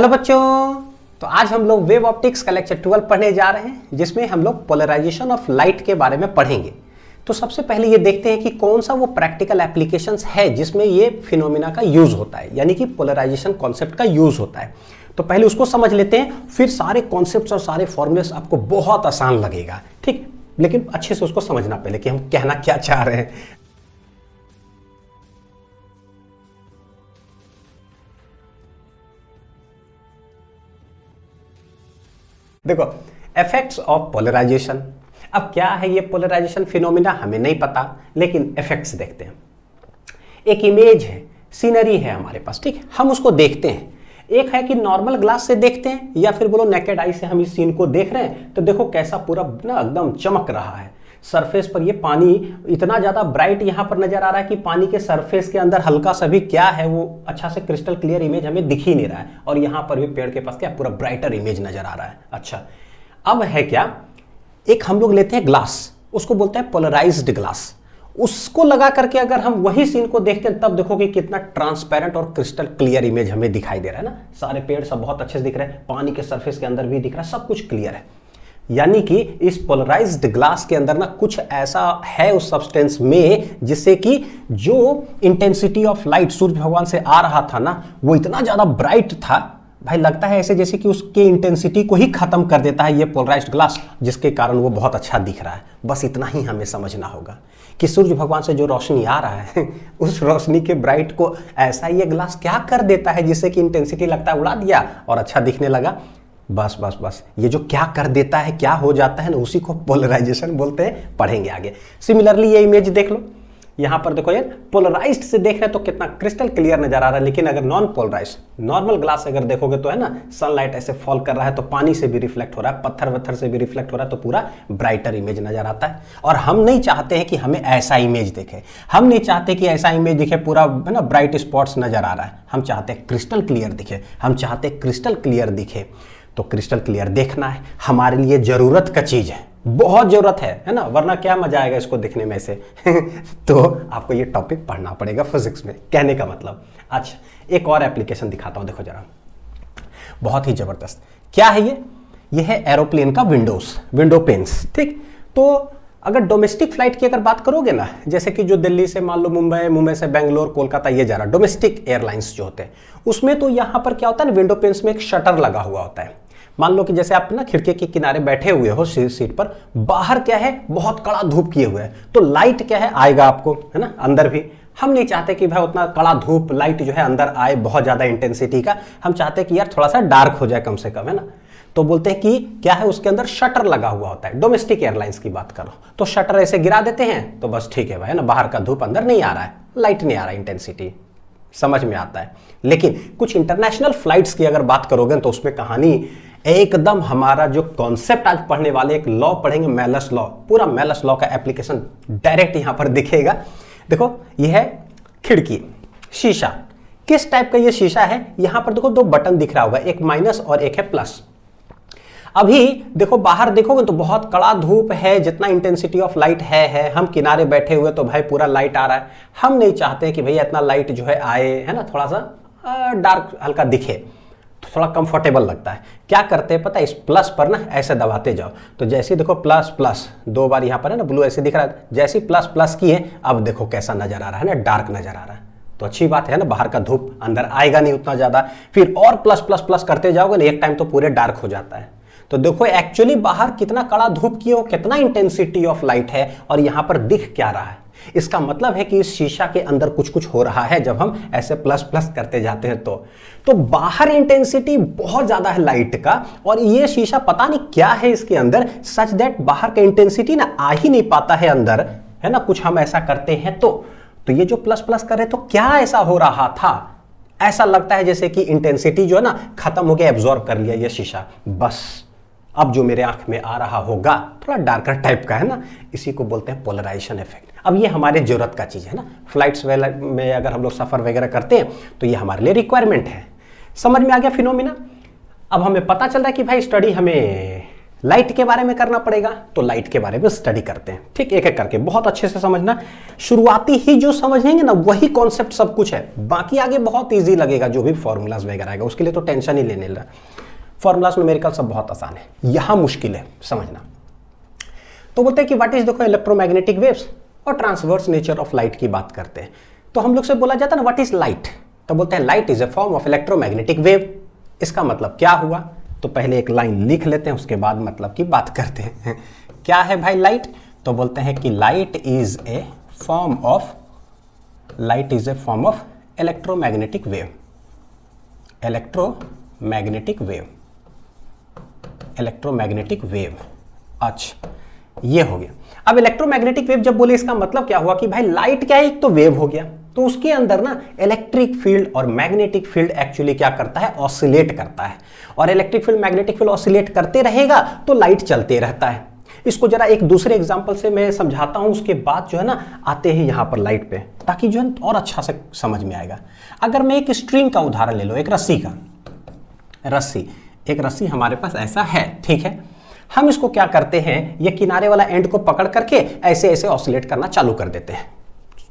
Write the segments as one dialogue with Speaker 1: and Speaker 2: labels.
Speaker 1: Hello बच्चों। तो आज हम लोग वेव ऑप्टिक्स का लेक्चर 12 पढ़ने जा रहे हैं, जिसमें हम लोग पोलराइजेशन ऑफ लाइट के बारे में पढ़ेंगे। तो सबसे पहले ये देखते हैं कि कौन सा वो प्रैक्टिकल एप्लीकेशंस है जिसमें ये फिनोमिना का यूज होता है, यानी कि पोलराइजेशन कॉन्सेप्ट का यूज होता है। तो पहले उसको समझ लेते हैं, फिर सारे कॉन्सेप्ट्स और सारे फॉर्मूलेस आपको बहुत आसान लगेगा, ठीक। लेकिन अच्छे से उसको समझना पहले कि हम कहना क्या चाह रहे हैं। देखो, इफेक्ट्स ऑफ पोलराइजेशन। अब क्या है ये पोलराइजेशन फिनोमिना हमें नहीं पता, लेकिन इफेक्ट्स देखते हैं। एक इमेज है, सीनरी है हमारे पास, ठीक। हम उसको देखते हैं। एक है कि नॉर्मल ग्लास से देखते हैं, या फिर बोलो नेकेड आई से हम इस सीन को देख रहे हैं, तो देखो कैसा पूरा ना एकदम चमक रहा है। सरफेस पर ये पानी इतना ज्यादा ब्राइट यहां पर नजर आ रहा है कि पानी के सरफेस के अंदर हल्का सा भी क्या है वो अच्छा से क्रिस्टल क्लियर इमेज हमें दिख ही नहीं रहा है। और यहां पर भी पेड़ के पास क्या पूरा ब्राइटर इमेज नजर आ रहा है। अच्छा, अब है क्या, एक हम लोग लेते हैं ग्लास, उसको बोलते हैं पोलराइज्ड ग्लास। उसको लगा करके अगर हम वही सीन को देखते हैं, तब देखो कि कितना ट्रांसपेरेंट और क्रिस्टल क्लियर इमेज हमें दिखाई दे रहा है ना। सारे पेड़ सब बहुत अच्छे से दिख रहे हैं, पानी के सरफेस के अंदर भी दिख रहा है, सब कुछ क्लियर है। यानी कि इस पोलराइज्ड ग्लास के अंदर ना कुछ ऐसा है उस सब्सटेंस में, जिससे कि जो इंटेंसिटी ऑफ लाइट सूर्य भगवान से आ रहा था ना, वो इतना ज्यादा ब्राइट था भाई, लगता है ऐसे जैसे कि उसके इंटेंसिटी को ही खत्म कर देता है ये पोलराइज्ड ग्लास, जिसके कारण वो बहुत अच्छा दिख रहा है। बस इतना ही हमें समझना होगा कि सूर्य भगवान से जो रोशनी आ रहा है उस रोशनी के ब्राइट को ऐसा ये ग्लास क्या कर देता है, जिससे कि इंटेंसिटी लगता है उड़ा दिया और अच्छा दिखने लगा। बस बस बस ये जो क्या कर देता है, क्या हो जाता है ना, उसी को पोलराइजेशन बोलते हैं। पढ़ेंगे आगे। सिमिलरली ये इमेज देख लो, यहां पर देखो, ये पोलराइज्ड से देख रहे हैं तो कितना क्रिस्टल क्लियर नजर आ रहा है। लेकिन अगर नॉन पोलराइज्ड नॉर्मल ग्लास अगर देखोगे तो है ना, सनलाइट ऐसे फॉल कर रहा है तो पानी से भी रिफ्लेक्ट हो रहा है, पत्थर वत्थर से भी रिफ्लेक्ट हो रहा है, तो पूरा ब्राइटर इमेज नजर आता है। और हम नहीं चाहते हैं कि हमें ऐसा इमेज दिखे, हम नहीं चाहते कि ऐसा इमेज दिखे पूरा है ना ब्राइट स्पॉट्स नजर आ रहा है। हम चाहते हैं क्रिस्टल क्लियर दिखे, हम चाहते हैं क्रिस्टल क्लियर दिखे। तो क्रिस्टल क्लियर देखना है, हमारे लिए जरूरत का चीज है, बहुत जरूरत है ना, वरना क्या मजा आएगा इसको देखने में से तो आपको ये टॉपिक पढ़ना पड़ेगा फिजिक्स में, कहने का मतलब। अच्छा, एक और एप्लीकेशन दिखाता हूं, देखो जरा, बहुत ही जबरदस्त। क्या है ये है एरोप्लेन का विंडो पेन्स, ठीक। तो अगर डोमेस्टिक फ्लाइट की अगर बात करोगे ना, जैसे कि जो दिल्ली से मान लो मुंबई से बेंगलोर, कोलकाता ये जा रहा, डोमेस्टिक एयरलाइंस जो होते हैं, उसमें तो यहां पर क्या होता है ना, विंडो पेन्स में एक शटर लगा हुआ होता है। मान लो कि जैसे आप ना खिड़की के किनारे बैठे हुए हो सीट पर, बाहर क्या है बहुत कड़ा धूप किए हुए है, तो लाइट क्या है आएगा आपको, है ना, अंदर भी। हम नहीं चाहते कि भाई उतना कड़ा धूप लाइट जो है अंदर आए, बहुत ज्यादा इंटेंसिटी का। हम चाहते हैं कि यार थोड़ा सा डार्क हो जाए कम से कम, है ना। तो बोलते हैं कि क्या है, उसके अंदर शटर लगा हुआ होता है। डोमेस्टिक एयरलाइंस की बात करो तो शटर ऐसे गिरा देते हैं, तो बस ठीक है भाई, है ना, बाहर का धूप अंदर नहीं आ रहा है, लाइट नहीं आ रहा है, इंटेंसिटी समझ में आता है। लेकिन कुछ इंटरनेशनल फ्लाइट्स की अगर बात करोगे तो उसमें कहानी एकदम, हमारा जो कॉन्सेप्ट आज पढ़ने वाले, एक लॉ पढ़ेंगे, मेलस लॉ, पूरा मेलस लॉ का एप्लीकेशन डायरेक्ट यहां पर दिखेगा। देखो ये है खिड़की, शीशा। किस टाइप का ये शीशा है, यहां पर देखो दो बटन दिख रहा होगा, एक माइनस और एक है प्लस। अभी देखो बाहर देखोगे तो बहुत कड़ा धूप है, जितना इंटेंसिटी ऑफ लाइट है, हम किनारे बैठे हुए तो भाई पूरा लाइट आ रहा है। हम नहीं चाहते कि भैया इतना लाइट जो है आए, है ना, थोड़ा सा डार्क हल्का दिखे, तो थोड़ा कंफर्टेबल लगता है। क्या करते हैं पता है, इस प्लस पर ना ऐसे दबाते जाओ, तो जैसे देखो प्लस प्लस दो बार यहाँ पर है ना ब्लू ऐसे दिख रहा है, जैसे प्लस प्लस किए, अब देखो कैसा नजर आ रहा है ना, डार्क नजर आ रहा है। तो अच्छी बात है ना, बाहर का धूप अंदर आएगा नहीं उतना ज्यादा। फिर और प्लस प्लस प्लस करते जाओगे ना, एक टाइम तो पूरे डार्क हो जाता है। तो देखो एक्चुअली बाहर कितना कड़ा धूप किए हो, कितना इंटेंसिटी ऑफ लाइट है, और यहां पर दिख क्या रहा है। इसका मतलब है कि इस शीशा के अंदर कुछ कुछ हो रहा है जब हम ऐसे प्लस प्लस करते जाते हैं। तो बाहर इंटेंसिटी बहुत ज्यादा है लाइट का, और ये शीशा पता नहीं क्या है इसके अंदर, सच दैट बाहर का इंटेंसिटी ना आ ही नहीं पाता है अंदर, है ना। कुछ हम ऐसा करते हैं तो ये जो प्लस प्लस कर रहे तो क्या ऐसा हो रहा था, ऐसा लगता है जैसे कि इंटेंसिटी जो है ना खत्म हो गया, एब्जॉर्ब कर लिया ये शीशा। बस अब जो मेरे आंख में आ रहा होगा थोड़ा डार्कर टाइप का, है ना, इसी को बोलते हैं पोलराइजेशन इफेक्ट। अब ये हमारे जरूरत का चीज है ना, फ्लाइट्स में अगर हम लोग सफर वगैरह करते हैं तो ये हमारे लिए रिक्वायरमेंट है। समझ में आ गया फिनोमिना। अब हमें पता चल रहा है कि भाई स्टडी हमें लाइट के बारे में करना पड़ेगा, तो लाइट के बारे में स्टडी करते हैं। ठीक, एक एक करके बहुत अच्छे से समझना। शुरुआती ही जो समझेंगे ना वही कॉन्सेप्ट सब कुछ है, बाकी आगे बहुत इजी लगेगा। जो भी फॉर्मूलाज वगैरह आएगा उसके लिए तो टेंशन ही लेने लगा। फॉर्मूलाज न्यूमेरिकल सब बहुत आसान है, यहां मुश्किल है समझना। तो बोलते हैं कि व्हाट इज, देखो इलेक्ट्रोमैग्नेटिक वेव्स और ट्रांसवर्स नेचर ऑफ लाइट की बात करते हैं। तो हम लोग से बोला जाता है ना व्हाट इज लाइट, तो बोलते हैं light is a form of electromagnetic wave. इसका मतलब क्या हुआ, तो पहले एक लाइन लिख लेते हैं, उसके बाद मतलब की बात करते हैं। क्या है भाई लाइट, तो बोलते हैं कि light is a form of electromagnetic wave. Electromagnetic wave, अच्छा ये हो गया। अब इलेक्ट्रोमैग्नेटिक वेव जब बोले इसका मतलब क्या हुआ कि भाई लाइट क्या है, एक तो वेव हो गया, तो उसके अंदर ना इलेक्ट्रिक फील्ड और मैग्नेटिक फील्ड एक्चुअली क्या करता है, ऑसिलेट करता है। और electric field magnetic field oscillate करते रहेगा तो लाइट चलते रहता है। इसको जरा एक दूसरे एग्जांपल से मैं समझाता हूं, उसके बाद जो है ना आते हैं यहां पर लाइट पे, ताकि जो है और अच्छा से समझ में आएगा। अगर मैं एक स्ट्रिंग का उदाहरण ले लो, एक रस्सी का, एक रस्सी हमारे पास ऐसा है, ठीक है। हम इसको क्या करते हैं, ये किनारे वाला एंड को पकड़ करके ऐसे ऐसे ऑसिलेट करना चालू कर देते हैं।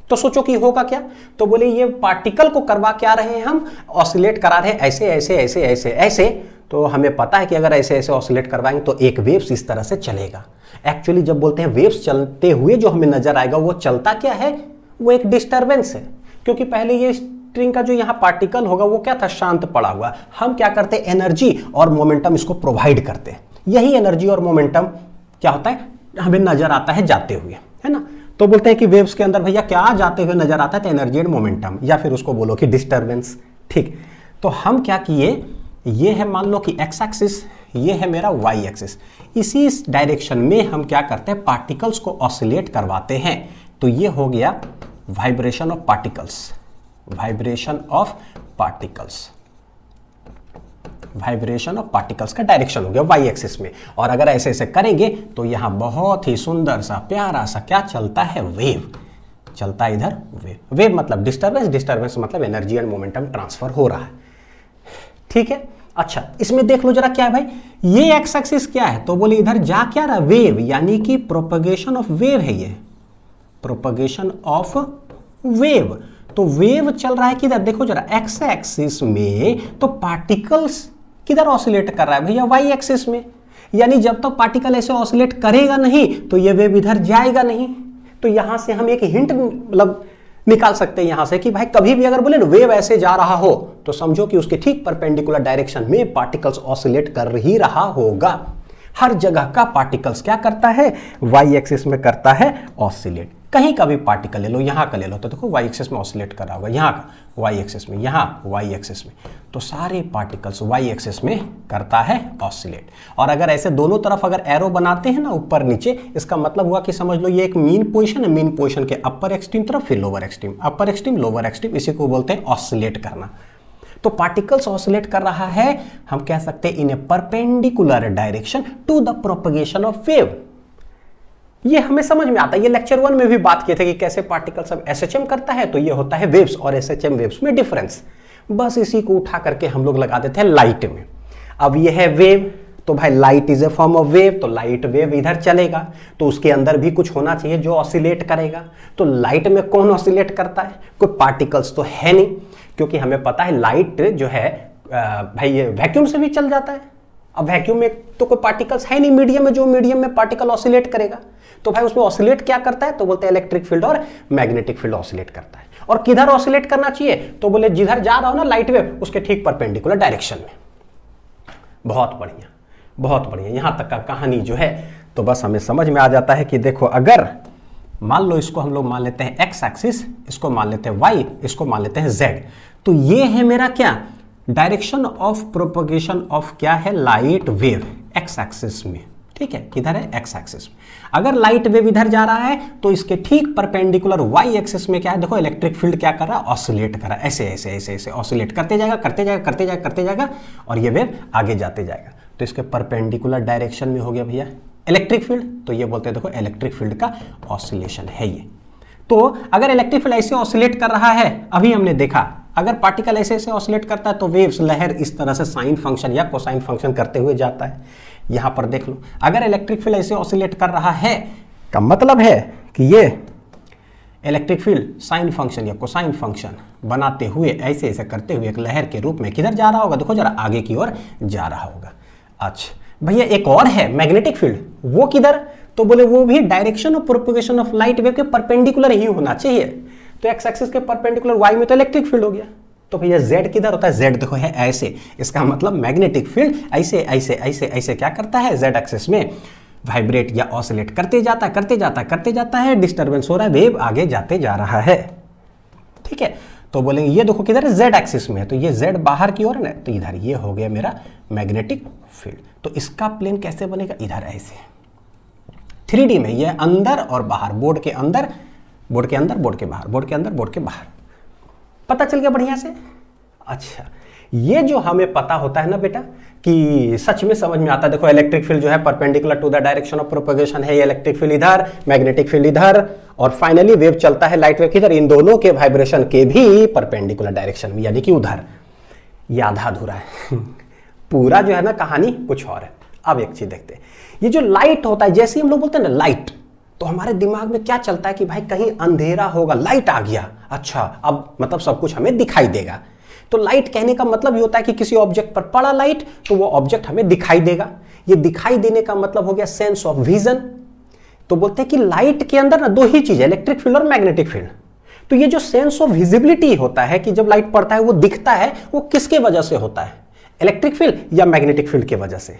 Speaker 1: तो सोचो कि होगा क्या, तो बोले ये पार्टिकल को करवा क्या रहे हैं हम, ऑसिलेट करा रहे हैं ऐसे ऐसे ऐसे ऐसे ऐसे। तो हमें पता है कि अगर ऐसे ऐसे ऑसिलेट करवाएंगे तो एक वेव्स इस तरह से चलेगा। एक्चुअली जब बोलते हैं वेव्स चलते हुए जो हमें नजर आएगा वो चलता क्या है, वो एक डिस्टर्बेंस है। क्योंकि पहले ये स्ट्रिंग का जो यहाँ पार्टिकल होगा वो क्या था, शांत पड़ा हुआ। हम क्या करते हैं, एनर्जी और मोमेंटम इसको प्रोवाइड करते हैं। यही एनर्जी और मोमेंटम क्या होता है, हमें नजर आता है जाते हुए, है ना। तो बोलते हैं कि वेव्स के अंदर भैया क्या जाते हुए नजर आता है, तो एनर्जी एंड मोमेंटम, या फिर उसको बोलो कि डिस्टर्बेंस। ठीक, तो हम क्या किए, ये है मान लो कि एक्स एक्सिस, ये है मेरा वाई एक्सिस। इसी डायरेक्शन में हम क्या करते हैं, पार्टिकल्स को ऑसिलेट करवाते हैं। तो ये हो गया vibration of particles, vibration of particles का डायरेक्शन हो गया वाई एक्सिस में। और अगर ऐसे ऐसे करेंगे तो यहां बहुत ही सुंदर सा प्यारा सा क्या चलता है, वेव चलता है इधर। वेव मतलब डिस्टर्बेंस मतलब एनर्जी एंड मोमेंटम ट्रांसफर हो रहा है। ठीक है, अच्छा इसमें देख लो जरा क्या है भाई, ये एक्स एक्सिस क्या है, तो बोले इधर जा क्या रहा, वेव, यानी कि प्रोपगेशन ऑफ वेव है, ये प्रोपगेशन ऑफ वेव। तो वेव चल रहा है किधर, देखो जरा एक्स एक्सिस में, तो पार्टिकल्स किधर ऑसिलेट कर रहा है भैया, वाई एक्सिस में। यानी जब तक पार्टिकल ऐसे ऑसिलेट करेगा नहीं तो ये वेव इधर जाएगा नहीं। तो यहां से हम एक हिंट मतलब निकाल सकते हैं यहां से कि भाई कभी भी अगर बोले ना वेव ऐसे जा रहा हो तो समझो कि उसके ठीक परपेंडिकुलर डायरेक्शन में पार्टिकल्स ऑसिलेट कर ही रहा होगा। हर जगह का पार्टिकल्स क्या करता है, वाई एक्सिस में करता है ऑसिलेट। कहीं का भी पार्टिकल ले लो, यहाँ का ले लो, तो देखो वाई एक्सिस में ऑसिलेट कर रहा होगा, यहाँ का वाई एक्सिस में, यहाँ वाई एक्सिस में, तो सारे पार्टिकल्स वाई एक्सिस में करता है ऑसिलेट। और अगर ऐसे दोनों तरफ अगर एरो बनाते हैं ना ऊपर नीचे, इसका मतलब हुआ कि समझ लो ये एक मीन पोजीशन है, मीन पोजीशन के अपर एक्सट्रीम तरफ फिर लोअर एक्सट्रीम, अपर एक्सट्रीम लोअर एक्सट्रीम, इसी को बोलते हैं ऑसिलेट करना। तो पार्टिकल्स ऑसिलेट कर रहा है, हम कह सकते हैं in a perpendicular direction to the propagation of wave. ये हमें समझ में आता है, ये लेक्चर 1 में भी बात किए थे कि कैसे पार्टिकल सब एसएचएम करता है, तो ये होता है वेव्स और एसएचएम वेव्स में डिफरेंस। बस इसी को उठा करके हम लोग लगा देते हैं लाइट में। अब ये है वेव, तो भाई light is a form of wave, तो लाइट वेव इधर चलेगा तो उसके अंदर भी कुछ होना चाहिए जो ऑसिलेट करेगा। तो लाइट में कौन ऑसिलेट करता है, कोई पार्टिकल्स तो है नहीं, क्योंकि हमें पता है लाइट जो है भाई ये वैक्यूम से भी चल जाता है। अब वैक्यूम में तो कोई पार्टिकल्स है नहीं मीडियम में, जो मीडियम में पार्टिकल ऑसिलेट करेगा। तो भाई उसमें ऑसिलेट क्या करता है, तो बोलते हैं इलेक्ट्रिक फील्ड और मैग्नेटिक फील्ड ऑसिलेट करता है। और किधर ऑसिलेट करना चाहिए, तो बोले जिधर जा रहा हो ना लाइट वेव उसके ठीक परपेंडिकुलर डायरेक्शन में। बहुत बढ़िया, बहुत बढ़िया, यहां तक का कहानी जो है तो बस हमें समझ में आ जाता है कि देखो अगर मान लो इसको हम लोग मान लेते हैं एक्स एक्सिस, इसको मान लेते हैं वाई, इसको मान लेते हैं जेड, तो ये है मेरा क्या डायरेक्शन ऑफ प्रोपगेशन ऑफ क्या है, लाइट वेव एक्स एक्सिस में। ठीक है, किधर है, एक्स एक्सिस में। अगर लाइट वेव इधर जा रहा है तो इसके ठीक परपेंडिकुलर वाई एक्सिस में क्या है, देखो इलेक्ट्रिक फील्ड क्या कर रहा है, ऑसिलेट कर रहा है, ऐसे ऐसे ऐसे ऐसे ऑसिलेट करते जाएगा करते जाएगा करते जाएगा करते जाएगा और ये वेव आगे जाते जाएगा। तो इसके परपेंडिकुलर डायरेक्शन में हो गया भैया इलेक्ट्रिक फील्ड, तो ये बोलते हैं देखो इलेक्ट्रिक फील्ड का ऑसिलेशन है ये। तो अगर इलेक्ट्रिक फील्ड ऐसे ऑसिलेट कर रहा है, अभी हमने देखा अगर पार्टिकल ऐसे ऐसे ऑसिलेट करता है तो वेव्स लहर इस तरह से साइन फंक्शन या कोसाइन फंक्शन करते हुए जाता है। यहां पर देख लो, अगर इलेक्ट्रिक फील्ड ऐसे ऑसिलेट कर रहा है का मतलब है कि ये इलेक्ट्रिक फील्ड साइन फंक्शन या कोसाइन फंक्शन बनाते हुए ऐसे ऐसे करते हुए एक लहर के रूप में किधर जा रहा होगा, देखो जरा आगे की ओर जा रहा होगा। अच्छा भैया एक और है मैग्नेटिक फील्ड, वो किधर, तो बोले वो भी direction of propagation of light wave के परपेंडिकुलर ही होना चाहिए। तो एक्स एक्सिस के परपेंडिकुलर वाई में तो इलेक्ट्रिक फील्ड हो गया, तो भैया जेड किधर होता है, जेड देखो है ऐसे, इसका मतलब मैग्नेटिक फील्ड ऐसे ऐसे ऐसे ऐसे क्या करता है, जेड एक्सिस में वाइब्रेट या ऑसिलेट करते जाता है करते जाता है करते जाता है, डिस्टर्बेंस हो रहा है, वेव आगे जाते जा रहा है। ठीक है, तो बोलेंगे ये देखो किधर है, जेड एक्सिस में है, तो ये जेड बाहर की ओर है ना, तो इधर ये हो गया मेरा मैग्नेटिक फील्ड। तो इसका प्लेन कैसे बनेगा, इधर ऐसे 3D में, ये अंदर और बाहर, बोर्ड के अंदर बोर्ड के अंदर बोर्ड के बाहर, बोर्ड के अंदर बोर्ड के बाहर, पता चल गया बढ़िया से। अच्छा ये जो हमें पता होता है ना बेटा कि सच में समझ में आता है, देखो इलेक्ट्रिक फील्ड जो है perpendicular to the direction of propagation है, ये इलेक्ट्रिक फील्ड इधर, मैग्नेटिक फील्ड इधर, और फाइनली वेव चलता है लाइट वेव किधर, इन दोनों के वाइब्रेशन के भी परपेंडिकुलर डायरेक्शन में, यानी कि उधर। ये आधा अधूरा है पूरा जो है ना कहानी कुछ और है। अब एक चीज देखते हैं, ये जो लाइट होता है, जैसे हम लोग बोलते हैं ना लाइट, तो हमारे दिमाग में क्या चलता है कि भाई कहीं अंधेरा होगा, लाइट आ गया, अच्छा अब मतलब सब कुछ हमें दिखाई देगा। तो लाइट कहने का मतलब ये होता है कि किसी ऑब्जेक्ट पर पड़ा लाइट तो वो ऑब्जेक्ट हमें दिखाई देगा। ये दिखाई देने का मतलब हो गया सेंस ऑफ विजन। तो बोलते हैं कि लाइट के अंदर ना दो ही चीज है, इलेक्ट्रिक फील्ड और मैग्नेटिक फील्ड। तो ये जो सेंस ऑफ विजिबिलिटी होता है कि जब लाइट पड़ता है वो दिखता है, वो किसके वजह से होता है, इलेक्ट्रिक फील्ड या मैग्नेटिक फील्ड के वजह से।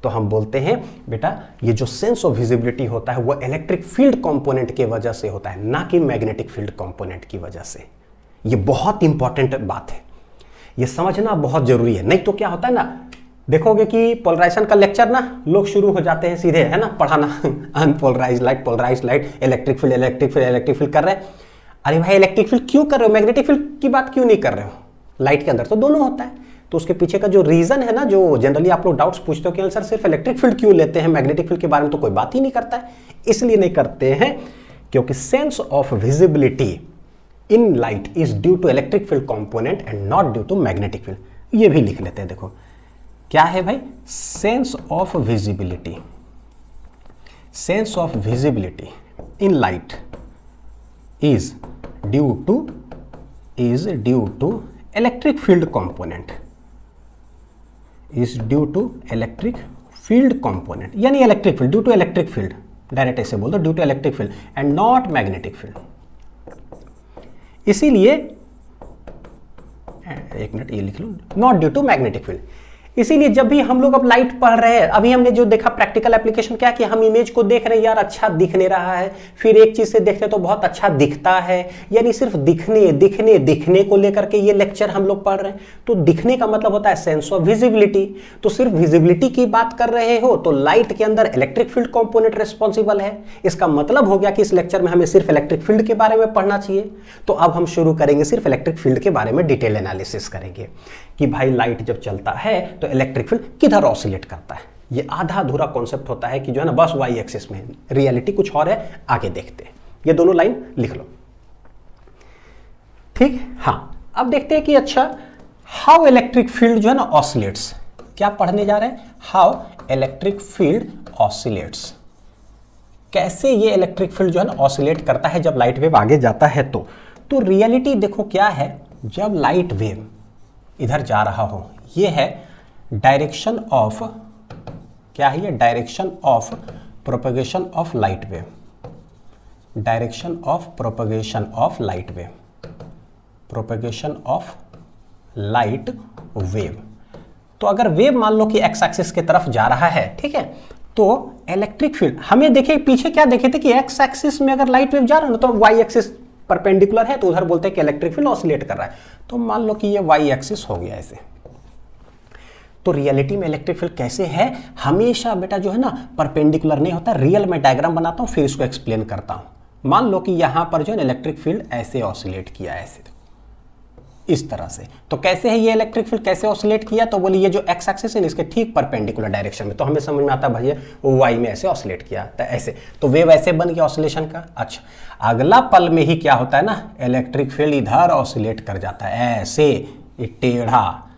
Speaker 1: तो हम बोलते हैं बेटा ये जो सेंस ऑफ विजिबिलिटी होता है वो इलेक्ट्रिक फील्ड कंपोनेंट के वजह से होता है, ना कि मैग्नेटिक फील्ड कंपोनेंट की वजह से। ये बहुत इंपॉर्टेंट बात है, ये समझना बहुत जरूरी है। नहीं तो क्या होता है ना, देखोगे कि पोलराइजेशन का लेक्चर ना लोग शुरू हो जाते हैं सीधे, है ना, पढ़ाना unpolarise light, polarise light, electric field electric field electric field कर रहे हैं। अरे भाई इलेक्ट्रिक फील्ड क्यों कर रहे हो, मैग्नेटिक फील्ड की बात क्यों नहीं कर रहे हो, लाइट के अंदर तो दोनों होता है। तो उसके पीछे का जो रीजन है ना, जो जनरली आप लोग डाउट्स पूछते हो कि सर सिर्फ इलेक्ट्रिक फील्ड क्यों लेते हैं, मैग्नेटिक फील्ड के बारे में तो कोई बात ही नहीं करता है। इसलिए नहीं करते हैं क्योंकि sense of visibility in light is due to electric field component and not due to magnetic field. ये भी लिख लेते हैं, देखो क्या है भाई, sense of visibility, sense of visibility in light is due to electric field component, is due to electric field component, यानी electric field due to electric field, direct ऐसे बोल दो, due to electric field and not magnetic field. इसीलिए एक minute ये लिख लो, not due to magnetic field. इसीलिए जब भी हम लोग अब लाइट पढ़ रहे हैं, अभी हमने जो देखा प्रैक्टिकल एप्लीकेशन क्या कि हम इमेज को देख रहे हैं, यार अच्छा दिख नहीं रहा है, फिर एक चीज से देखते तो बहुत अच्छा दिखता है, यानी सिर्फ दिखने दिखने दिखने को लेकर के ये लेक्चर हम लोग पढ़ रहे हैं। तो दिखने का मतलब होता है सेंस ऑफ विजिबिलिटी, तो सिर्फ विजिबिलिटी की बात कर रहे हो तो लाइट के अंदर इलेक्ट्रिक फील्ड कंपोनेंट रिस्पॉन्सिबल है। इसका मतलब हो गया कि इस लेक्चर में हमें सिर्फ इलेक्ट्रिक फील्ड के बारे में पढ़ना चाहिए। तो अब हम शुरू करेंगे सिर्फ इलेक्ट्रिक फील्ड के बारे में डिटेल एनालिसिस करेंगे कि भाई लाइट जब चलता है तो इलेक्ट्रिक फील्ड किधर ऑसिलेट करता है। ये आधा अधूरा कॉन्सेप्ट होता है कि जो है ना बस वाई एक्सिस में, रियलिटी कुछ और है, आगे देखते हैं। ये दोनों लाइन लिख लो, ठीक। हाँ अब देखते हैं कि अच्छा हाउ इलेक्ट्रिक फील्ड जो है ना ऑसिलेट्स, क्या पढ़ने जा रहे हैं, हाउ इलेक्ट्रिक फील्ड ऑसिलेट्स, कैसे ये इलेक्ट्रिक फील्ड जो है ना ऑसिलेट करता है जब लाइट वेव आगे जाता है। तो रियलिटी देखो क्या है, जब लाइट वेव इधर जा रहा हो, ये है डायरेक्शन ऑफ, क्या है ये, direction of propagation of light wave, direction of propagation of light wave, propagation of light wave. तो अगर वेव मान लो कि एक्स एक्सिस की तरफ जा रहा है, ठीक है, तो इलेक्ट्रिक फील्ड हमें देखे पीछे क्या देखे थे कि एक्स एक्सिस में अगर लाइट वेव जा रहा है तो वाई एक्सिस परपेंडिकुलर है, तो उधर बोलते हैं कि इलेक्ट्रिक फील्ड ऑसिलेट कर रहा है। तो मान लो कि ये वाई एक्सिस हो गया ऐसे। तो रियलिटी में इलेक्ट्रिक फील्ड कैसे है, हमेशा बेटा जो है ना परपेंडिकुलर नहीं होता। रियल में डायग्राम बनाता हूं फिर इसको एक्सप्लेन करता हूं। मान लो कि यहां पर जो है इलेक्ट्रिक फील्ड ऐसे ऑसिलेट किया, ऐसे इस तरह से। तो कैसे है ये इलेक्ट्रिक फील्ड, कैसे ऑसिलेट किया, तो बोलिए ये जो एक्स एक्सिस है इसके ठीक परपेंडिकुलर डायरेक्शन में, तो हमें समझ में आता है भैया वो वाई में ऐसे ऑसिलेट किया, तो ऐसे, तो वेव ऐसे बन गया ऑसिलेशन का। अच्छा अगला पल में ही क्या होता है ना, इलेक्ट्रिक फील्ड इधर ऑसिलेट कर जाता है ऐसे, टेढ़ा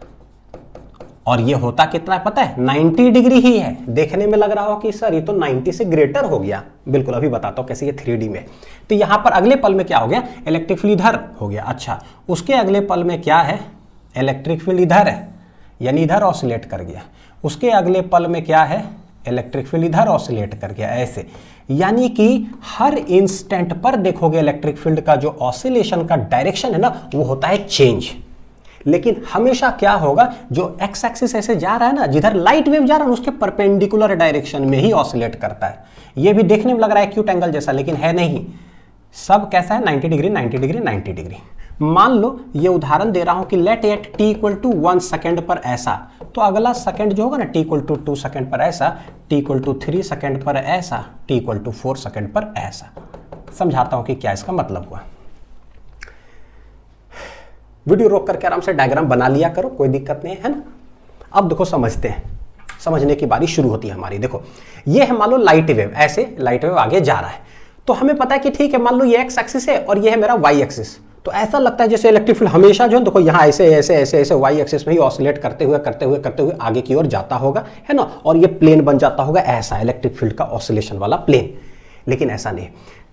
Speaker 1: और ये होता कितना है पता है, 90 डिग्री ही है। देखने में लग रहा हो कि सर ये तो 90 से ग्रेटर हो गया, बिल्कुल अभी बताता हूं कैसे ये 3D में। तो यहां पर अगले पल में क्या हो गया, इलेक्ट्रिक फील्ड इधर हो गया। अच्छा, उसके अगले पल में क्या है, इलेक्ट्रिक फील्ड इधर है, यानी इधर ऑसिलेट कर गया। उसके अगले पल में क्या है, इलेक्ट्रिक फील्ड इधर ऑसिलेट कर गया, ऐसे। यानी कि हर इंस्टेंट पर देखोगे इलेक्ट्रिक फील्ड का जो ऑसिलेशन का डायरेक्शन है ना, वो होता है चेंज। लेकिन हमेशा क्या होगा, जो एक्स एक्सिस ऐसे जा रहा है ना, जिधर लाइट वेव जा रहा है उसके परपेंडिकुलर डायरेक्शन में ही ऑसिलेट करता है। ये भी देखने में लग रहा है एक्यूट एंगल जैसा, लेकिन है नहीं। सब कैसा है, 90 डिग्री 90 डिग्री 90 डिग्री। मान लो ये उदाहरण दे रहा हूं कि let at t equal to 1 second पर ऐसा, तो अगला सेकेंड जो होगा ना t इक्वल टू 2 सेकेंड पर ऐसा, t इक्वल टू 3 सेकेंड पर ऐसा, t इक्वल टू 4 सेकेंड पर ऐसा। समझाता हूं कि क्या इसका मतलब हुआ। वीडियो रोक करके आराम से डायग्राम बना लिया करो, कोई दिक्कत नहीं है ना। अब देखो समझते हैं, समझने की बारी शुरू होती है हमारी। देखो ये है मान लो लाइट वेव, ऐसे लाइट वेव आगे जा रहा है, तो हमें पता है कि ठीक है, मान लो ये एक्स एक्सिस है और ये है मेरा वाई एक्सिस। तो ऐसा लगता है जैसे इलेक्ट्रिक फील्ड हमेशा जो है देखो यहाँ ऐसे ऐसे ऐसे ऐसे वाई एक्सिस में ही ऑसिलेट करते हुए आगे की ओर जाता होगा, है ना, और ये प्लेन बन जाता होगा ऐसा, इलेक्ट्रिक फील्ड का ऑसिलेशन वाला प्लेन। लेकिन ऐसा नहीं,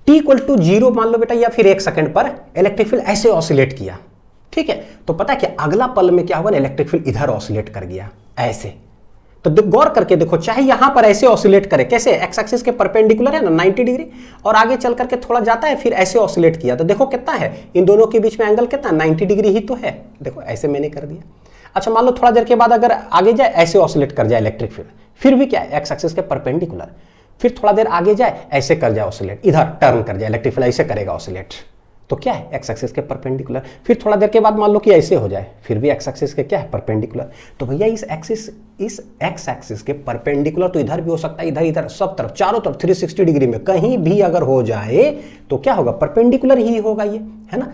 Speaker 1: t इक्वल टू 0 मान लो बेटा, या फिर 1 सेकंड पर इलेक्ट्रिक फील्ड ऐसे ऑसिलेट किया, ठीक है। तो पता है कि अगला पल में क्या हुआ, इलेक्ट्रिक फील्ड इधर ऑसिलेट कर गया ऐसे। तो गौर करके देखो, चाहे यहां पर ऐसे ऑसिलेट करे, कैसे, एक्स एक्सिस के परपेंडिकुलर है ना 90 डिग्री, और आगे चल करके थोड़ा जाता है, फिर ऐसे ऑसिलेट किया, तो देखो कितना है, इन दोनों के बीच में एंगल कितना, 90 डिग्री ही तो है। देखो ऐसे मैंने कर दिया। अच्छा मान लो थोड़ा देर के बाद अगर आगे जाए, ऐसे ऑसिलेट कर जाए इलेक्ट्रिक फील्ड, फिर भी क्या है, एक्स एक्सिस के परपेंडिकुलर। फिर थोड़ा देर आगे जाए, ऐसे कर जाए ऑसिलेट, इधर टर्न कर जाए इलेक्ट्रिक फील्ड, ऐसे करेगा ऑसिलेट, तो क्या है, एक्स एक्सिस के परपेंडिकुलर। फिर थोड़ा देर के बाद मान लो कि ऐसे हो जाए, फिर भी एक्स एक्सिस के क्या है, परपेंडिकुलर। तो भैया इस एक्स एक्सिस के परपेंडिकुलर तो इधर भी हो सकता है, इधर इधर सब तरफ, चारों तरफ 360 डिग्री में कहीं भी अगर हो जाए तो क्या होगा, परपेंडिकुलर ही होगा ये, है ना।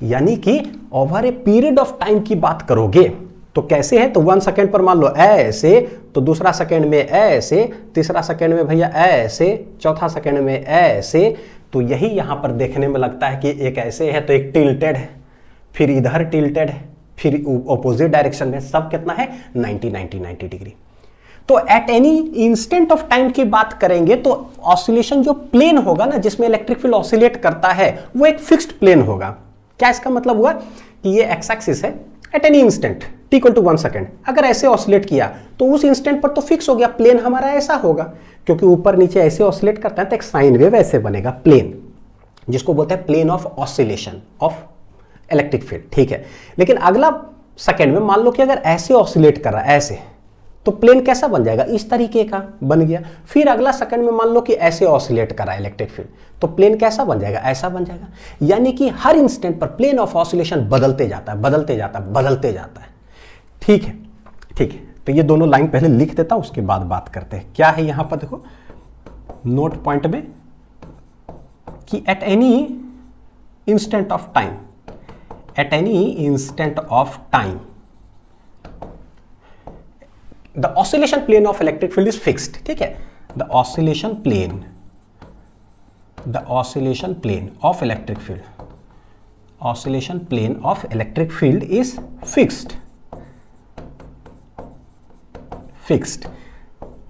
Speaker 1: यानी कि over a period of time की बात करोगे तो कैसे है, तो 1 सेकेंड पर मान लो ऐसे, तो दूसरा सेकेंड में ऐसे, तीसरा सेकेंड में भैया ऐसे, चौथा सेकेंड में ऐसे। तो यही यहां पर देखने में लगता है कि एक ऐसे है तो एक टिल्टेड है, फिर इधर टिल्टेड है, फिर ऑपोजिट डायरेक्शन में, सब कितना है, 90 डिग्री। तो eight any instant of time की बात करेंगे तो ऑसिलेशन जो प्लेन होगा ना, जिसमें इलेक्ट्रिक फील्ड ऑसिलेट करता है, वो एक फिक्स्ड प्लेन होगा। क्या इसका मतलब हुआ कि ये एक्स एक्सिस है, at any instant t equal to 1 second अगर ऐसे ऑसिलेट किया तो उस इंस्टेंट पर तो फिक्स हो गया, प्लेन हमारा ऐसा होगा, क्योंकि ऊपर नीचे ऐसे ऑसिलेट करता है तो एक साइन वेव ऐसे बनेगा प्लेन, जिसको बोलते हैं plane of oscillation of electric field, ठीक है। लेकिन अगला सेकेंड में मान लो कि अगर ऐसे ऑसिलेट कर रहा है ऐसे, तो प्लेन कैसा बन जाएगा, इस तरीके का बन गया। फिर अगला सेकंड में मान लो कि ऐसे ऑसिलेट कर रहा है इलेक्ट्रिक फील्ड, तो प्लेन कैसा बन जाएगा, ऐसा बन जाएगा। यानी कि हर इंस्टेंट पर प्लेन ऑफ ऑसिलेशन बदलते जाता है, बदलते जाता है, बदलते जाता है, ठीक है, ठीक है। तो ये दोनों लाइन पहले लिख देता हूं, उसके बाद बात करते हैं। क्या है यहां पर देखो नोट पॉइंट में कि eight any instant of time, eight any instant of time the oscillation plane of electric field is fixed, ठीक है। the oscillation plane of electric field, oscillation plane of electric field is fixed।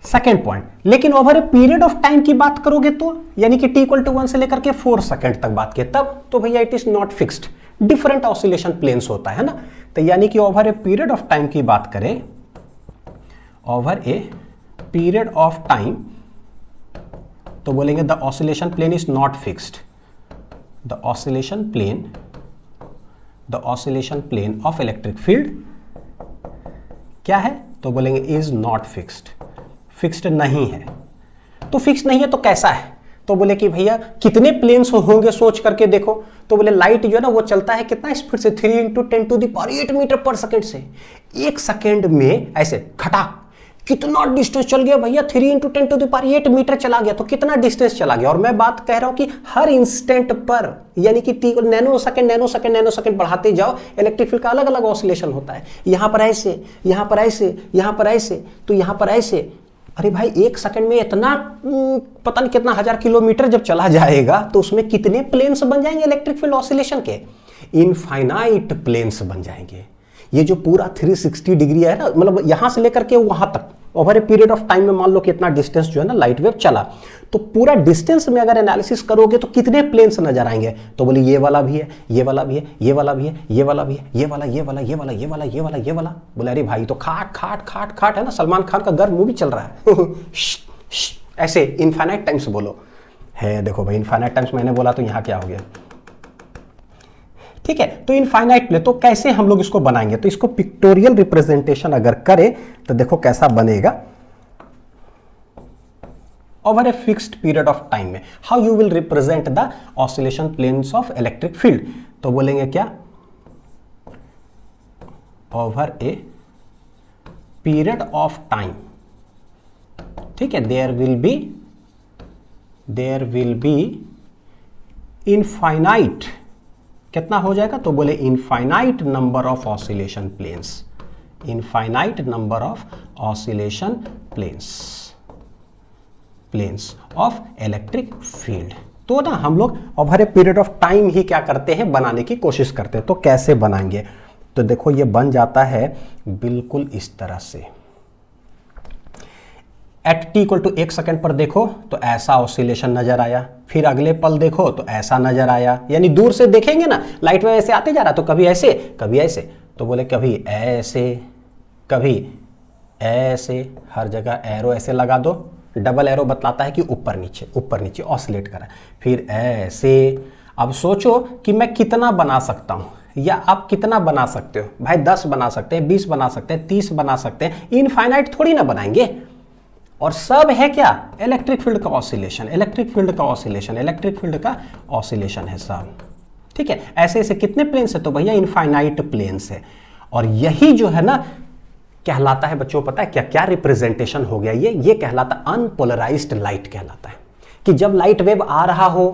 Speaker 1: Second point, लेकिन over a period of time की बात करोगे तो, यानी कि t equal to 1 से लेकर के 4 सेकेंड तक बात किया, तब तो भैया it is not fixed, different oscillation planes होता है ना। तो यानी कि over a period of time की बात करें, over a period of time, तो बोलेंगे the oscillation plane is not fixed, the oscillation plane of electric field क्या है, तो बोलेंगे इज नॉट फिक्स्ड, फिक्स्ड नहीं है। तो फिक्स्ड नहीं है तो कैसा है, तो बोले कि भैया कितने प्लेन्स होंगे सोच करके देखो, तो बोले लाइट जो है ना वो चलता है कितना स्पीड से, 3 × 10⁸ मीटर पर सेकेंड से। एक सेकेंड में ऐसे खटाक कितना डिस्टेंस चल गया भैया, 3 × 10⁸ मीटर चला गया, तो कितना डिस्टेंस चला गया। और मैं बात कह रहा हूं कि हर इंस्टेंट पर, यानी कि टी नैनो सेकंड बढ़ाते जाओ, इलेक्ट्रिक फील्ड का अलग अलग ऑसिलेशन होता है। यहां पर ऐसे, यहां पर ऐसे, यहां पर ऐसे, तो यहां पर ऐसे। अरे भाई एक सेकंड में इतना पता नहीं कितना 1000 किलोमीटर जब चला जाएगा, तो उसमें कितने प्लेन्स बन जाएंगे इलेक्ट्रिक फील्ड ऑसिलेशन के, इनफाइनाइट प्लेन्स बन जाएंगे। ये जो पूरा 360 डिग्री है ना, मतलब यहां से लेकर के वहां तक over a period of time में मान लो कि इतना डिस्टेंस जो है ना लाइट वेव चला, तो पूरा डिस्टेंस में अगर एनालिसिस करोगे तो कितने प्लेन्स नजर आएंगे? तो बोले ये वाला भी है, ये वाला भी है, ये वाला भी है, ये वाला भी है, ये वाला, ये वाला, ये वाला, ये वाला, ये वाला, ये वाला। बोले अरे भाई तो खाट खाट खाट खाट है ना, सलमान खान का गर्म मूवी चल रहा है। ऐसे इनफाइनाइट टाइम्स बोलो है। देखो भाई इनफाइनाइट टाइम्स मैंने बोला तो यहां क्या हो गया, ठीक है। तो इनफाइनाइट प्लेन, तो कैसे हम लोग इसको बनाएंगे? तो इसको पिक्टोरियल रिप्रेजेंटेशन अगर करें तो देखो कैसा बनेगा। Over a fixed period of time में how you will represent the oscillation planes of electric field? तो बोलेंगे क्या? Over a period of time, ठीक है, देयर विल बी इनफाइनाइट, कितना हो जाएगा? तो बोले infinite number of oscillation planes, infinite number of oscillation planes of electric field. तो ना हम लोग over a period of time ही क्या करते हैं, बनाने की कोशिश करते हैं। तो कैसे बनाएंगे? तो देखो ये बन जाता है बिल्कुल इस तरह से। At T equal to 1 second पर देखो तो ऐसा ऑसिलेशन नजर आया, फिर अगले पल देखो तो ऐसा नजर आया। यानी दूर से देखेंगे ना, लाइट वेव ऐसे आते जा रहा, तो कभी ऐसे कभी ऐसे, तो बोले कभी ऐसे कभी ऐसे, हर जगह एरो ऐसे लगा दो, डबल एरो बतलाता है कि ऊपर नीचे ऑसिलेट कर रहा है। फिर ऐसे। अब सोचो कि मैं कितना बना सकता हूं, या आप कितना बना सकते हो? भाई 10 बना सकते हैं, 20 बना सकते हैं, 30 बना सकते हैं, इनफाइनाइट थोड़ी ना बनाएंगे। और सब है क्या? इलेक्ट्रिक फील्ड का ऑसिलेशन, इलेक्ट्रिक फील्ड का ऑसिलेशन, इलेक्ट्रिक फील्ड का ऑसिलेशन है सब, ठीक है। ऐसे ऐसे कितने प्लेन्स है? तो भैया इनफाइनाइट प्लेन्स है। और यही जो है ना कहलाता है बच्चों, पता है क्या क्या रिप्रेजेंटेशन हो गया? ये कहलाता अनपोलराइज्ड लाइट कहलाता है। कि जब लाइट वेव आ रहा हो,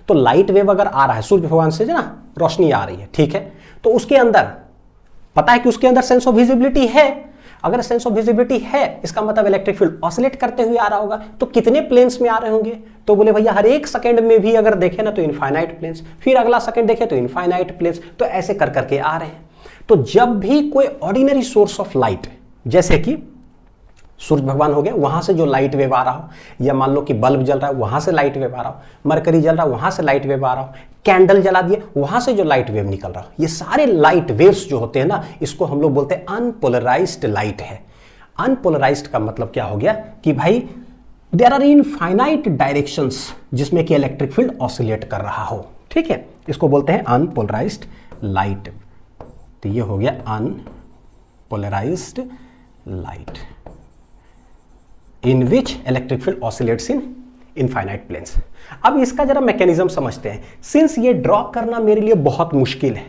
Speaker 1: तो लाइट वेव अगर आ रहा है सूर्य भगवान से ना रोशनी आ रही है, ठीक है, तो उसके अंदर पता है कि उसके अंदर सेंस ऑफ विजिबिलिटी है। अगर सेंस ऑफ विजिबिलिटी है, इसका मतलब इलेक्ट्रिक फील्ड ऑसिलेट करते हुए आ रहा होगा। तो कितने प्लेन्स में आ रहे होंगे? तो बोले भैया हर एक सेकंड में भी अगर देखें ना तो इनफाइनाइट प्लेन्स, फिर अगला सेकंड देखें तो इनफाइनाइट प्लेन्स, तो ऐसे कर करके आ रहे हैं। तो जब भी कोई ऑर्डिनरी सोर्स ऑफ लाइट, जैसे कि सूर्य भगवान हो गया, वहां से जो लाइट वेव आ रहा हो, या मान लो कि बल्ब जल रहा है वहां से लाइट वेव आ रहा हो, मरकरी जल रहा है वहां से लाइट वेव आ रहा हो, कैंडल जला दिए वहां से जो लाइट वेव निकल रहा हो, ये सारे लाइट वेव्स जो होते हैं ना, इसको हम लोग बोलते हैं अनपोलराइज्ड लाइट है। अनपोलराइज्ड का मतलब क्या हो गया कि भाई देयर आर इनफाइनाइट डायरेक्शंस जिसमें कि इलेक्ट्रिक फील्ड ऑसिलेट कर रहा हो, ठीक है, इसको बोलते हैं अनपोलराइज्ड लाइट। तो ये हो गया unpolarised light in which electric field oscillates in infinite planes. अब इसका जरा मैकेनिज्म समझते हैं। सिंस ये ड्रॉ करना मेरे लिए बहुत मुश्किल है,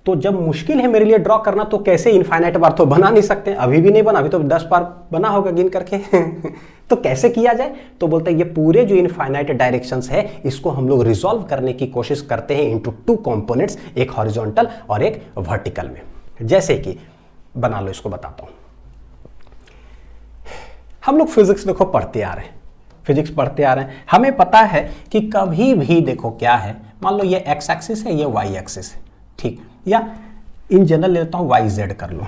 Speaker 1: तो जब मुश्किल है मेरे लिए ड्रॉ करना, तो कैसे इनफाइनाइट बार तो बना नहीं सकते, अभी भी नहीं बना, अभी तो 10 बार बना होगा गिन करके। तो कैसे किया जाए? तो बोलते हैं ये पूरे जो इनफाइनाइट डायरेक्शंस है, इसको हम लोग रिजॉल्व करने की कोशिश करते हैं इनटू 2 कंपोनेंट्स, एक हॉरिजॉन्टल और एक वर्टिकल में। जैसे कि बना लो, इसको बताता हूं। हम लोग फिजिक्स देखो पढ़ते आ रहे हैं, फिजिक्स पढ़ते आ रहे हैं, हमें पता है कि कभी भी देखो क्या है, मान लो ये एक्स एक्सिस है, ये वाई एक्सिस है, ठीक, या इन जनरल लेता हूं वाई जेड कर लो,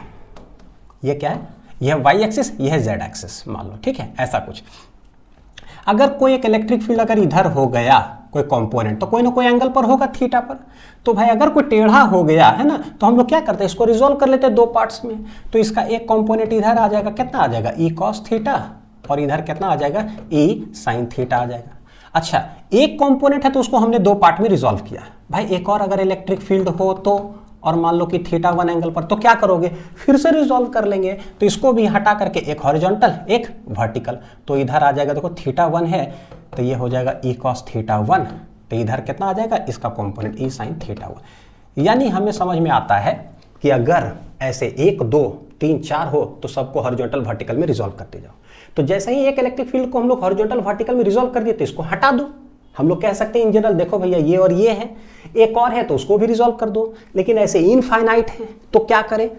Speaker 1: ये क्या है, यह वाई एक्सिस, यह जेड एक्सिस मान लो, ठीक है, ऐसा कुछ। अगर कोई एक इलेक्ट्रिक फील्ड अगर इधर हो गया कोई कंपोनेंट, तो कोई ना कोई एंगल पर होगा, थीटा पर। तो भाई अगर कोई टेढ़ा हो गया है ना, तो हम लोग क्या करते हैं, इसको रिजोल्व कर लेते हैं 2 पार्ट्स में। तो इसका एक कंपोनेंट इधर आ जाएगा, कितना आ जाएगा, ई कॉस थीटा, और इधर कितना आ जाएगा, ई साइन थीटा आ जाएगा। अच्छा, एक कंपोनेंट है तो उसको हमने 2 पार्ट में रिजोल्व किया। भाई एक और अगर इलेक्ट्रिक फील्ड हो तो, और मान लो कि θ1 एंगल पर, तो क्या करोगे, फिर से रिजोल्व कर लेंगे। तो इसको भी हटा करके एक हॉरिजॉन्टल एक वर्टिकल, तो इधर आ जाएगा, देखो θ1 है तो ये हो जाएगा e cos θ1, तो इधर कितना आ जाएगा, इसका कंपोनेंट e sin θ1। यानी हमें समझ में आता है कि अगर ऐसे 1 2 3 4 हो तो सबको हॉरिजॉन्टल वर्टिकल में रिजोल्व करते जाओ। तो जैसे ही एक इलेक्ट्रिक फील्ड को हम लोग हॉरिजॉन्टल वर्टिकल में रिजोल्व कर दिए, तो इसको हटा दो। हम लोग कह सकते हैं इन जनरल, देखो भैया ये और ये है, एक और है तो उसको भी रिजोल्व कर दो। लेकिन ऐसे इनफाइनाइट है तो क्या करें,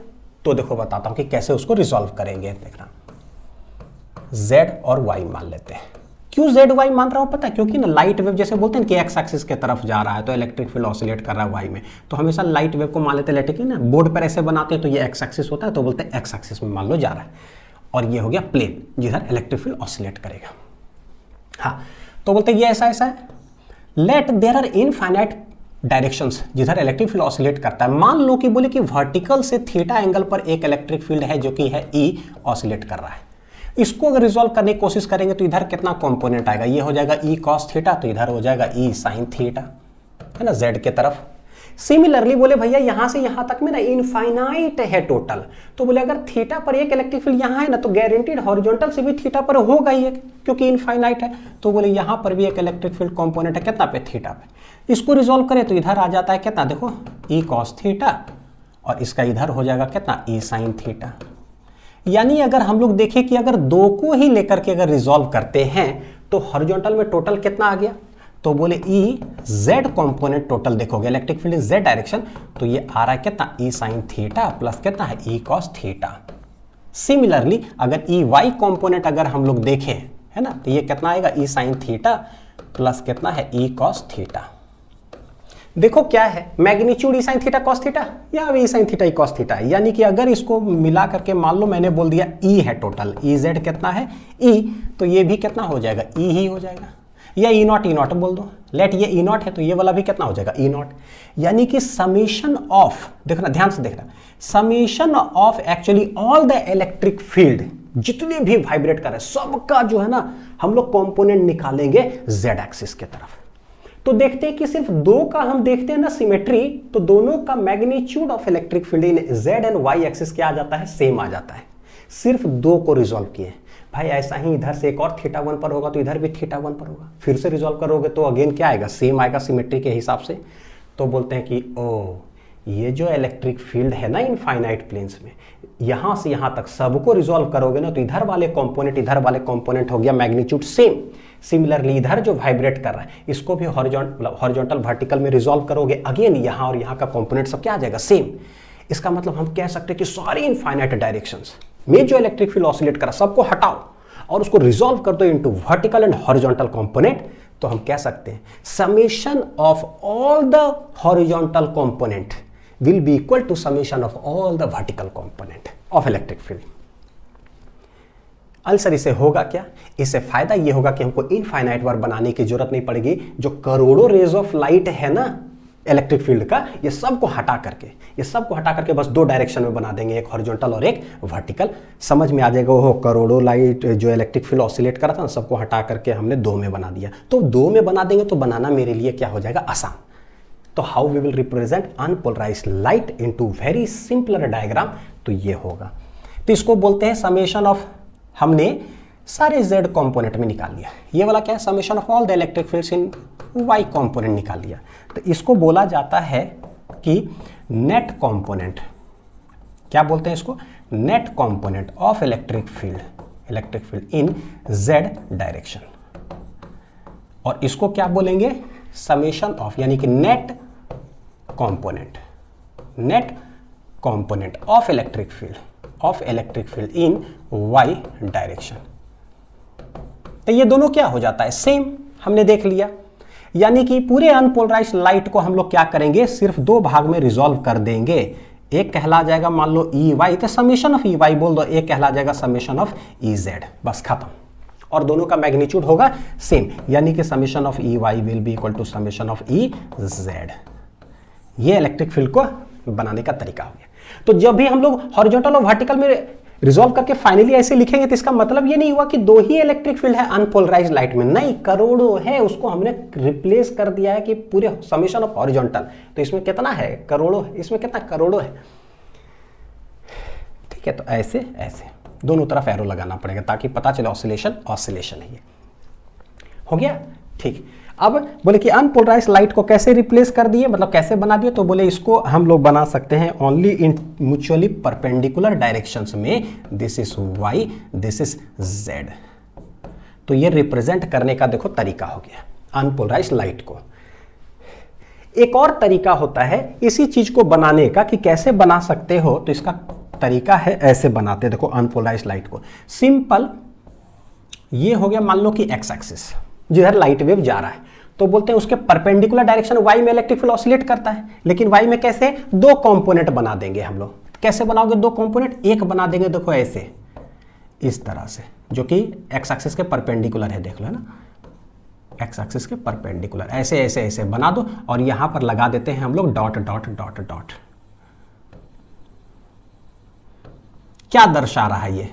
Speaker 1: तो देखो बताता हूं कि कैसे उसको रिजोल्व करेंगे। देखना, z और y मान लेते हैं, क्यों जेड वाई मान रहा हूं पता है, क्योंकि ना लाइट वेव जैसे बोलते हैं कि एक्स एक्सिस की तरफ जा रहा है तो इलेक्ट्रिक फील्ड ऑसिलेट कर रहा है वाई में, तो हमेशा लाइट वेव को मान लेते हैं, ठीक है ना, बोर्ड पर ऐसे बनाते हैं तो ये एक्स एक्सिस होता है तो बोलते हैं एक्स एक्सिस में मान लो जा रहा है, और ये हो गया प्लेन जिधर इलेक्ट्रिक फील्ड ऑसिलेट करेगा। हाँ, तो बोलते हैं ये ऐसा ऐसा है। Let there are infinite directions जिधर इलेक्ट्रिक फील्ड ऑसिलेट करता है। मान लो कि बोले कि वर्टिकल से थीटा एंगल पर एक इलेक्ट्रिक फील्ड है जो कि है ई ऑसिलेट कर रहा है। इसको अगर रिजॉल्व करने की कोशिश करेंगे तो इधर कितना कंपोनेंट आएगा, ये हो जाएगा ई कॉस थीटा, तो इधर हो जाएगा ई साइन थीटा, है ना, जेड के तरफ। सिमिलरली बोले भैया यहां से यहां तक में ना इनफाइनाइट है टोटल, तो बोले अगर थीटा पर एक इलेक्ट्रिक फील्ड यहां है ना तो गारंटीड हॉरिजॉन्टल से भी थीटा पर होगा ही एक, क्योंकि इनफाइनाइट है, तो बोले यहां पर भी एक इलेक्ट्रिक फील्ड कंपोनेंट है कितना पे, थीटा पे। इसको रिजॉल्व करें तो इधर आ जाता है कितना, देखो ई कॉस थीटा, और इसका इधर हो जाएगा कितना, ई साइन थीटा। यानी अगर हम लोग देखें कि अगर दो को ही लेकर के अगर रिजॉल्व करते हैं तो हॉरिजॉन्टल में टोटल कितना आ गया, तो बोले ई जेड कंपोनेंट टोटल देखोगे इलेक्ट्रिक फील्ड जेड डायरेक्शन, तो ये आ रहा है कितना, ई साइन थीटा प्लस कितना है, ई कॉस थीटा। सिमिलरली अगर ई वाई कंपोनेंट अगर हम लोग देखें, है ना, तो ये कितना आएगा, ई साइन थीटा प्लस कितना है, ई कॉस थीटा। देखो क्या है, magnitude E sine theta cos theta या E sine theta E cos theta, यानी कि अगर इसको मिला करके मान लो मैंने बोल दिया ई है टोटल, ई जेड कितना है ई, तो ये भी कितना हो जाएगा, ई ही हो जाएगा, या ई नॉट बोल दो, लेट ये ई नॉट है तो ये वाला भी कितना हो जाएगा, ई नॉट। यानी कि समेशन ऑफ, देखना ध्यान से देखना, summation of actually all the electric field जितने भी वाइब्रेट कर रहे हैं सबका जो है ना हम लोग कंपोनेंट निकालेंगे जेड एक्सिस के तरफ। तो देखते हैं कि सिर्फ दो का हम देखते हैं ना सिमेट्री, तो दोनों का magnitude of electric field in Z and Y axis क्या आ जाता है, सेम आ जाता है। सिर्फ दो को रिजॉल्व किए भाई, ऐसा ही इधर से एक और थीटा 1 पर होगा तो इधर भी थीटा 1 पर होगा, फिर से रिजॉल्व करोगे तो अगेन क्या आएगा, सेम आएगा सिमेट्री के हिसाब से। तो बोलते हैं कि ओ ये जो इलेक्ट्रिक फील्ड है ना इनफाइनाइट प्लेन्स में, यहां से यहां तक सबको रिजॉल्व करोगे ना तो इधर वाले कंपोनेंट हो गया मैग्नीट्यूड सेम। सिमिलरली इधर जो वाइब्रेट कर रहा है इसको भी हॉरिजॉन्टल वर्टिकल में रिजॉल्व करोगे, अगेन यहां और यहां का कंपोनेंट सब क्या आ जाएगा, सेम। इसका मतलब हम कह सकते हैं कि सारी इनफाइनाइट डायरेक्शंस में जो इलेक्ट्रिक फील्ड ऑसिलेट कर रहा है सबको हटाओ और उसको रिजॉल्व कर दो into vertical and horizontal component, तो हम कह सकते हैं summation of all the horizontal component will be equal to summation of all the vertical component of electric field। Answer इसे होगा क्या, इससे फायदा ये होगा कि हमको इनफाइनाइट बार बनाने की जरूरत नहीं पड़ेगी, जो करोड़ों रेज ऑफ लाइट है ना इलेक्ट्रिक फील्ड का, ये सबको हटा करके बस दो डायरेक्शन में बना देंगे, एक हॉरिजॉन्टल और एक वर्टिकल। समझ में आ जाएगा, वो करोड़ों लाइट जो इलेक्ट्रिक फील्ड ऑसिलेट कर रहा था ना सबको हटा करके हमने दो में बना दिया। तो दो में बना देंगे तो बनाना मेरे लिए क्या हो जाएगा, आसान। तो how we will represent unpolarised light into very simpler diagram, तो ये होगा। तो इसको बोलते हैं समेशन ऑफ, हमने सारे जेड कंपोनेंट में निकाल लिया, ये वाला क्या है, summation of all the electric fields in Y component निकाल लिया। तो इसको बोला जाता है कि नेट कंपोनेंट, क्या बोलते हैं इसको, net component of electric field in Z direction. और इसको क्या बोलेंगे, समेशन ऑफ, यानी कि net component of electric field in Y direction. तो ये दोनों क्या हो जाता है, सेम, हमने देख लिया। यानी कि पूरे अनपोलराइज्ड लाइट को हम लोग क्या करेंगे, सिर्फ दो भाग में रिजॉल्व कर देंगे। एक कहला जाएगा मान लो ई वाई, तो समेशन ऑफ ई वाई बोल दो, एक कहला जाएगा समेशन ऑफ ई जेड, बस खत्म। और दोनों का मैग्नीट्यूड होगा सेम, यानी कि summation of E Y will be equal to summation of E Z. ये इलेक्ट्रिक फील्ड को बनाने का तरीका हो गया। तो जब भी हम लोग हॉरिजॉन्टल और वर्टिकल में रिजॉल्व करके फाइनली ऐसे लिखेंगे तो इसका मतलब ये नहीं हुआ कि दो ही इलेक्ट्रिक फील्ड है अनपोलराइज्ड लाइट में, नहीं, करोड़ों है, उसको हमने रिप्लेस कर दिया है कि पूरे समेशन ऑफ हॉरिजॉन्टल। तो इसमें कितना है, करोड़ों, इसमें कितना करोड़ों है, ठीक है। तो ऐसे दोनों तरफ एरो लगाना पड़ेगा ताकि पता चले ऑसिलेशन है, ये हो गया, ठीक। अब बोले कि अनपोलराइज्ड लाइट को कैसे रिप्लेस कर दिए, मतलब कैसे बना दिए, तो बोले इसको हम लोग बना सकते हैं only in mutually perpendicular directions में, this is Y, this is Z. तो ये रिप्रेजेंट करने का देखो तरीका हो गया अनपोलराइज्ड लाइट को। एक और तरीका होता है इसी चीज को बनाने का कि कैसे बना सकते हो, तो इसका तरीका है ऐसे बनाते, देखो अनपोलराइज्ड लाइट को सिंपल, ये हो गया मान लो कि एक्स एक्सिस जिधर लाइट वेव जा रहा है, तो बोलते हैं उसके परपेंडिकुलर डायरेक्शन वाई में इलेक्ट्रिक फील्ड ऑसिलेट करता है। लेकिन वाई में कैसे, दो कंपोनेंट बना देंगे हम लोग। कैसे बनाओगे दो कंपोनेंट, एक बना देंगे देखो ऐसे, इस तरह से, जो कि एक्स एक्सिस के परपेंडिकुलर है, देख लो है ना, एक्स एक्सिस के परपेंडिकुलर, ऐसे ऐसे ऐसे बना दो और यहां पर लगा देते हैं हम लोग डॉट डॉट डॉट डॉट। क्या दर्शा रहा है ये,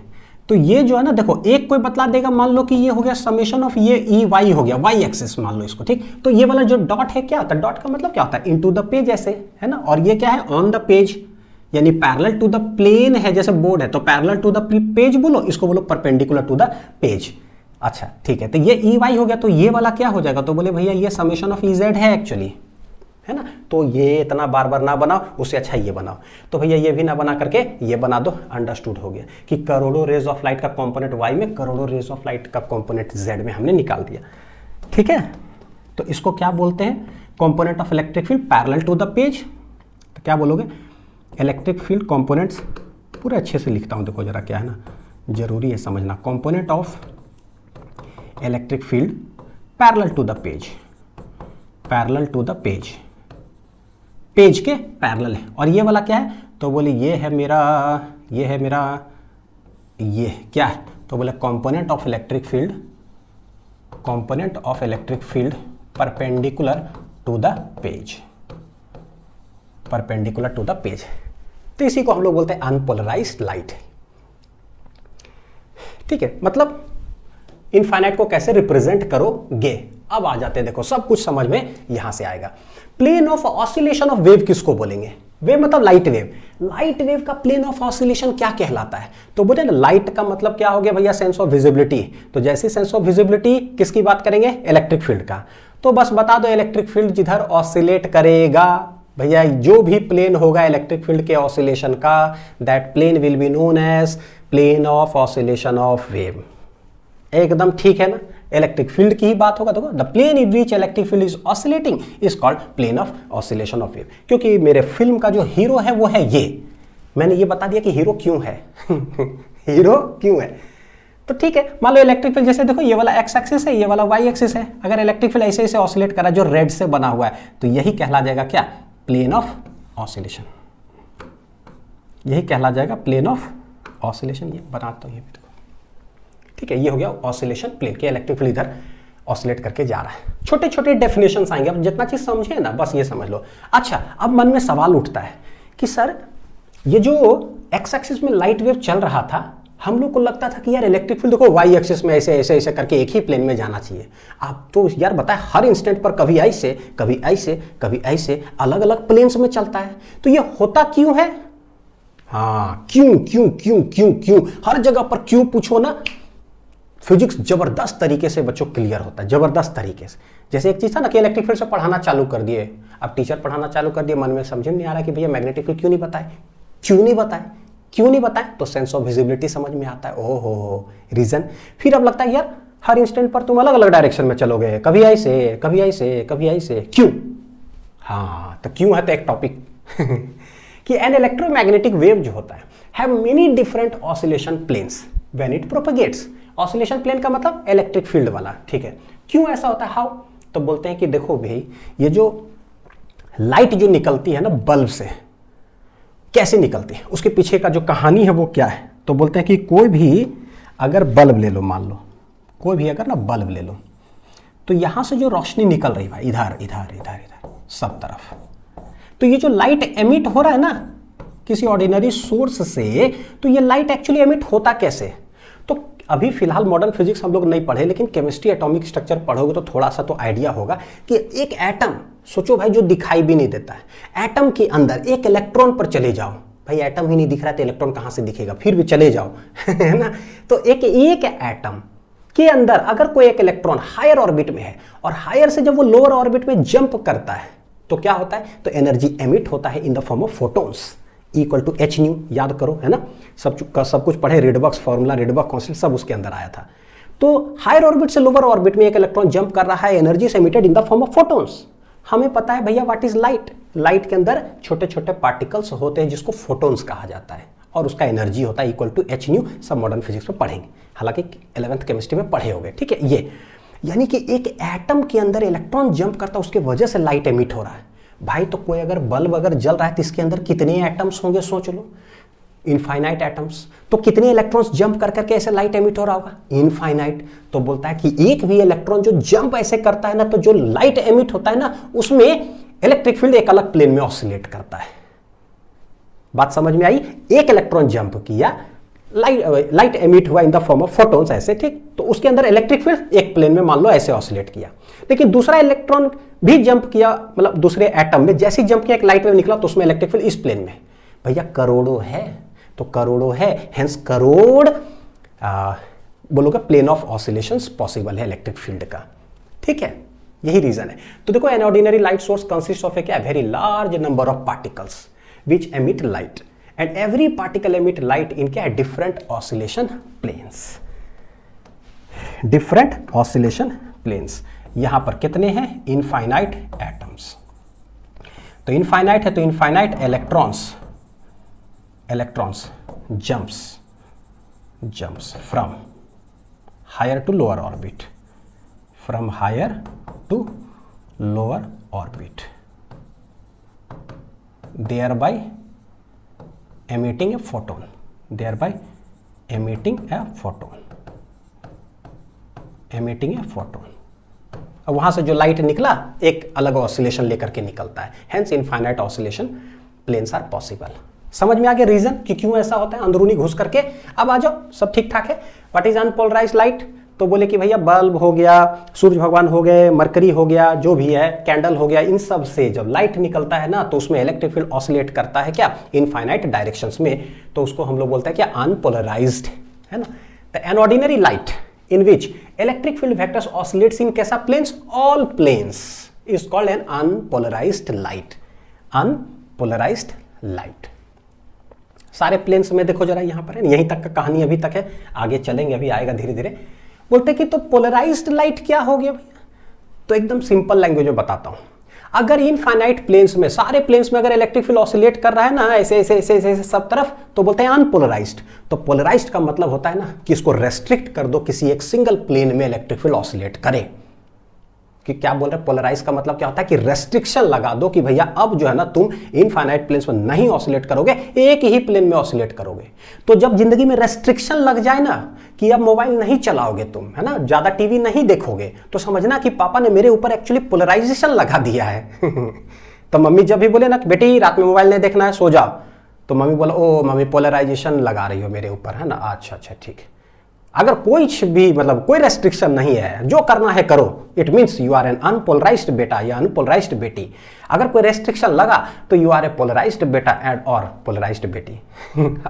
Speaker 1: तो ये जो है ना देखो, एक कोई बतला देगा, मान लो कि ये हो गया समेशन ऑफ ये ई वाई हो गया, वाई एक्सिस मान लो इसको, ठीक। तो ये वाला जो डॉट है क्या होता है, डॉट का मतलब क्या होता है, इनटू द पेज ऐसे, है ना। और ये क्या है, ऑन द पेज, यानी पैरेलल टू द प्लेन है, जैसे बोर्ड है तो पैरेलल टू द पेज बोलो, इसको बोलो परपेंडिकुलर टू द पेज। अच्छा ठीक है, तो ये ई वाई हो गया, तो ये वाला क्या हो जाएगा, तो बोले भैया ये समेशन ऑफ ई जेड है एक्चुअली, है ना। तो ये इतना बार बार ना बनाओ, उससे अच्छा ये बनाओ। तो भैया ये भी ना बना करके ये बना दो, अंडरस्टूड हो गया कि करोड़ों रेज ऑफ लाइट का कंपोनेंट वाई में, करोड़ों रेज ऑफ लाइट का कंपोनेंट जेड में हमने निकाल दिया, ठीक है। तो इसको क्या बोलते हैं, component of electric field parallel to the page. तो क्या बोलोगे, इलेक्ट्रिक फील्ड कंपोनेंट्स, पूरे अच्छे से लिखता हूं, देखो जरा क्या है ना, जरूरी है समझना। Component of electric field parallel to the page, parallel to the page, page के पैरेलल है। और ये वाला क्या है, तो बोले ये है मेरा, ये है मेरा, ये क्या है, तो बोले component of electric field, component of electric field perpendicular to the page, perpendicular to the page. तो इसी को हम लोग बोलते हैं अनपोलराइज्ड लाइट, ठीक है। मतलब इनफाइनाइट को कैसे रिप्रेजेंट करोगे, अब आ जाते हैं, देखो सब कुछ समझ में यहां से आएगा। Plane of oscillation of wave किसको बोलेंगे, वेव मतलब लाइट वेव, लाइट वेव का प्लेन ऑफ ऑसिलेशन क्या कहलाता है, तो बोले ना लाइट का मतलब क्या हो गया भैया, सेंस ऑफ विजिबिलिटी। तो जैसे सेंस ऑफ विजिबिलिटी किसकी बात करेंगे, इलेक्ट्रिक फील्ड का। तो बस बता दो इलेक्ट्रिक फील्ड जिधर ऑसिलेट करेगा भैया, जो भी प्लेन होगा इलेक्ट्रिक फील्ड के ऑसिलेशन का, that plane will be known as plane of oscillation of wave. एकदम ठीक है ना, इलेक्ट्रिक फील्ड की ही बात होगा। देखो the plane in which electric field is oscillating is called plane of oscillation of wave. क्योंकि मेरे फिल्म का जो हीरो है वो है ये, मैंने ये बता दिया कि हीरो क्यों है हीरो क्यों है। तो ठीक है, मान लो इलेक्ट्रिक फील्ड, जैसे देखो ये वाला एक्स एक्सिस है, ये वाला वाई एक्सिस है। अगर इलेक्ट्रिक फील्ड ऐसे ऐसे ऑसिलेट करा जो रेड से बना हुआ है, तो यही कहला जाएगा क्या, प्लेन ऑफ ऑसिलेशन। यही कहला जाएगा प्लेन ऑफ ऑसिलेशन। ये बनाता हूं, ये भी ठीक है। ये हो गया ऑसिलेशन प्लेन के, इलेक्ट्रिक फील्ड इधर ऑसिलेट करके जा रहा है। छोटे छोटे डेफिनेशंस आएंगे, अब जितना चीज समझे ना बस ये समझ लो। अच्छा, अब मन में सवाल उठता है कि सर ये जो एक्स एक्सिस में लाइट वेव चल रहा था, हम लोग को लगता था कि यार इलेक्ट्रिक फील्ड देखो वाई एक्सिस में ऐसे ऐसे ऐसे करके एक ही प्लेन में जाना चाहिए। आप तो यार बताए हर इंस्टेंट पर कभी ऐसे कभी ऐसे कभी ऐसे अलग अलग प्लेन्स में चलता है, तो ये होता क्यों है। हाँ, क्यों क्यों क्यों क्यों क्यों, हर जगह पर क्यों पूछो ना, फिजिक्स जबरदस्त तरीके से बच्चों क्लियर होता है, जबरदस्त तरीके से। जैसे एक चीज था ना कि इलेक्ट्रिक फील्ड से पढ़ाना चालू कर दिए, अब टीचर पढ़ाना चालू कर दिए, मन में समझ में नहीं आ रहा कि भैया मैग्नेटिक फील्ड क्यों नहीं बताए, क्यों नहीं बताए, क्यों नहीं बताए, तो सेंस ऑफ विजिबिलिटी समझ में आता है, ओहो रीजन। फिर अब लगता है यार हर इंस्टेंट पर तुम अलग अलग डायरेक्शन में चलोगे, कभी ऐसे कभी ऐसे कभी ऐसे, क्यों। हाँ, तो क्यों है तो एक टॉपिक कि एन इलेक्ट्रोमैग्नेटिक वेव जो होता है have many different oscillation planes when it propagates. Oscillation plane का मतलब इलेक्ट्रिक फील्ड वाला, ठीक है। क्यों ऐसा होता है, हाउ, तो बोलते हैं कि देखो भाई ये जो लाइट जो निकलती है ना बल्ब से, कैसे निकलती है, उसके पीछे का जो कहानी है वो क्या है। तो बोलते हैं कि कोई भी अगर बल्ब ले लो, मान लो कोई भी अगर ना बल्ब ले लो, तो यहां से जो रोशनी निकल रही है इधर इधर इधर इधर सब तरफ, तो ये जो लाइट एमिट हो रहा है ना किसी ऑर्डिनरी सोर्स से, तो ये लाइट एक्चुअली एमिट होता कैसे। तो अभी फिलहाल मॉडर्न फिजिक्स हम लोग नहीं पढ़े, लेकिन केमिस्ट्री एटॉमिक स्ट्रक्चर पढ़ोगे तो थोड़ा सा तो आइडिया होगा कि एक एटम, सोचो भाई जो दिखाई भी नहीं देता है, एटम के अंदर एक इलेक्ट्रॉन पर चले जाओ, भाई एटम ही नहीं दिख रहा तो इलेक्ट्रॉन कहां से दिखेगा, फिर भी चले जाओ है ना। तो एक एटम के अंदर अगर कोई एक इलेक्ट्रॉन हायर ऑर्बिट में है और हायर से जब वो लोअर ऑर्बिट में जंप करता है तो क्या होता है, तो एनर्जी एमिट होता है in the form of photons equal to H nu, याद करो है ना, सब कुछ पढ़े, रेडबर्ग्स फॉर्मूला, रेडबर्ग कांस्टेंट सब उसके अंदर आया था। तो हायर ऑर्बिट से लोअर ऑर्बिट में एक इलेक्ट्रॉन जंप कर रहा है, energy is emitted in the form of photons. हमें पता है भैया व्हाट इज लाइट, लाइट के अंदर छोटे छोटे पार्टिकल्स होते हैं जिसको फोटोन्स कहा जाता है। और उसका एनर्जी होता है इक्वल टू एच न्यू, सब मॉडर्न फिजिक्स में पढ़ेंगे, हालांकि 11th केमिस्ट्री में पढ़े होंगे, ठीक है। ये यानी कि एक एटम के अंदर इलेक्ट्रॉन जंप करता है, उसके वजह से लाइट एमिट हो रहा है। भाई तो कोई अगर बल्ब अगर जल रहा है तो इसके अंदर कितने एटम्स होंगे सोच लो, इनफाइनाइट एटम्स। तो कितने इलेक्ट्रॉन्स जंप कर करके ऐसे लाइट एमिट हो रहा होगा, इनफाइनाइट। तो बोलता है कि एक भी इलेक्ट्रॉन जो जंप ऐसे करता है ना, तो जो लाइट एमिट होता है ना, उसमें इलेक्ट्रिक फील्ड एक अलग प्लेन में ऑसिलेट करता है। बात समझ में आई? एक इलेक्ट्रॉन जंप किया, लाइट एमिट हुआ इन द फॉर्म ऑफ फोटॉन्स ऐसे, ठीक, तो उसके अंदर इलेक्ट्रिक फील्ड एक प्लेन में मान लो ऐसे ऑसिलेट किया। लेकिन दूसरा इलेक्ट्रॉन भी जंप किया, मतलब दूसरे एटम में जैसे ही जंप किया एक लाइट वेव निकला, तो उसमें इलेक्ट्रिक फील्ड इस प्लेन में। भैया करोड़ों है, तो करोड़ों है, हेंस करोड़ बोलोगे प्लेन ऑफ ऑसिलेशंस पॉसिबल है इलेक्ट्रिक फील्ड का, ठीक है, यही रीजन है। तो देखो an ordinary light source consist of a क्या, very large number of particles which emit light, and every particle emit light in क्या, different oscillation planes, different oscillation planes. यहां पर कितने हैं, इनफाइनाइट एटम्स। तो इनफाइनाइट है तो infinite electrons jumps from higher to lower orbit, from higher to lower orbit, thereby emitting a photon, thereby emitting a photon, emitting a photon। अब वहां से जो लाइट निकला एक अलग ऑसिलेशन लेकर के निकलता है, hence infinite oscillation planes are possible. समझ में आ गया रीजन कि क्यों ऐसा होता है, अंदरूनी घुस करके। अब आ जाओ, सब ठीक ठाक है। What is unpolarised light? तो बोले कि भैया बल्ब हो गया, सूर्य भगवान हो गए, मरकरी हो गया, जो भी है, कैंडल हो गया, इन सब से जब लाइट निकलता है ना, तो उसमें इलेक्ट्रिक फील्ड ऑसिलेट करता है क्या, इनफाइनाइट डायरेक्शंस में। तो उसको हम लोग बोलते हैं क्या, अनपोलराइज्ड, है ना। The N ordinary light in which electric field vectors oscillates in कैसा planes, all planes is called an unpolarized light, unpolarized light। सारे प्लेन्स में देखो जरा, यहां पर है, यहीं तक का कहानी अभी तक है, आगे चलेंगे, अभी आएगा धीरे धीरे। बोलते कि तो पोलराइज्ड लाइट क्या हो गया भैया? तो एकदम सिंपल लैंग्वेज में बताता हूं। अगर इनफाइनाइट प्लेन्स में, सारे प्लेन्स में अगर इलेक्ट्रिक फील्ड ऑसिलेट कर रहा है ना, ऐसे ऐसे ऐसे ऐसे सब तरफ, तो बोलते हैं अनपोलराइज्ड। तो पोलराइज्ड का मतलब होता है ना कि इसको रेस्ट्रिक्ट कर दो, किसी एक सिंगल प्लेन में इलेक्ट्रिक फील्ड ऑसिलेट करे। कि क्या बोल रहे हैं, पोलराइज का मतलब क्या होता है कि रेस्ट्रिक्शन लगा दो कि भैया अब जो है ना तुम इनफाइनाइट प्लेन्स में नहीं ऑसिलेट करोगे, एक ही प्लेन में ऑसिलेट करोगे। तो जब जिंदगी में रेस्ट्रिक्शन लग जाए ना कि अब मोबाइल नहीं चलाओगे तुम, है ना, ज्यादा टीवी नहीं देखोगे, तो समझना कि पापा ने मेरे ऊपर एक्चुअली पोलराइजेशन लगा दिया है। तो मम्मी जब भी बोले ना कि बेटी रात में मोबाइल नहीं देखना है, सो जाओ, तो मम्मी बोला ओ मम्मी पोलराइजेशन लगा रही हो मेरे ऊपर, है ना, अच्छा अच्छा ठीक है। अगर कोई भी मतलब कोई रेस्ट्रिक्शन नहीं है, जो करना है करो, it means you are an unpolarized बेटा या अनपोलराइज्ड बेटी। अगर कोई रेस्ट्रिक्शन लगा तो यू आर ए पोलराइज्ड बेटा एंड और पोलराइज्ड बेटी।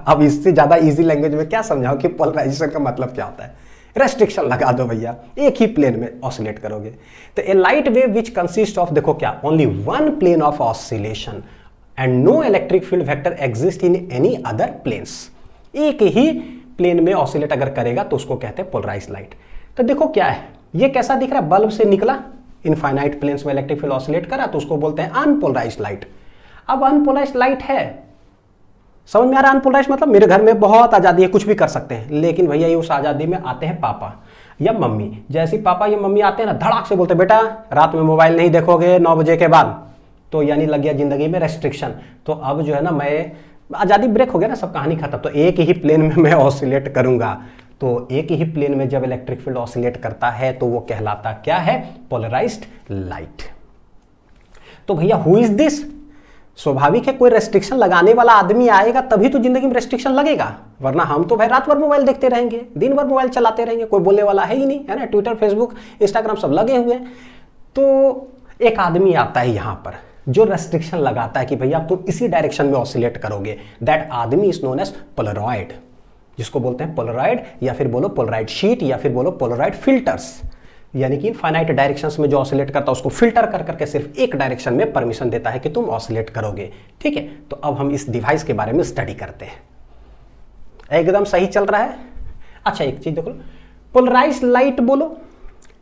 Speaker 1: अब इससे ज्यादा इजी लैंग्वेज में क्या समझाओ कि पोलराइजेशन का मतलब क्या होता है। रेस्ट्रिक्शन लगा दो भैया, एक ही प्लेन में ऑसिलेट करोगे। तो a light wave which consist of, देखो क्या, only one plane of oscillation and no electric field vector exist in any other planes. एक ही प्लेन में ऑसिलेट अगर करेगा तो उसको कहते हैं पोलराइज्ड लाइट। तो देखो क्या है, ये कैसा दिख रहा है, बल्ब से निकला, इनफाइनाइट प्लेन्स में इलेक्ट्रिक फील्ड ऑसिलेट करा, तो उसको बोलते हैं अनपोलराइज्ड लाइट। अब अनपोलराइज्ड लाइट है, समझ में आ रहा है? अनपोलराइज्ड मतलब मेरे घर में बहुत आजादी है, कुछ भी कर सकते हैं, लेकिन भैया ये उस आजादी में आते हैं पापा या मम्मी। जैसे पापा या मम्मी आते हैं ना, धड़ाक से बोलते बेटा रात में मोबाइल नहीं देखोगे 9 बजे के बाद, तो यानी लग गया जिंदगी में रेस्ट्रिक्शन। तो अब जो है ना, मैं आजादी ब्रेक हो गया ना, सब कहानी खत्म। तो एक ही प्लेन में मैं ऑसिलेट करूंगा। तो एक ही प्लेन में जब इलेक्ट्रिक फील्ड ऑसिलेट करता है तो वो कहलाता क्या है, पोलराइज्ड लाइट। तो भैया हु इज दिस? स्वाभाविक है कोई रेस्ट्रिक्शन लगाने वाला आदमी आएगा तभी तो जिंदगी में रेस्ट्रिक्शन लगेगा, वरना हम तो भाई रात भर मोबाइल देखते रहेंगे, दिन भर मोबाइल चलाते रहेंगे, कोई बोलने वाला है ही नहीं, है ना। ट्विटर, फेसबुक, इंस्टाग्राम सब लगे हुए हैं। तो एक आदमी आता है यहां पर जो रेस्ट्रिक्शन लगाता है कि भैया तुम इसी डायरेक्शन में ऑसिलेट करोगे। दैट आदमी इज नोन एज पोलरॉइड, जिसको बोलते हैं पोलरॉइड, या फिर बोलो पोलराइड शीट, या फिर बोलो पोलरॉइड फिल्टर्स। यानी कि इनफाइनाइट डायरेक्शंस में जो ऑसिलेट करता है उसको फिल्टर कर करके सिर्फ एक डायरेक्शन में परमिशन देता है कि तुम ऑसिलेट करोगे, ठीक है। तो अब हम इस डिवाइस के बारे में स्टडी करते हैं। एकदम सही चल रहा है। अच्छा एक चीज देखो, पोलराइज्ड लाइट बोलो,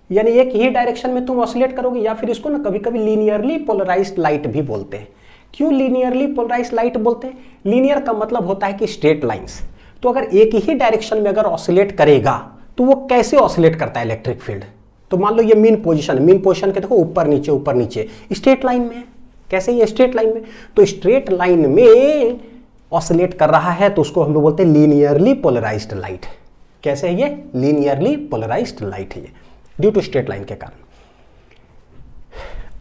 Speaker 1: यानी एक ही डायरेक्शन में तुम ऑसिलेट करोगे, या फिर इसको ना कभी कभी लीनियरली पोलराइज्ड लाइट भी बोलते हैं। क्यों लीनियरली पोलराइज्ड लाइट बोलते हैं? लीनियर का मतलब होता है कि स्ट्रेट लाइंस। तो अगर एक ही डायरेक्शन में अगर ऑसिलेट करेगा तो वो कैसे ऑसिलेट करता है इलेक्ट्रिक फील्ड? तो मान लो ये मीन पोजीशन के देखो ऊपर नीचे स्ट्रेट लाइन में है। कैसे? ये स्ट्रेट लाइन में, तो स्ट्रेट लाइन में ऑसिलेट कर रहा है तो उसको हम लोग बोलते हैं लीनियरली पोलराइज्ड लाइट। कैसे है ये? लीनियरली पोलराइज्ड लाइट है ये, ड्यू टू स्ट्रेट लाइन के कारण।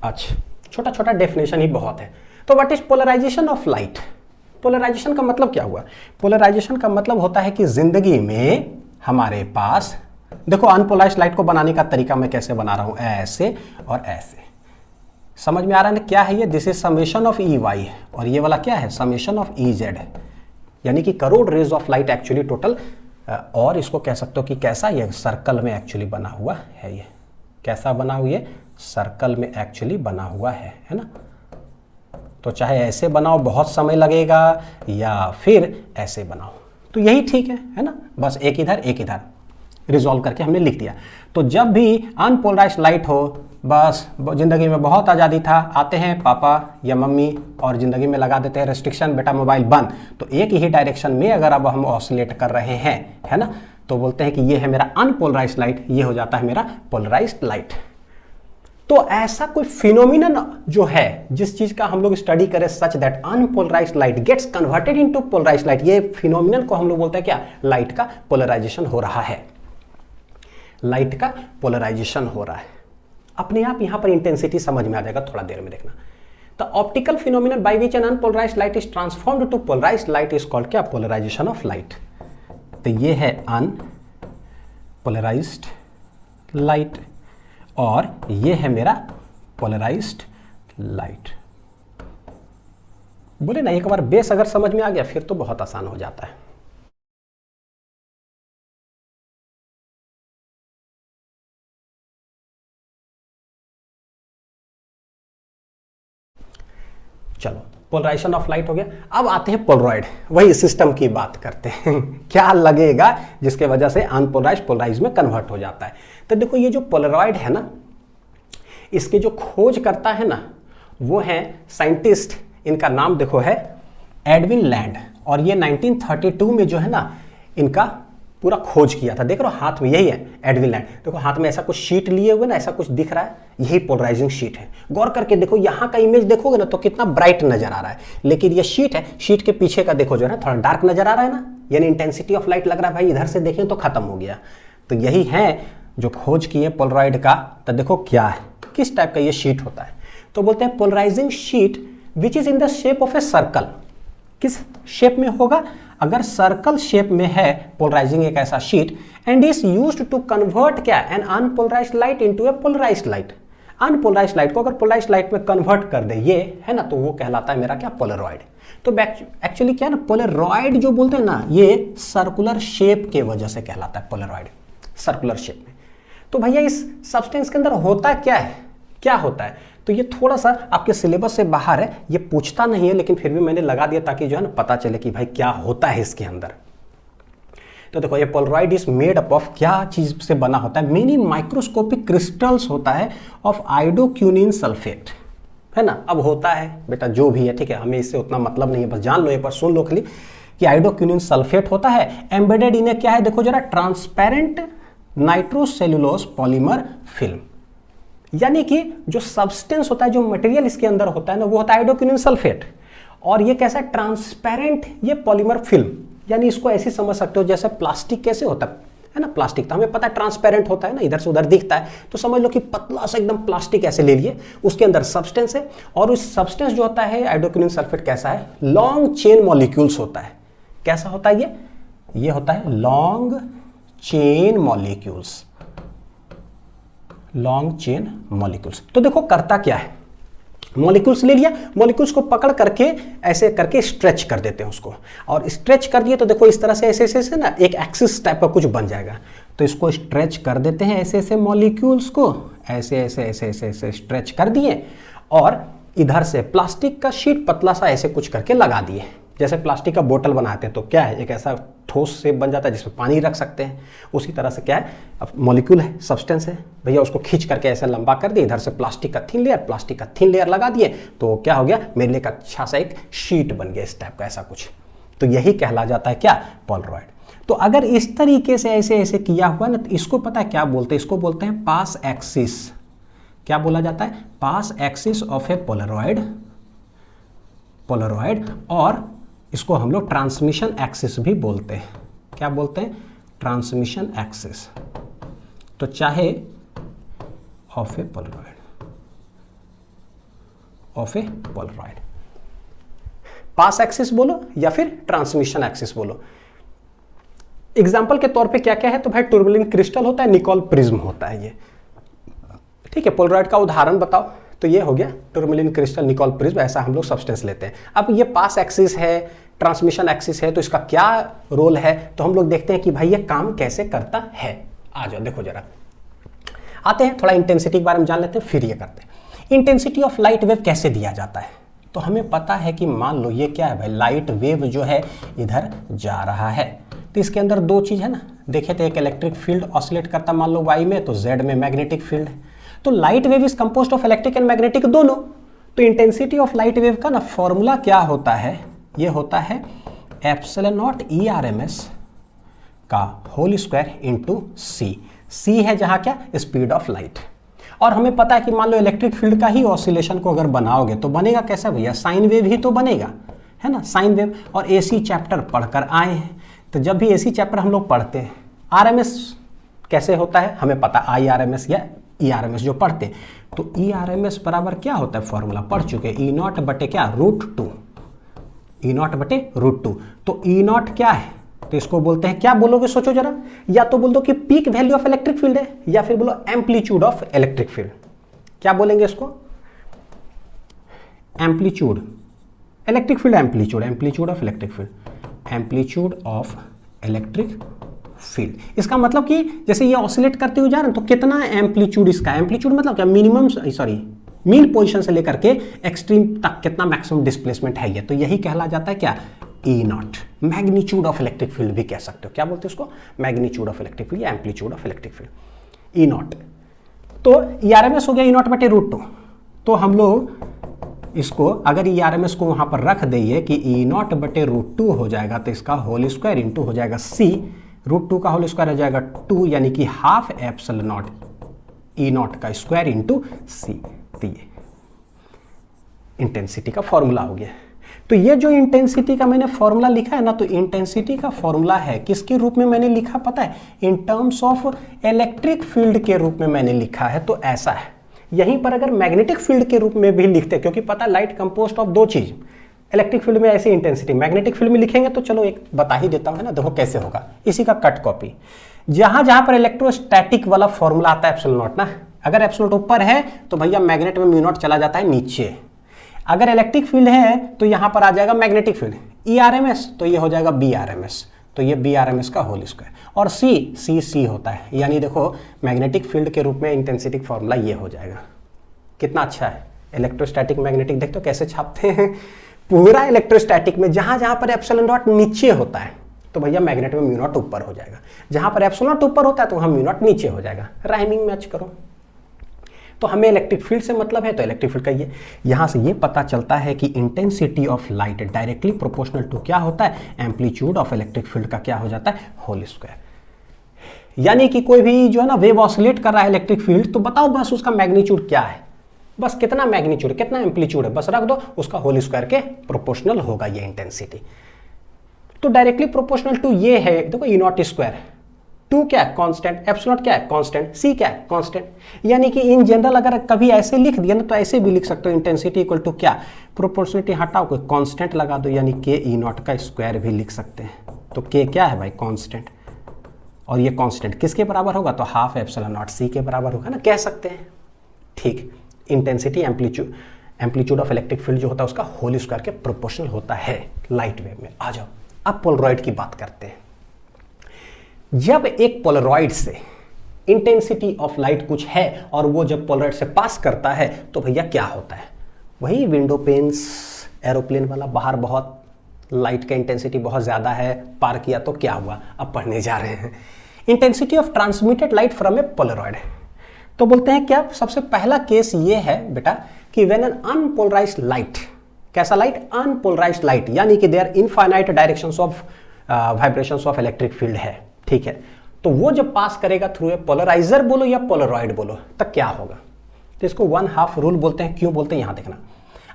Speaker 1: अच्छा, छोटा छोटा डेफिनेशन ही बहुत है। तो what is polarization of light? Polarization का मतलब क्या हुआ? पोलराइजेशन का मतलब होता है कि जिंदगी में हमारे पास, देखो अनपोलराइज्ड लाइट को बनाने का तरीका मैं कैसे बना रहा हूं, ऐसे और ऐसे। समझ में आ रहा है ना क्या है ये? This is summation of E Y, और ये वाला क्या है? समेशन ऑफ ई जेड, यानी कि crore rays of light actually टोटल। और इसको कह सकते हो कि कैसा, ये सर्कल में एक्चुअली बना हुआ है। ये कैसा बना हुआ? ये सर्कल में एक्चुअली बना हुआ है ना। तो चाहे ऐसे बनाओ बहुत समय लगेगा, या फिर ऐसे बनाओ तो यही ठीक है ना। बस एक इधर रिजॉल्व करके हमने लिख दिया। तो जब भी अनपोलराइज्ड लाइट हो, बस जिंदगी में बहुत आज़ादी था, आते हैं पापा या मम्मी और ज़िंदगी में लगा देते हैं रेस्ट्रिक्शन, बेटा मोबाइल बंद। तो एक ही डायरेक्शन में अगर अब हम ऑसिलेट कर रहे हैं, है ना, तो बोलते हैं कि ये है मेरा अनपोलराइज्ड लाइट, ये हो जाता है मेरा पोलराइज्ड लाइट। तो ऐसा कोई फिनोमिनन जो है जिस चीज का हम लोग स्टडी करें such that unpolarized light gets converted into polarized light, ये फिनोमिनन को हम लोग बोलते हैं क्या? लाइट का पोलराइजेशन हो रहा है। लाइट का पोलराइजेशन हो रहा है। अपने आप यहां पर इंटेंसिटी समझ में आ जाएगा, थोड़ा देर में देखना। The optical phenomenon by which an unpolarised light is transformed to polarised light is called क्या? Polarisation of light. तो ये है अनपोलराइज्ड लाइट और ये है मेरा पोलराइज्ड लाइट। बोले ना, एक बार बेस अगर समझ में आ गया फिर तो बहुत आसान हो जाता है। चलो, पोलराइजेशन ऑफ लाइट हो गया। अब आते हैं पोलरॉइड, वही सिस्टम की बात करते हैं क्या लगेगा जिसके वजह से अनपोलराइज्ड पोलराइज में कन्वर्ट हो जाता है। तो देखो ये जो पोलरॉइड है ना, इसके जो खोज करता है ना वो है साइंटिस्ट, इनका नाम देखो है एडविन लैंड, और ये 1932 में जो है ना इनका पूरा खोज किया था। देख रहे हो हाथ में, यही है एडविन लैंड। देखो हाथ में ऐसा कुछ शीट लिए हुए ना, ऐसा कुछ दिख रहा है, यही पोलराइजिंग शीट है। गौर करके देखो, यहाँ का इमेज देखोगे ना तो कितना ब्राइट नजर आ रहा है, लेकिन ये शीट है, शीट के पीछे का देखो जो है ना थोड़ा डार्क नजर आ रहा है ना, यानी इंटेंसिटी ऑफ लाइट लग रहा है भाई इधर से देखें तो खत्म हो गया। तो यही है जो खोज किए पोलरॉइड का। तो देखो क्या है, किस टाइप का ये शीट होता है, तो बोलते हैं polarizing sheet which is in the shape of a circle. किस शेप में होगा? अगर सर्कल शेप में है पोलराइजिंग एक ऐसा sheet, and is used to convert क्या? An unpolarised light into a polarized light. Unpolarized light को अगर पोलराइज्ड लाइट में कन्वर्ट कर दे, ये है ना, तो वो कहलाता है मेरा क्या? पोलरॉइड। तो एक्चुअली क्या ना, पोलरॉइड जो बोलते हैं ना, ये सर्कुलर शेप के वजह से कहलाता है पोलरॉइड, सर्कुलर शेप में। तो भैया इस सब्सटेंस के अंदर होता क्या है, क्या होता है? तो ये थोड़ा सा आपके सिलेबस से बाहर है, ये पूछता नहीं है, लेकिन फिर भी मैंने लगा दिया ताकि जो है ना पता चले कि भाई क्या होता है इसके अंदर। तो देखो ये Polaroid is made up of, क्या चीज से बना होता है? मेनी माइक्रोस्कोपिक क्रिस्टल्स होता है ऑफ आयोडोक्यूनिन सल्फेट, है ना। अब होता है बेटा जो भी है, ठीक है, हमें इससे उतना मतलब नहीं है, बस जान लो एक बार, सुन लो खाली कि आयोडोक्यूनिन सल्फेट होता है। एम्बेडेड इन क्या है, देखो जरा, ट्रांसपेरेंट नाइट्रोसेल्युलोज पॉलीमर फिल्म, यानी कि जो सब्सटेंस होता है, जो मटेरियल इसके अंदर होता है ना, वो होता है आयोडोक्यूनिन सल्फेट। और ये कैसा? ट्रांसपेरेंट ये पॉलीमर फिल्म, यानी इसको ऐसे समझ सकते हो जैसे प्लास्टिक कैसे होता है ना, प्लास्टिक तो हमें पता है ट्रांसपेरेंट होता है ना, इधर से उधर दिखता है, तो समझ लो कि पतला सा एकदम प्लास्टिक ऐसे ले लिए, उसके अंदर सब्सटेंस है, और उस सब्सटेंस जो होता है आयोडोक्यूनिन सल्फेट कैसा है? लॉन्ग चेन मॉलिक्यूल्स होता है। कैसा होता है ये होता है long chain molecules, long chain molecules. तो देखो करता क्या है, मॉलिक्यूल्स ले लिया, मॉलिक्यूल्स को पकड़ करके ऐसे करके स्ट्रेच कर देते हैं उसको, और स्ट्रेच कर दिए तो देखो इस तरह से ऐसे ऐसे ना एक एक्सिस टाइप का कुछ बन जाएगा। तो इसको स्ट्रेच कर देते हैं ऐसे ऐसे, मॉलिक्यूल्स को ऐसे ऐसे ऐसे ऐसे ऐसे स्ट्रेच कर दिए, और इधर से प्लास्टिक का शीट पतला सा ऐसे कुछ करके लगा दिए, जैसे प्लास्टिक का बोतल बनाते हैं तो क्या है, एक ऐसा ठोस से बन जाता है जिसमें पानी रख सकते हैं। उसी तरह से क्या है, अब मॉलिक्यूल है, सब्सटेंस है भैया, उसको खींच करके ऐसे लंबा कर दिए, इधर से प्लास्टिक का थिन लेयर लगा दिए, तो क्या हो गया, मेरे लिए अच्छा सा एक शीट बन गया इस टाइप का, ऐसा कुछ। तो यही कहला जाता है क्या, पोलरॉइड। तो अगर इस तरीके से ऐसे ऐसे किया हुआ ना, तो इसको पता है क्या बोलते हैं, इसको बोलते हैं पास एक्सिस। क्या बोला जाता है, पास एक्सिस ऑफ ए पोलरॉइड, और इसको हम लोग ट्रांसमिशन एक्सिस भी बोलते हैं। क्या बोलते हैं, ट्रांसमिशन एक्सिस। तो चाहे of A Polaroid, pass axis बोलो या फिर ट्रांसमिशन एक्सिस बोलो। एग्जाम्पल के तौर पे क्या क्या है, तो भाई टूरमैलिन क्रिस्टल होता है, निकोल प्रिज्म होता है ये, ठीक है। पोलरॉइड का उदाहरण बताओ, तो ये हो गया टूरमैलिन क्रिस्टल, निकोल प्रिज्म, ऐसा हम लोग सब्सटेंस लेते हैं। अब ये पास एक्सिस है, ट्रांसमिशन एक्सिस है, तो इसका क्या रोल है, तो हम लोग देखते हैं कि भाई ये काम कैसे करता है। आ जाओ देखो जरा, आते हैं थोड़ा इंटेंसिटी के बारे में जान लेते हैं, फिर ये करते हैं। इंटेंसिटी ऑफ लाइट वेव कैसे दिया जाता है, तो हमें पता है कि मान लो ये क्या है भाई, लाइट वेव जो है इधर जा रहा है, तो इसके अंदर दो चीज है ना, देखे तो एक इलेक्ट्रिक फील्ड ऑसिलेट करता मान लो y में, तो z में मैग्नेटिक फील्ड है। तो light wave is composed of electric and magnetic दोनों। तो इंटेंसिटी ऑफ लाइट वेव का ना फॉर्मूला क्या होता है, ये होता है एप्सिलॉन नॉट ERMS का होल स्क्वायर इंटू c है जहां क्या, स्पीड ऑफ लाइट। और हमें पता है कि मान लो इलेक्ट्रिक फील्ड का ही ऑसिलेशन को अगर बनाओगे तो बनेगा कैसा भैया, साइन वेव ही तो बनेगा, है ना, साइन वेव। और AC चैप्टर पढ़कर आए हैं, तो जब भी AC चैप्टर हम लोग पढ़ते हैं, RMS कैसे होता है हमें पता, IRMS या ERMS जो पढ़ते हैं, तो ERMS बराबर क्या होता है, फॉर्मूला पढ़ चुके, E0 बटे क्या, √2, E0 बटे √2। तो E0 क्या है, तो इसको बोलते हैं, क्या बोलोगे सोचो जरा, या तो बोल दो कि peak value of electric field है, या फिर बोलो एम्पलीट्यूड ऑफ इलेक्ट्रिक फील्ड। क्या बोलेंगे इसको, amplitude, electric field amplitude of electric field, amplitude of electric field. इसका मतलब कि जैसे ये ऑसिलेट करते हुए जा रहे हैं, तो कितना एम्पलीट्यूड इसका, एम्पलीट्यूड मतलब क्या, मीन पोजीशन से लेकर के एक्सट्रीम तक कितना मैक्सिमम डिस्प्लेसमेंट है ये, तो यही कहला जाता है क्या, E0। Magnitude of electric field भी कह सकते हो, क्या बोलते हैं उसको, मैग्नीट्यूड ऑफ इलेक्ट्रिक फील्ड या amplitude of electric field, E0। तो ERMS हो गया E0 बटे √2। तो हम लोग इसको अगर ERMS को वहां पर रख देंगे कि E0 बटे √2 हो जाएगा, तो इसका होल स्क्वायर इंटू हो जाएगा c, √2 का होल स्क्वायर हो जाएगा 2, यानी कि हाफ एप्सिलॉन नॉट E0 का स्क्वायर इंटू c। तो ये इंटेंसिटी का फॉर्मूला हो गया। तो ये जो इंटेंसिटी का मैंने फॉर्मूला लिखा है ना, तो इंटेंसिटी का फॉर्मूला है किसके रूप में मैंने लिखा पता है, इन टर्म्स ऑफ इलेक्ट्रिक फील्ड के रूप में मैंने लिखा है। तो ऐसा है, यहीं पर अगर मैग्नेटिक फील्ड के रूप में भी लिखते हैं, क्योंकि पता लाइट कंपोज्ड ऑफ दो चीज, इलेक्ट्रिक फील्ड में ऐसी इंटेंसिटी, मैग्नेटिक फील्ड में लिखेंगे तो चलो एक बता ही देता हूं, है ना, देखो कैसे होगा, इसी का कट कॉपी। जहां जहां पर इलेक्ट्रोस्टैटिक वाला फॉर्मूला आता है एप्सिलॉन नॉट ना, अगर एप्सिलॉन नॉट ऊपर है तो भैया मैग्नेट में म्यू नॉट चला जाता है नीचे। अगर इलेक्ट्रिक फील्ड है तो यहां पर आ जाएगा मैग्नेटिक फील्ड, ERMS तो ये हो जाएगा BRMS, तो ये BRMS का होल स्क्वायर, और C होता है, यानी देखो मैग्नेटिक फील्ड के रूप में इंटेंसिटी फॉर्मूला ये हो जाएगा। कितना अच्छा है, इलेक्ट्रोस्टैटिक मैग्नेटिक देखते हो कैसे छापते हैं, पूरा इलेक्ट्रोस्टैटिक में जहां जहां पर एप्सिलॉन नॉट नीचे होता है तो भैया मैग्नेट में म्यू नॉट ऊपर हो जाएगा, जहां पर एप्सिलॉन नॉट ऊपर होता है तो वहां म्यू नॉट नीचे हो जाएगा। राइमिंग मैच करो। तो हमें इलेक्ट्रिक फील्ड से मतलब है, तो इलेक्ट्रिक फील्ड का ये, यहां से ये पता चलता है कि intensity of light directly proportional to क्या होता है, एम्पलीट्यूड ऑफ इलेक्ट्रिक फील्ड का क्या हो जाता है, होल स्क्वायर। यानी कि कोई भी जो है ना वेव ऑसिलेट कर रहा है इलेक्ट्रिक फील्ड, तो बताओ बस उसका मैग्नीट्यूड क्या है, बस कितना मैग्नीट्यूड, कितना एम्पलीट्यूड है, बस रख दो, उसका होल स्क्वायर के प्रोपोर्शनल होगा ये इंटेंसिटी। तो डायरेक्टली प्रोपोर्शनल टू ये है, देखो E0 स्क्वायर, 2 क्या है कांस्टेंट, एप्सिलॉन क्या है कांस्टेंट, c क्या है कांस्टेंट। यानी कि इन जनरल अगर कभी ऐसे लिख दिया ना, तो ऐसे भी लिख सकते हो, इंटेंसिटी इक्वल टू क्या, प्रोपोर्शनलिटी हटाओ कोई कांस्टेंट लगा दो, यानी k E0 का स्क्वायर भी लिख सकते हैं। तो k क्या है भाई, कांस्टेंट, और ये कांस्टेंट किसके बराबर होगा, तो हाफ एप्सिलॉन नॉट c के बराबर होगा ना, कह सकते हैं। ठीक, intensity amplitude of electric field जो होता है उसका होल स्क्वायर के प्रोपोर्शनल होता है लाइट वेव में। आ जाओ अब पोलरॉइड की बात करते हैं। जब एक पोलरॉइड से इंटेंसिटी ऑफ लाइट कुछ है और वो जब पोलरॉइड से पास करता है तो भैया क्या होता है, वही विंडो पेन्स एरोप्लेन वाला, बाहर बहुत लाइट का इंटेंसिटी बहुत ज़्यादा है, पार किया तो क्या हुआ, अब पढ़ने जा रहे हैं। Intensity of transmitted light from A Polaroid. तो बोलते हैं क्या, सबसे पहला केस ये है बेटा कि व्हेन एन अनपोलराइज्ड लाइट, कैसा लाइट, अनपोलराइज्ड लाइट, यानी कि there infinite directions of vibrations of electric field है, ठीक है। तो वो जब पास करेगा थ्रू ए पोलराइजर बोलो या पोलरॉइड बोलो, तब क्या होगा। तो इसको 1/2 रूल बोलते हैं। क्यों बोलते हैं, यहां देखना।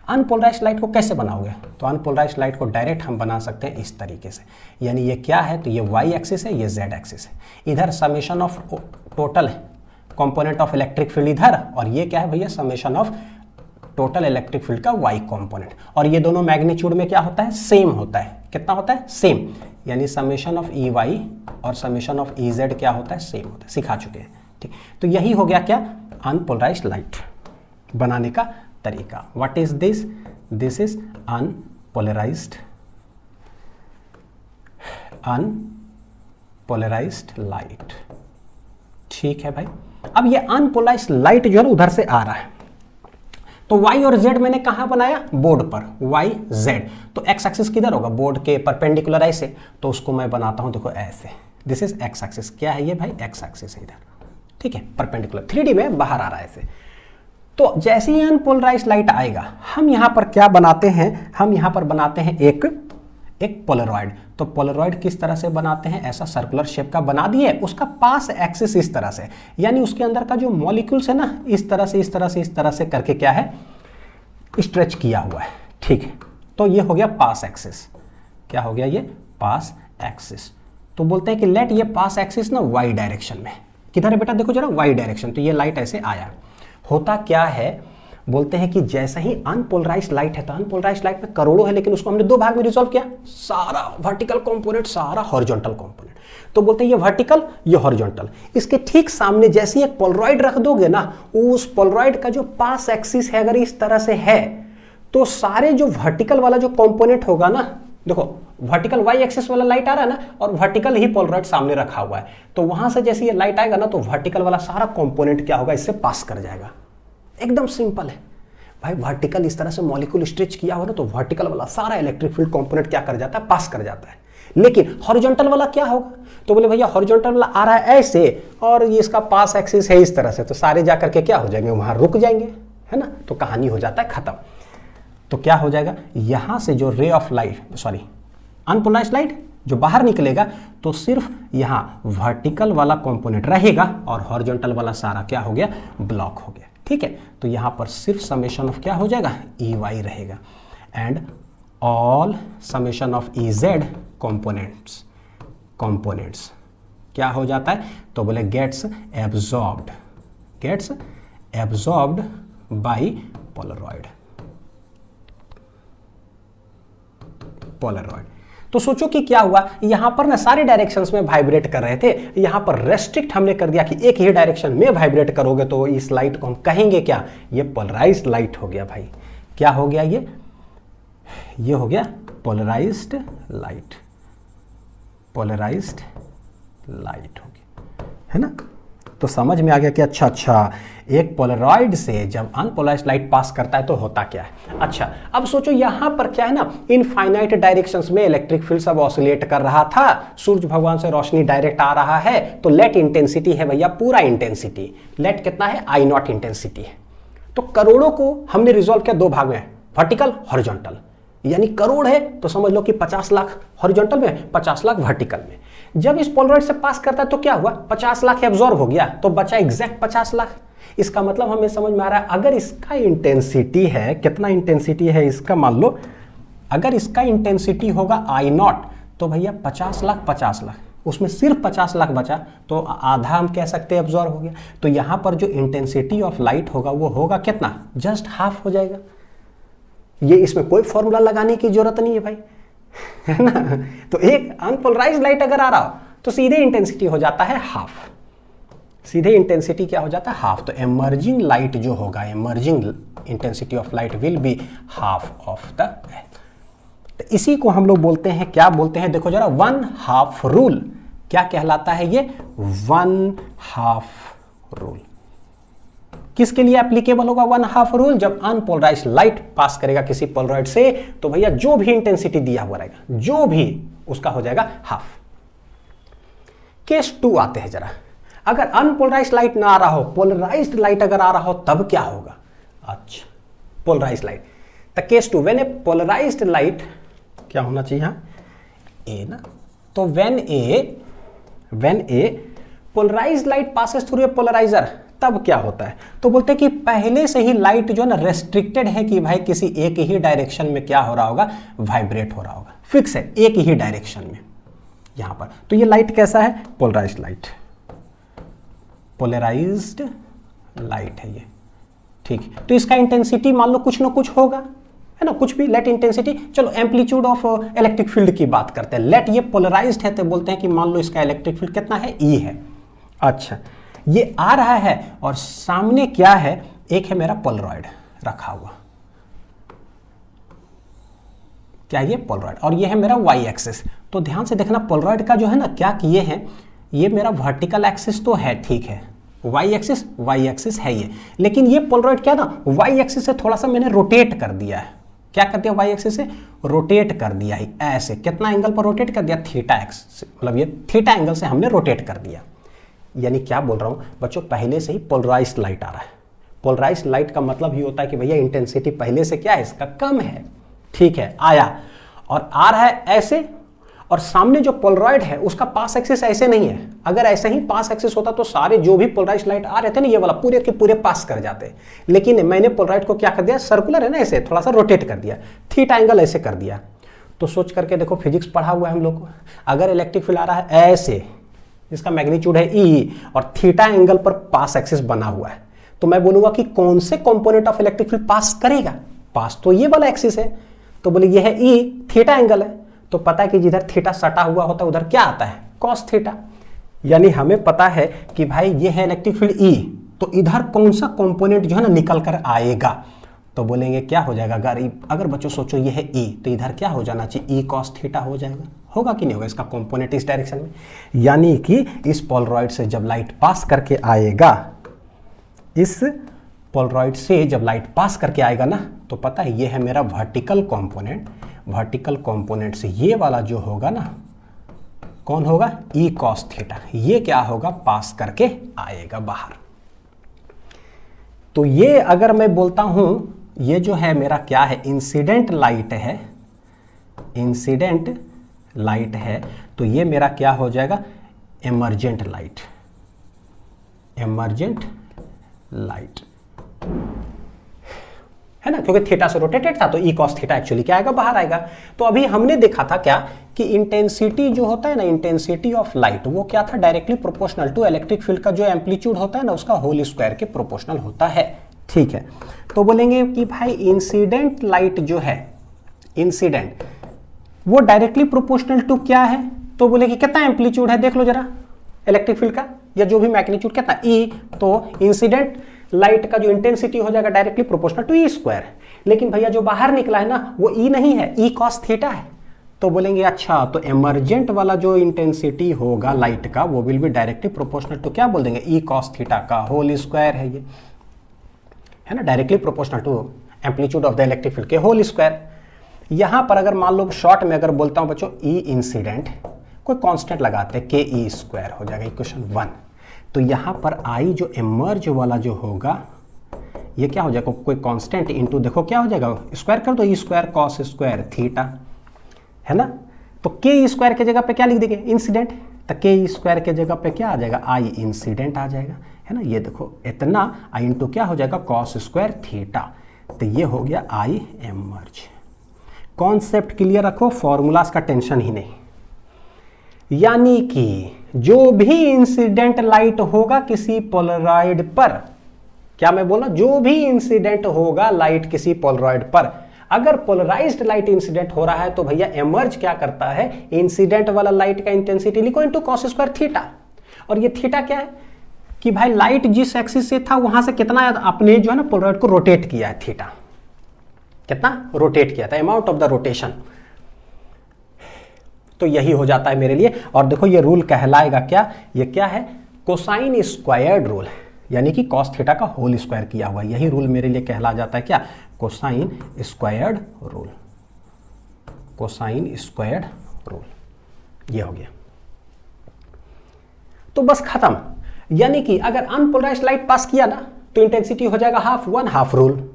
Speaker 1: अनपोलराइज्ड लाइट को कैसे बनाओगे, तो अनपोलराइज्ड लाइट को डायरेक्ट हम बना सकते हैं इस तरीके से, यानी ये क्या है, तो ये वाई एक्सिस है, ये जेड एक्सिस है। इधर summation of total component of electric field इधर, और ये क्या है भैया, summation of total electric field का वाई कंपोनेंट। और ये दोनों मैग्नीट्यूड में क्या होता है, सेम होता है। कितना होता है, सेम, यानी समेशन ऑफ ई वाई और समेशन ऑफ ई जेड क्या होता है, सेम होता है, सिखा चुके हैं, ठीक। तो यही हो गया क्या, अनपोलराइज्ड लाइट बनाने का तरीका। What is this, this is unpolarised light, ठीक है भाई। अब ये अनपोलराइज्ड लाइट जो है उधर से आ रहा है, तो y और z मैंने कहां बनाया, बोर्ड पर, y z। तो x एक्सिस किधर होगा, बोर्ड के परपेंडिकुलर ऐसे, तो उसको मैं बनाता हूं, देखो ऐसे, दिस इज x एक्सिस। क्या है ये भाई, x एक्सिस है इधर, ठीक है, परपेंडिकुलर, 3D में बाहर आ रहा है ऐसे। तो जैसे ही अनपोलराइज्ड लाइट आएगा, हम यहां पर क्या बनाते हैं, हम यहां पर बनाते हैं एक पोलरॉइड। तो पोलरॉइड किस तरह से बनाते हैं, ऐसा सर्कुलर शेप का बना दिए, उसका पास एक्सिस इस तरह से, यानी उसके अंदर का जो मॉलिक्यूल्स है ना, इस तरह से इस तरह से इस तरह से करके क्या है, स्ट्रेच किया हुआ है, ठीक है। तो ये हो गया पास एक्सिस। क्या हो गया ये, पास एक्सिस। तो बोलते हैं कि लेट ये पास एक्सिस ना वाई डायरेक्शन में, किधर है बेटा, देखो जरा, वाई डायरेक्शन। तो ये लाइट ऐसे आया, होता क्या है, बोलते हैं कि जैसा ही अनपोलराइज्ड लाइट है, तो अनपोलराइज्ड लाइट में करोड़ों है, लेकिन उसको हमने 2 भाग में रिजॉल्व किया, सारा वर्टिकल कंपोनेंट, सारा हॉरिजॉन्टल कंपोनेंट। तो बोलते हैं ये वर्टिकल, ये हॉरिजॉन्टल। इसके ठीक सामने जैसे ही एक पोलरॉइड रख दोगे ना, उस पोलरॉइड का जो पास एक्सिस है अगर इस तरह से है, तो सारे जो वर्टिकल वाला जो कंपोनेंट होगा ना, देखो वर्टिकल वाई एक्सिस वाला लाइट आ रहा है ना, और वर्टिकल ही पोलरॉइड सामने रखा हुआ है, तो वहां से जैसे ये लाइट आएगा ना, तो वर्टिकल वाला सारा कंपोनेंट क्या होगा, इससे पास कर जाएगा। एकदम सिंपल है भाई, वर्टिकल इस तरह से मॉलिक्यूल स्ट्रेच किया हो ना, तो वर्टिकल वाला सारा इलेक्ट्रिक फील्ड कंपोनेंट क्या कर जाता है, पास कर जाता है। लेकिन हॉरिजॉन्टल वाला क्या होगा, तो बोले भैया हॉरिजॉन्टल वाला आ रहा है ऐसे, और ये इसका पास एक्सिस है इस तरह से, तो सारे जाकर के क्या हो जाएंगे, वहां रुक जाएंगे, है ना। तो कहानी हो जाता है खत्म। तो क्या हो जाएगा, यहां से जो ray of light, sorry unpolarised light जो बाहर निकलेगा, तो सिर्फ यहां वर्टिकल वाला कंपोनेंट रहेगा, और हॉरिजॉन्टल वाला सारा क्या हो गया, ब्लॉक हो गया, ठीक है। तो यहां पर सिर्फ समेशन ऑफ क्या हो जाएगा, ई वाई रहेगा, and all summation of E Z components क्या हो जाता है, तो बोले गेट्स एब्जॉर्ब्ड बाय पोलरॉइड। तो सोचो कि क्या हुआ, यहां पर ना सारे डायरेक्शंस में वाइब्रेट कर रहे थे, यहां पर रेस्ट्रिक्ट हमने कर दिया कि एक ही डायरेक्शन में वाइब्रेट करोगे, तो इस लाइट को हम कहेंगे क्या, ये पोलराइज्ड लाइट हो गया भाई। क्या हो गया ये हो गया पोलराइज्ड लाइट हो गया, है ना। तो समझ में आ गया कि अच्छा एक पोलरॉइड से जब अनपोलराइज्ड लाइट पास करता है तो होता क्या है। अच्छा अब सोचो यहां पर क्या है ना, इनफाइनाइट डायरेक्शंस में इलेक्ट्रिक फील्ड सब ऑसिलेट कर रहा था, सूरज भगवान से रोशनी डायरेक्ट आ रहा है, तो लेट इंटेंसिटी है भैया पूरा इंटेंसिटी, लेट कितना है, आई नॉट इंटेंसिटी है। तो करोड़ों को हमने रिजॉल्व किया 2 भाग में, वर्टिकल हॉरिजॉन्टल, यानी करोड़ है तो समझ लो कि 50 लाख हॉरिजॉन्टल में, 50 लाख वर्टिकल में। जब इस पोलरॉइड से पास करता है तो क्या हुआ, 50 लाख एब्जॉर्ब हो गया, तो बचा एग्जैक्ट 50 लाख। इसका मतलब हमें समझ में आ रहा है, अगर इसका इंटेंसिटी है, कितना इंटेंसिटी है इसका, मान लो अगर इसका इंटेंसिटी होगा आई नॉट, तो भैया 50 लाख, उसमें सिर्फ 50 लाख बचा, तो आधा हम कह सकते हैं एब्जॉर्ब हो गया। तो यहां पर जो इंटेंसिटी ऑफ लाइट होगा वो होगा कितना, जस्ट हाफ हो जाएगा। ये इसमें कोई फॉर्मूला लगाने की जरूरत नहीं है भाई, है ना। तो एक अनपोलराइज्ड लाइट अगर आ रहा हो तो सीधे इंटेंसिटी हो जाता है हाफ, सीधे इंटेंसिटी क्या हो जाता है, हाफ। तो एमर्जिंग लाइट जो होगा, emerging intensity of light will be half of the. तो इसी को हम लोग बोलते हैं, क्या बोलते हैं, देखो जरा, 1/2 रूल। क्या कहलाता है ये, 1/2 रूल। किसके लिए एप्लीकेबल होगा 1/2 रूल? जब अनपोलराइज्ड लाइट पास करेगा किसी पोलरॉइड से तो भैया जो भी इंटेंसिटी दिया हुआ रहेगा, जो भी, उसका हो जाएगा हाफ। केस 2 आते हैं जरा। अगर अनपोलराइज्ड लाइट ना आ रहा हो, पोलराइज्ड लाइट अगर आ रहा हो तब क्या होगा? अच्छा, polarized light. The case 2 when a polarized light, क्या होना चाहिए यहां? ए ना। तो when a polarized light passes through a polarizer, तब क्या होता है? तो बोलते हैं कि पहले से ही लाइट जो है ना रेस्ट्रिक्टेड है कि भाई किसी एक ही डायरेक्शन में क्या हो रहा होगा? वाइब्रेट हो रहा होगा, फिक्स है एक ही डायरेक्शन में यहां पर। तो ये लाइट कैसा है? पोलराइज्ड लाइट, पोलराइज्ड लाइट है ये, ठीक। तो इसका इंटेंसिटी मान लो कुछ ना कुछ होगा, है ना, कुछ भी। लेट इंटेंसिटी, चलो एम्पलीट्यूड ऑफ इलेक्ट्रिक फील्ड की बात करते हैं। लेट ये पोलराइज्ड है तो बोलते हैं कि मान लो इसका इलेक्ट्रिक फील्ड कितना है? ई है। अच्छा, ये आ रहा है और सामने क्या है? एक है मेरा पोलरॉइड रखा हुआ, क्या ये? पोलरॉइड। और ये है मेरा वाई एक्सिस। तो ध्यान से देखना, पोलरॉइड का जो है ना क्या किए हैं, ये मेरा वर्टिकल एक्सिस तो है, ठीक है, वाई एक्सिस है ये, लेकिन ये पोलरॉइड क्या ना वाई एक्सिस से थोड़ा सा मैंने रोटेट कर दिया है। क्या कर दिया? वाई एक्सिस से रोटेट कर दिया है ऐसे। कितना एंगल पर रोटेट कर दिया? थीटा एक्स, मतलब ये थीटा एंगल से हमने रोटेट कर दिया। यानी क्या बोल रहा हूं बच्चों, पहले से ही पोलराइज्ड लाइट आ रहा है। पोलराइज्ड लाइट का मतलब ही होता है कि भैया इंटेंसिटी पहले से क्या है? इसका कम है, ठीक है, आया और आ रहा है ऐसे, और सामने जो पोलरॉइड है उसका पास एक्सिस ऐसे नहीं है। अगर ऐसे ही पास एक्सिस होता तो सारे जो भी पोलराइज्ड लाइट आ रहे थे ना, ये वाला पूरे के पूरे पास कर जाते। लेकिन मैंने पोलरॉइड को क्या कर दिया? सर्कुलर है ना, ऐसे थोड़ा सा रोटेट कर दिया, थीटा एंगल ऐसे कर दिया। तो सोच करके देखो, फिजिक्स पढ़ा हुआ है हम लोग को। अगर इलेक्ट्रिक फील्ड आ रहा है ऐसे, इसका मैग्नीट्यूड है ई और थीटा एंगल पर पास एक्सिस बना हुआ है, तो मैं बोलूंगा कि कौन से कंपोनेंट ऑफ इलेक्ट्रिक फील्ड पास करेगा? पास तो ये वाला एक्सिस है, तो बोले ये है ई, थीटा एंगल है। तो पता है कि जिधर थीटा सटा हुआ होता है उधर क्या आता है? Cos theta. यानी हमें पता है कि भाई ये है इलेक्ट्रिक फील्ड ई, तो इधर कौन सा कंपोनेंट जो है ना निकल कर आएगा? तो बोलेंगे क्या हो जाएगा? अगर बच्चों सोचो ये है ई, तो इधर क्या हो जाना चाहिए? ई कॉस थीटा हो जाएगा। होगा कि नहीं होगा इसका कंपोनेंट इस डायरेक्शन में? यानी कि इस पोलरॉइड से जब लाइट पास करके आएगा, इस पोलरॉइड से जब लाइट पास करके आएगा ना, तो पता है ये है मेरा वर्टिकल कंपोनेंट। वर्टिकल कंपोनेंट से ये वाला जो होगा ना, कौन होगा? ई कॉस थीटा। ये क्या होगा? पास करके आएगा बाहर। तो ये अगर मैं बोलता हूं, ये जो है मेरा क्या है? इंसिडेंट लाइट है, इंसिडेंट लाइट है, तो ये मेरा क्या हो जाएगा? एमर्जेंट लाइट, एमर्जेंट लाइट, है ना, क्योंकि थीटा से रोटेटेड था तो ई कॉस थीटा एक्चुअली क्या आएगा? बाहर आएगा। तो अभी हमने देखा था क्या कि इंटेंसिटी जो होता है ना, इंटेंसिटी ऑफ लाइट, वो क्या था? Directly proportional to electric field का जो एम्पलीट्यूड होता है ना, उसका होल स्क्वायर के प्रोपोर्शनल होता है, ठीक है। तो बोलेंगे कि भाई इंसिडेंट लाइट जो है, इंसिडेंट, वो डायरेक्टली प्रोपोर्शनल टू क्या है? तो बोले कि कितना एम्पलीट्यूड है, देख लो जरा इलेक्ट्रिक फील्ड का, या जो भी मैग्नीट्यूड कितना ई, तो इंसिडेंट लाइट का जो इंटेंसिटी हो जाएगा directly proportional to E square. लेकिन भैया जो बाहर निकला है ना, वो ई नहीं है, ई कॉस थीटा है। तो बोलेंगे अच्छा, तो एमर्जेंट वाला जो इंटेंसिटी होगा लाइट का, वो will be directly proportional to क्या बोल देंगे? ई कॉस थीटा का होल स्क्वायर है ये, है ना, directly proportional to amplitude of the electric field के होल स्क्वायर। यहां पर अगर मान लो शॉर्ट में अगर बोलता हूं बच्चों, ई इंसिडेंट, कोई कांस्टेंट लगाते हैं, के ई स्क्वायर हो जाएगा इक्वेशन 1। तो यहां पर आई जो एमर्ज वाला जो होगा, ये क्या हो जाएगा? कोई कांस्टेंट इनटू, देखो क्या हो जाएगा? स्क्वायर कर दो, E square cos square theta, है ना। तो के ई स्क्वायर के जगह पे क्या लिख देंगे? इंसिडेंट। तो के ई स्क्वायर के जगह पे क्या आ जाएगा? आई इंसिडेंट आ जाएगा, है ना। ये देखो इतना आई इंटू क्या हो जाएगा? Cos square theta. तो ये हो गया आई एमर्ज। कॉन्सेप्ट क्लियर रखो, फॉर्मूलाज का टेंशन ही नहीं। यानी कि जो भी इंसिडेंट लाइट होगा किसी पोलरॉइड पर, क्या मैं बोला? जो भी इंसिडेंट होगा लाइट किसी पोलरॉइड पर, अगर पोलराइज्ड लाइट इंसिडेंट हो रहा है तो भैया एमर्ज क्या करता है? इंसिडेंट वाला लाइट का इंटेंसिटी लिखो इनटू कॉस स्क्वायर थीटा। और ये थीटा क्या है कि भाई लाइट जिस एक्सिस से था वहां से कितना आपने जो है ना पोलरॉइड को रोटेट किया है, थीटा कितना रोटेट किया था, अमाउंट ऑफ द रोटेशन। तो यही हो जाता है मेरे लिए। और देखो ये रूल कहलाएगा क्या? ये क्या है? Cosine squared rule. यानी कि कॉस थीटा का होल स्क्वायर किया हुआ। यही रूल मेरे लिए कहला जाता है क्या, cosine squared rule. Cosine squared rule, ये हो गया। तो बस खत्म। यानी कि अगर अनपोलराइज्ड लाइट पास किया ना तो इंटेंसिटी हो जाएगा हाफ, 1/2 रूल।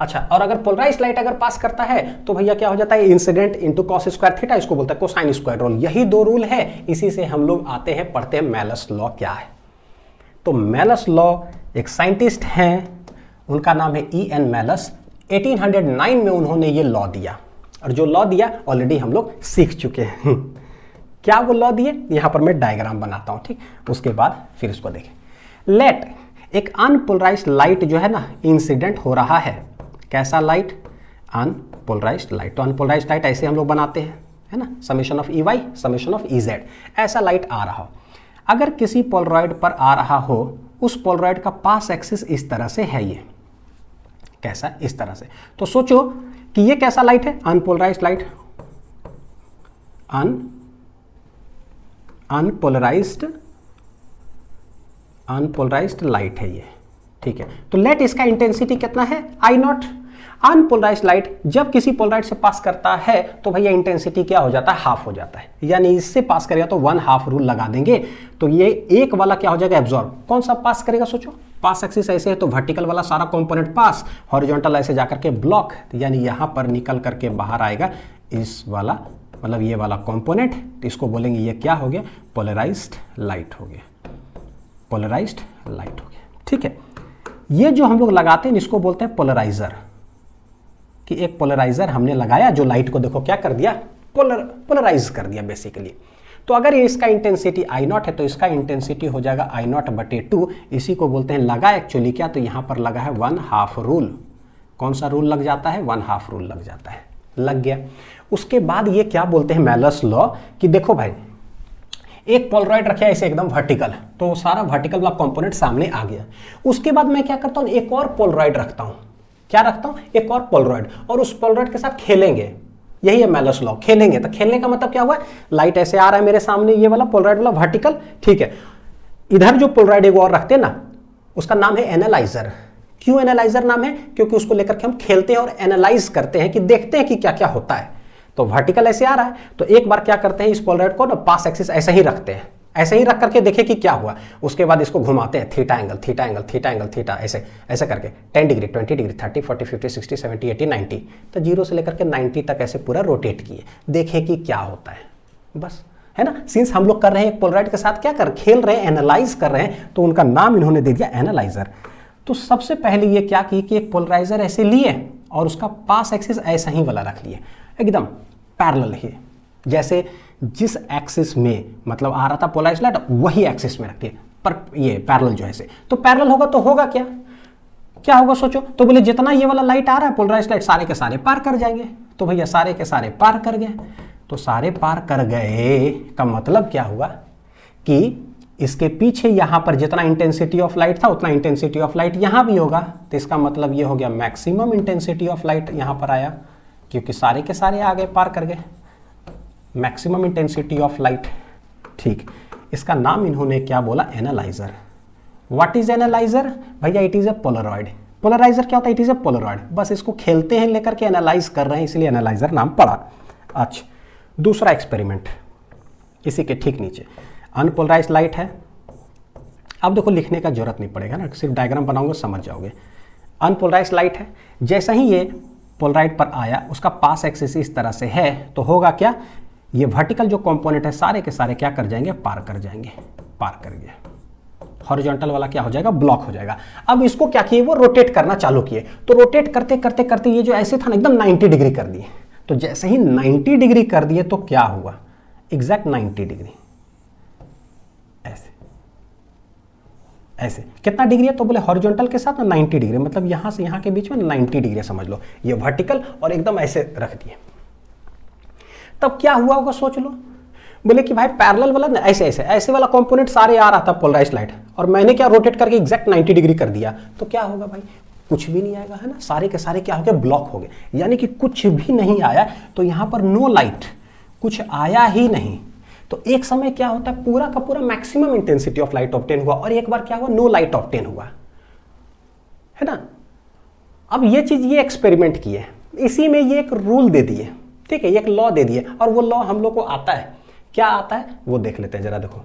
Speaker 1: अच्छा, और अगर पोलराइज्ड लाइट अगर पास करता है तो भैया क्या हो जाता है, incident into cos square theta, इसको बोलता है कोसाइन स्क्वायर रूल। यही 2 रूल है, इसी से हम लोग आते हैं, पढ़ते हैं मेलस लॉ क्या है। तो मेलस लॉ एक साइंटिस्ट हैं, उनका नाम है E.N. मेलस। 1809 में उन्होंने ये लॉ दिया, और जो लॉ दिया ऑलरेडी हम लोग सीख चुके हैं। क्या वो लॉ दिए, यहां पर मैं डायग्राम बनाता हूं, ठीक, उसके बाद फिर इसको देखें। लेट एक अनपोलराइज्ड लाइट जो है ना इंसिडेंट हो रहा है। कैसा लाइट, अनपोलराइज्ड लाइट। तो अनपोलराइज्ड लाइट ऐसे हम लोग बनाते हैं, है ना, summation of EY summation of EZ। ऐसा लाइट आ रहा हो, अगर किसी पोलरॉइड पर आ रहा हो, उस पोलरॉइड का पास एक्सिस इस तरह से है, ये कैसा, इस तरह से। तो सोचो कि ये कैसा लाइट है, अनपोलराइज्ड लाइट, अनपोलराइज्ड लाइट है ये, ठीक है। तो लेट इसका इंटेंसिटी कितना है, I0। अनपोलराइज्ड लाइट जब किसी पोलराइड से पास करता है तो भैया इंटेंसिटी क्या हो जाता है, हाफ हो जाता है। यानी इससे पास करेगा तो 1/2 रूल लगा देंगे, तो ये एक वाला क्या हो जाएगा, एब्जॉर्ब। कौन सा पास करेगा, सोचो, पास एक्सिस ऐसे है तो वर्टिकल वाला सारा कंपोनेंट पास, हॉरिजॉन्टल ऐसे जाकर के ब्लॉक, यानी यहां पर निकल करके बाहर आएगा इस वाला, मतलब ये वाला कंपोनेंट। तो इसको बोलेंगे ये क्या हो गया, पोलराइज्ड लाइट हो गया, पोलराइज्ड लाइट हो गया, ठीक है। ये जो हम लोग लगाते हैं इसको बोलते हैं पोलराइजर, कि एक पोलराइजर हमने लगाया जो लाइट को देखो क्या कर दिया, पोलराइज कर दिया बेसिकली। तो अगर ये इसका इंटेंसिटी I0 है तो इसका इंटेंसिटी हो जाएगा I0/2। इसी को बोलते हैं लगा एक्चुअली क्या, तो यहां पर लगा है 1/2 रूल। कौन सा रूल लग जाता है, 1/2 रूल लग जाता है, लग गया। उसके बाद ये क्या बोलते हैं मेलस लॉ, कि देखो भाई एक पोलरॉइड रखे ऐसे एकदम वर्टिकल, तो सारा वर्टिकल वाला कंपोनेंट सामने आ गया। उसके बाद मैं क्या करता हूं, एक और पोलरॉइड रखता हूं। क्या रखता हूं, एक और पोलरॉइड, और उस पोलरॉइड के साथ खेलेंगे। यही है मेलस लॉ, खेलेंगे। तो खेलने का मतलब क्या हुआ, लाइट ऐसे आ रहा है मेरे सामने, ये वाला पोलरॉइड वाला वर्टिकल, ठीक है। इधर जो पोलरॉइड एक और रखते हैं ना, उसका नाम है एनालाइजर। क्यों एनालाइजर नाम है, क्योंकि उसको लेकर के हम खेलते हैं और एनालाइज करते हैं, कि देखते हैं कि क्या क्या होता है। तो वर्टिकल ऐसे आ रहा है, तो एक बार क्या करते हैं, इस पोलरॉइड को ना पास एक्सिस ऐसे ही रखते हैं, ऐसे ही रख करके देखें कि क्या हुआ। उसके बाद इसको घुमाते हैं, theta angle, theta angle, theta angle, theta, ऐसे ऐसे करके 10 डिग्री, 20 डिग्री, 30, 40, 50, 60, 70, 80, 90, तो 0 से लेकर के 90 तक ऐसे पूरा रोटेट किए, देखें कि क्या होता है, बस, है ना। सिंस हम लोग कर रहे हैं एक पोलरॉइड के साथ क्या कर खेल रहे हैं, एनालाइज कर रहे हैं, तो उनका नाम इन्होंने दे दिया एनालाइजर। तो सबसे पहले ये क्या की कि एक पोलराइजर ऐसे लिए और उसका पास एक्सिस ऐसा ही वाला रख लिए, एकदम पैरेलल ही, जैसे जिस एक्सिस में मतलब आ रहा था पोलराइज्ड लाइट वही एक्सिस में रखिए, पर ये पैरेलल जो है से। तो पैरेलल होगा तो होगा क्या, क्या होगा सोचो। तो बोले जितना ये वाला लाइट आ रहा है पोलराइज्ड लाइट, सारे के सारे पार कर जाएंगे। तो भैया सारे के सारे पार कर गए, तो सारे पार कर गए का मतलब क्या हुआ कि इसके पीछे यहां पर जितना इंटेंसिटी ऑफ लाइट था उतना इंटेंसिटी ऑफ लाइट यहां भी होगा। तो इसका मतलब ये हो गया मैक्सिमम इंटेंसिटी ऑफ लाइट यहां पर आया, क्योंकि सारे के सारे आ गए, पार कर गए, मैक्सिमम इंटेंसिटी ऑफ लाइट, ठीक। इसका नाम इन्होंने क्या बोला, एनालाइजर। व्हाट इज एनालाइजर, भैया it is a polaroid. Polarizer क्या होता है, इट इज ए पोलरॉइड। बस इसको खेलते हैं लेकर के एनालाइज कर रहे हैं, इसलिए एनालाइजर नाम पड़ा। अच्छा, दूसरा एक्सपेरिमेंट इसी के ठीक नीचे, अनपोलराइज्ड लाइट है। अब देखो लिखने का जरूरत नहीं पड़ेगा ना, सिर्फ डायग्राम बनाओगे समझ जाओगे। अनपोलराइज्ड लाइट है, जैसा ही ये पोलराइड पर आया उसका पास एक्सिस इस तरह से है, तो होगा क्या, ये वर्टिकल जो कंपोनेंट है सारे के सारे क्या कर जाएंगे, पार कर जाएंगे, पार कर गए। हॉरिजॉन्टल वाला क्या हो जाएगा, ब्लॉक हो जाएगा। अब इसको क्या किए, वो रोटेट करना चालू किए। तो रोटेट करते करते करते ये जो ऐसे था ना एकदम 90 डिग्री कर दिए। तो जैसे ही 90 डिग्री कर दिए तो क्या हुआ, एग्जैक्ट 90 डिग्री, ऐसे ऐसे। कितना डिग्री है, तो बोले हॉरिजॉन्टल के साथ ना 90 डिग्री, मतलब यहां से यहां के बीच में 90 डिग्री समझ लो। ये वर्टिकल और एकदम ऐसे रख दिए। तब क्या हुआ होगा सोच लो। बोले कि भाई पैरेलल वाला ना ऐसे ऐसे ऐसे वाला कंपोनेंट सारे आ रहा था पोलराइज्ड लाइट, और मैंने क्या रोटेट करके एग्जैक्ट 90 डिग्री कर दिया, तो क्या होगा भाई, कुछ भी नहीं आएगा, है ना। सारे के सारे क्या हो गए, ब्लॉक हो गए, यानी कि कुछ भी नहीं आया। तो यहां पर नो लाइट, कुछ आया ही नहीं। तो एक समय क्या होता है, पूरा का पूरा maximum intensity of light obtain हुआ, और एक बार क्या हुआ, नो लाइट ऑब्टेन हुआ, है ना। अब ये चीज ये एक्सपेरिमेंट किए, इसी में ये एक रूल दे दिए, ठीक है, एक लॉ दे दिए, और वो लॉ हम लोग को आता है, क्या आता है वो देख लेते हैं जरा। देखो,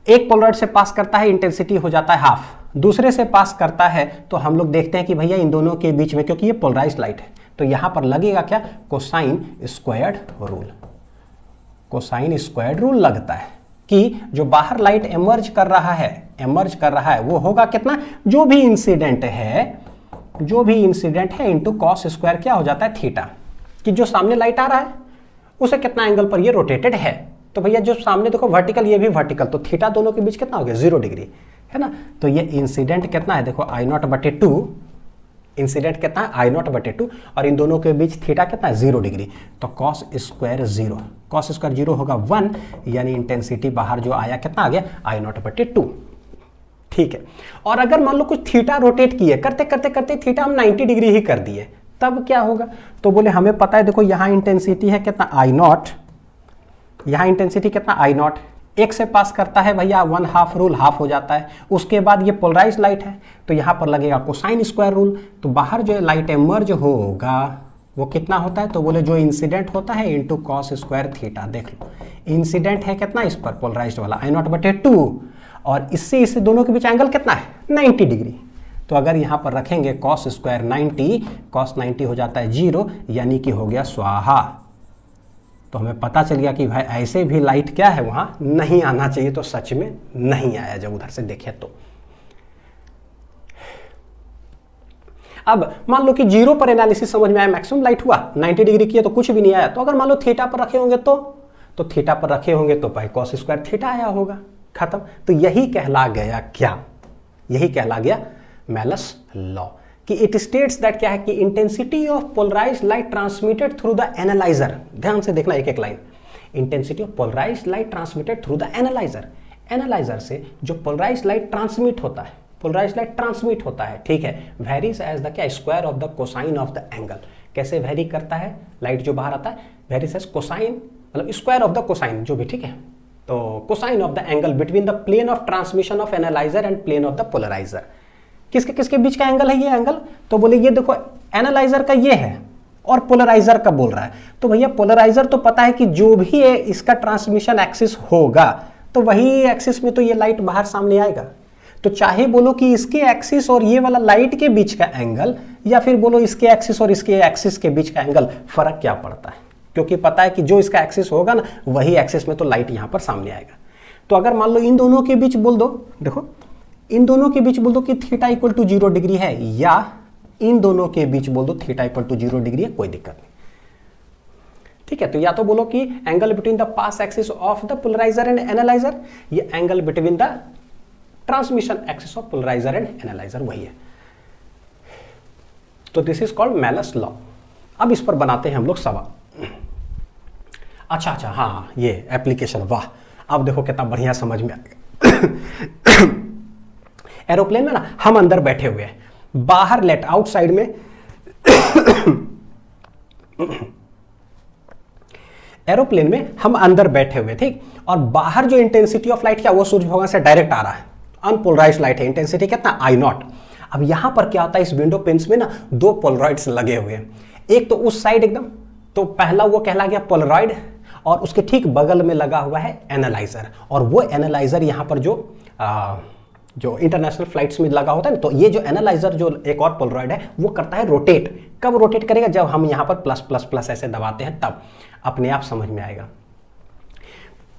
Speaker 1: एक पोलराइड से पास करता है, इंटेंसिटी हो जाता है हाफ, दूसरे से पास करता है तो हम लोग देखते हैं कि भैया इन दोनों के बीच में, क्योंकि ये पोलराइज्ड लाइट है, तो यहां पर लगेगा क्या, cosine squared rule. Cosine squared rule लगता है कि जो बाहर लाइट एमर्ज कर रहा है वो होगा कितना, जो भी इंसिडेंट है इंटू कॉस स्क्वायर क्या हो जाता है, थीटा, कि जो सामने लाइट आ रहा है उसे कितना एंगल पर ये रोटेटेड है। तो भैया जो सामने देखो वर्टिकल, ये भी वर्टिकल, तो थीटा दोनों के बीच कितना हो गया, 0 डिग्री, है ना। तो ये इंसिडेंट कितना है, देखो I0/2, इंसिडेंट कितना है I0/2, और इन दोनों के बीच थीटा कितना है, 0 डिग्री, तो कॉस स्क्वायर 0, कॉस स्क्वायर 0 होगा 1, यानी इंटेंसिटी बाहर जो आया कितना आ गया, I0/2, ठीक है। और अगर मान लो कुछ थीटा रोटेट किए, करते करते करते थीटा हम 90 डिग्री ही कर दिए, तब क्या होगा, तो बोले हमें पता है, देखो यहाँ इंटेंसिटी है कितना I0, यहाँ इंटेंसिटी कितना I0, एक से पास करता है भैया 1/2 रूल, हाफ हो जाता है, उसके बाद ये पोलराइज लाइट है तो यहाँ पर लगेगा कोसाइन स्क्वायर रूल, तो बाहर जो लाइट एमर्ज होगा वो कितना होता है, तो बोले जो इंसिडेंट होता है इंटू कॉस स्क्वायर थीटा। देख लो इंसिडेंट है कितना इस पर, पोलराइज्ड वाला I0/2, और इससे दोनों के बीच एंगल कितना है, 90 डिग्री। तो अगर यहाँ पर रखेंगे कॉस स्क्वायर 90, कॉस 90 हो जाता है 0, यानी कि हो गया स्वाहा। तो हमें पता चल गया कि भाई ऐसे भी लाइट क्या है वहां नहीं आना चाहिए, तो सच में नहीं आया जब उधर से देखे तो। अब मान लो कि 0 पर एनालिसिस समझ में आया, मैक्सिमम लाइट हुआ, 90 डिग्री किया तो कुछ भी नहीं आया, तो अगर मान लो थीटा पर रखे होंगे तो थीटा पर रखे होंगे तो भाई कॉस स्क्वायर थीटा आया होगा, खत्म। तो यही कहला गया क्या, यही कहला गया मेलस लॉ, कि इट स्टेट्स दैट क्या है कि intensity of polarized light transmitted through the analyser, ध्यान से देखना एक एक line, intensity of polarized light transmitted through the analyser, analyser से जो पोलराइज्ड लाइट ट्रांसमिट होता है, पोलराइज्ड लाइट ट्रांसमिट होता है, ठीक है, वेरीज एज द क्या, square of the cosine of the angle. कैसे वेरी करता है, लाइट जो बाहर आता है वेरीज एज कोसाइन, मतलब स्क्वायर ऑफ द कोसाइन जो भी, ठीक है, तो cosine of the angle between the plane of transmission of analyser and plane of the polarizer. किसके किसके बीच का एंगल है ये एंगल, तो बोले ये देखो एनालाइजर का ये है और पोलराइजर का बोल रहा है, तो भैया पोलराइजर तो पता है कि जो भी है इसका ट्रांसमिशन एक्सिस होगा तो वही एक्सिस में तो ये लाइट बाहर सामने आएगा। तो चाहे बोलो कि इसके एक्सिस और ये वाला लाइट के बीच का एंगल, या फिर बोलो इसके एक्सिस और इसके एक्सिस के बीच का एंगल, फर्क क्या पड़ता है, क्योंकि पता है कि जो इसका एक्सिस होगा ना वही एक्सिस में तो लाइट यहां पर सामने आएगा। तो अगर मान लो इन दोनों के बीच बोल दो, देखो इन दोनों के बीच बोल दो कि थीटा इक्वल टू 0 डिग्री है, या इन दोनों के बीच बोल दो थीटा इक्वल टू 0 डिग्री है, कोई दिक्कत नहीं, ठीक है। तो या तो बोलो कि angle between the pass axis of the polariser and analyser, ये angle between the transmission axis of polariser and analyser वही है। तो this is called Malus law. अब इस पर बनाते हैं हम लोग सवाल। अच्छा, हाँ ये एप्लीकेशन, वाह, अब देखो कितना बढ़िया समझ में आएगा। एरोप्लेन में ना हम अंदर बैठे हुए हैं, बाहर लेट आउटसाइड में एरोप्लेन में हम अंदर बैठे हुए, ठीक, और बाहर जो इंटेंसिटी ऑफ लाइट क्या वो सूर्य भगवान से डायरेक्ट आ रहा है, अनपोलराइज्ड लाइट है, इंटेंसिटी कितना I0। अब यहां पर क्या होता है, इस विंडो पेन्स में ना 2 पोलराइड्स लगे हुए हैं, एक तो उस साइड एकदम, तो पहला वो कहला गया पोलराइड, और उसके ठीक बगल में लगा हुआ है एनालाइजर, और वो एनालाइजर यहां पर जो इंटरनेशनल फ्लाइट्स में लगा होता है ना, तो ये जो एनालाइजर जो एक और पोलराइड है वो करता है रोटेट। कब रोटेट करेगा, जब हम यहां पर प्लस प्लस प्लस ऐसे दबाते हैं, तब अपने आप समझ में आएगा।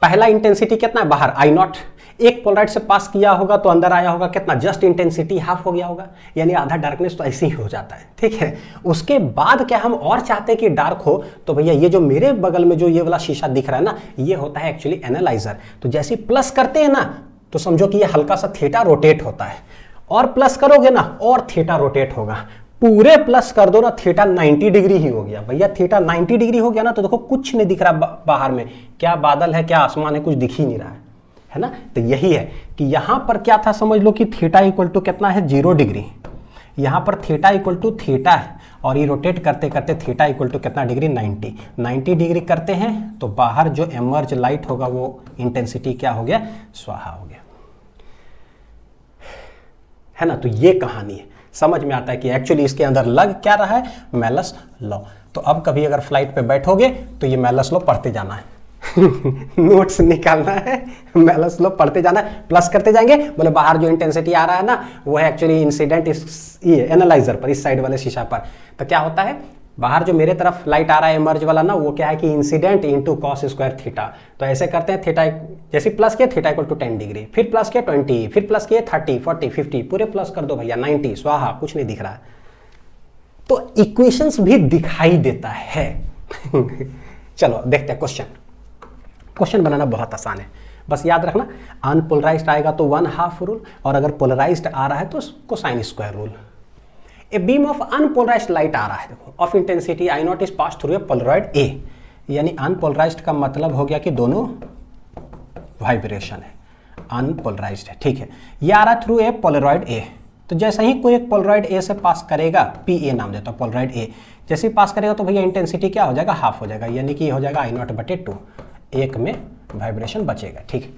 Speaker 1: पहला इंटेंसिटी कितना है बाहर, I0, एक पोलराइड से पास किया होगा तो अंदर आया होगा कितना, जस्ट इंटेंसिटी हाफ हो गया होगा, यानी आधा डार्कनेस तो ऐसे ही हो जाता है, ठीक है। उसके बाद क्या हम और चाहते हैं कि डार्क हो, तो भैया ये जो मेरे बगल में जो ये वाला शीशा दिख रहा है ना, ये होता है एक्चुअली एनालाइजर। तो जैसे प्लस करते हैं ना तो समझो कि ये हल्का सा थीटा रोटेट होता है, और प्लस करोगे ना और थीटा रोटेट होगा, पूरे प्लस कर दो ना थीटा 90 डिग्री ही हो गया। भैया थीटा 90 डिग्री हो गया ना तो देखो कुछ नहीं दिख रहा बाहर में, क्या बादल है क्या आसमान है, कुछ दिख ही नहीं रहा है ना। तो यही है कि यहां पर क्या था, समझ लो कि थीटा इक्वल टू कितना है, 0 डिग्री, यहां पर थीटा इक्वल टू थीटा है, और ये रोटेट करते करते थीटा इक्वल टू कितना डिग्री 90 डिग्री करते हैं तो बाहर जो एमर्ज लाइट होगा वो इंटेंसिटी क्या हो गया, स्वाहा हो गया, है ना। तो ये कहानी है, समझ में आता है कि एक्चुअली इसके अंदर लग क्या रहा है, मेलस लॉ। तो अब कभी अगर फ्लाइट पे बैठोगे तो ये मेलस लॉ पढ़ते जाना है नोट्स निकालना है, मेलस लॉ पढ़ते जाना है, प्लस करते जाएंगे। बोले बाहर जो इंटेंसिटी आ रहा है ना वो है एक्चुअली इंसिडेंट इस ये एनालाइजर पर, इस साइड वाले शीशा पर। तो क्या होता है, बाहर जो मेरे तरफ लाइट आ रहा है एमर्ज वाला ना, वो क्या है कि incident into cos square theta. तो ऐसे करते हैं, थीटा जैसे प्लस किया थीटा इक्वल टू 10 डिग्री, फिर प्लस किया 20, फिर प्लस किया 30, 40, 50, पूरे प्लस कर दो भैया 90, स्वाहा, कुछ नहीं दिख रहा है। तो इक्वेशंस भी दिखाई देता है चलो देखते हैं क्वेश्चन बनाना बहुत आसान है, बस याद रखना अनपोलराइज्ड आएगा तो 1/2 रूल, और अगर पोलराइज्ड आ रहा है तो cosine square rule. A beam of unpolarised light आ रहा है, देखो of intensity I naught is pass through a polaroid A, यानी अनपोलराइज्ड का मतलब हो गया कि दोनों वाइब्रेशन है, अनपोलराइज्ड है, ठीक है। ये आ रहा है थ्रू ए पोलराइड ए, तो जैसे ही कोई एक पोलराइड ए से पास करेगा, पी ए नाम देता हूं पोलराइड ए, जैसे ही पास करेगा तो भैया इंटेंसिटी क्या हो जाएगा, हाफ हो जाएगा, यानी कि ये हो जाएगा I0/2, एक में वाइब्रेशन बचेगा, ठीक है।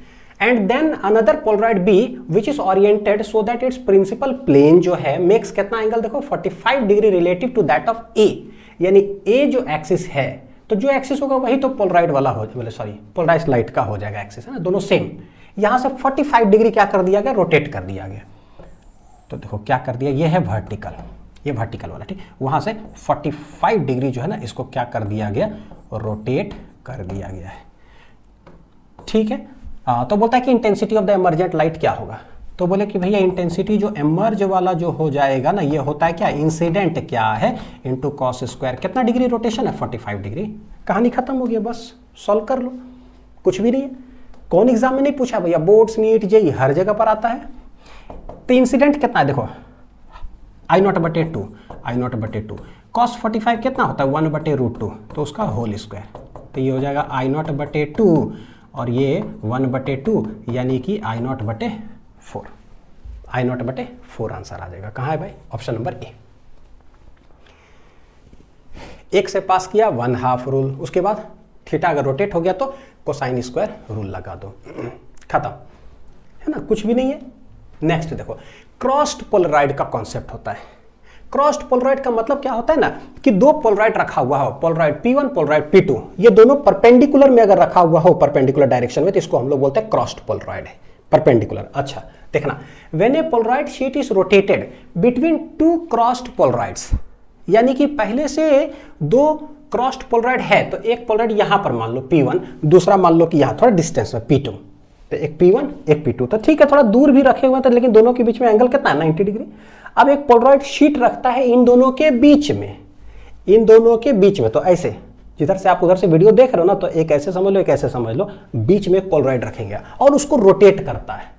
Speaker 1: And then another polaroid B which is oriented so that its principal plane जो है मेक्स कितना एंगल, देखो 45 degree relative to that of A, यानी ए जो एक्सिस है, तो जो एक्सिस होगा वही तो पोलराइड वाला हो, सॉरी पोलराइज्ड लाइट का हो जाएगा एक्सिस, है ना, दोनों सेम। यहां से 45 डिग्री क्या कर दिया गया, रोटेट कर दिया गया। तो देखो क्या कर दिया, ये है वर्टिकल, ये वर्टिकल वाला, ठीक। वहां से 45 डिग्री जो है ना, इसको क्या कर दिया गया, रोटेट कर दिया गया है, ठीक है। तो बोलता है कि intensity of the emergent light क्या होगा, तो बोले कि भैया इंटेंसिटी जो एमर्ज वाला जो हो जाएगा ना, ये होता है क्या, इंसिडेंट क्या है इंटू कॉस स्क्वायर, कितना डिग्री रोटेशन है, 45 डिग्री। कहानी खत्म हो गया, बस सॉल्व कर लो, कुछ भी नहीं है। कौन एग्जाम में नहीं पूछा भैया, बोर्ड्स नीट जेई हर जगह पर आता है। तो इंसिडेंट कितना है, देखो I0/2 कॉस 45 कितना होता है, 1/√2, तो उसका होल स्क्वायर, तो ये हो जाएगा I0/2 और ये 1/2, यानी कि I0/4, I0/4 आंसर आ जाएगा। कहाँ है भाई, ऑप्शन नंबर ए। एक से पास किया 1/2 रूल, उसके बाद थीटा अगर रोटेट हो गया तो कोसाइन स्क्वायर रूल लगा दो, खत्म, है ना, कुछ भी नहीं है। नेक्स्ट देखो, क्रॉस्ड पोलराइड का कॉन्सेप्ट होता है। क्रॉस्ड पोलराइड का मतलब क्या होता है ना, कि दो पोलराइड रखा हुआ हो, पोलराइड P1 पोलराइड P2, ये दोनों परपेंडिकुलर में अगर रखा हुआ हो, परपेंडिकुलर डायरेक्शन में, तो इसको हम लोग बोलते हैं क्रॉस्ड पोलराइड है, परपेंडिकुलर। अच्छा देखना, when a polaroid sheet is rotated between two crossed polaroids, यानी कि पहले से दो क्रॉस्ड पोलराइड है, तो एक पोलराइड यहां पर मान लो P1, दूसरा मान लो कि यहां थोड़ा डिस्टेंस में P2, तो एक P1 एक P2, तो ठीक है थोड़ा दूर भी रखे हुए हैं, तो लेकिन दोनों के बीच में एंगल कितना है, 90 डिग्री। अब एक पोलराइड शीट रखता है इन दोनों के बीच में, इन दोनों के बीच में, तो ऐसे जिधर से आप उधर से वीडियो देख रहे हो ना, तो एक ऐसे समझ लो, एक ऐसे समझ लो, बीच में एक पोलराइड रखेंगे और उसको रोटेट करता है।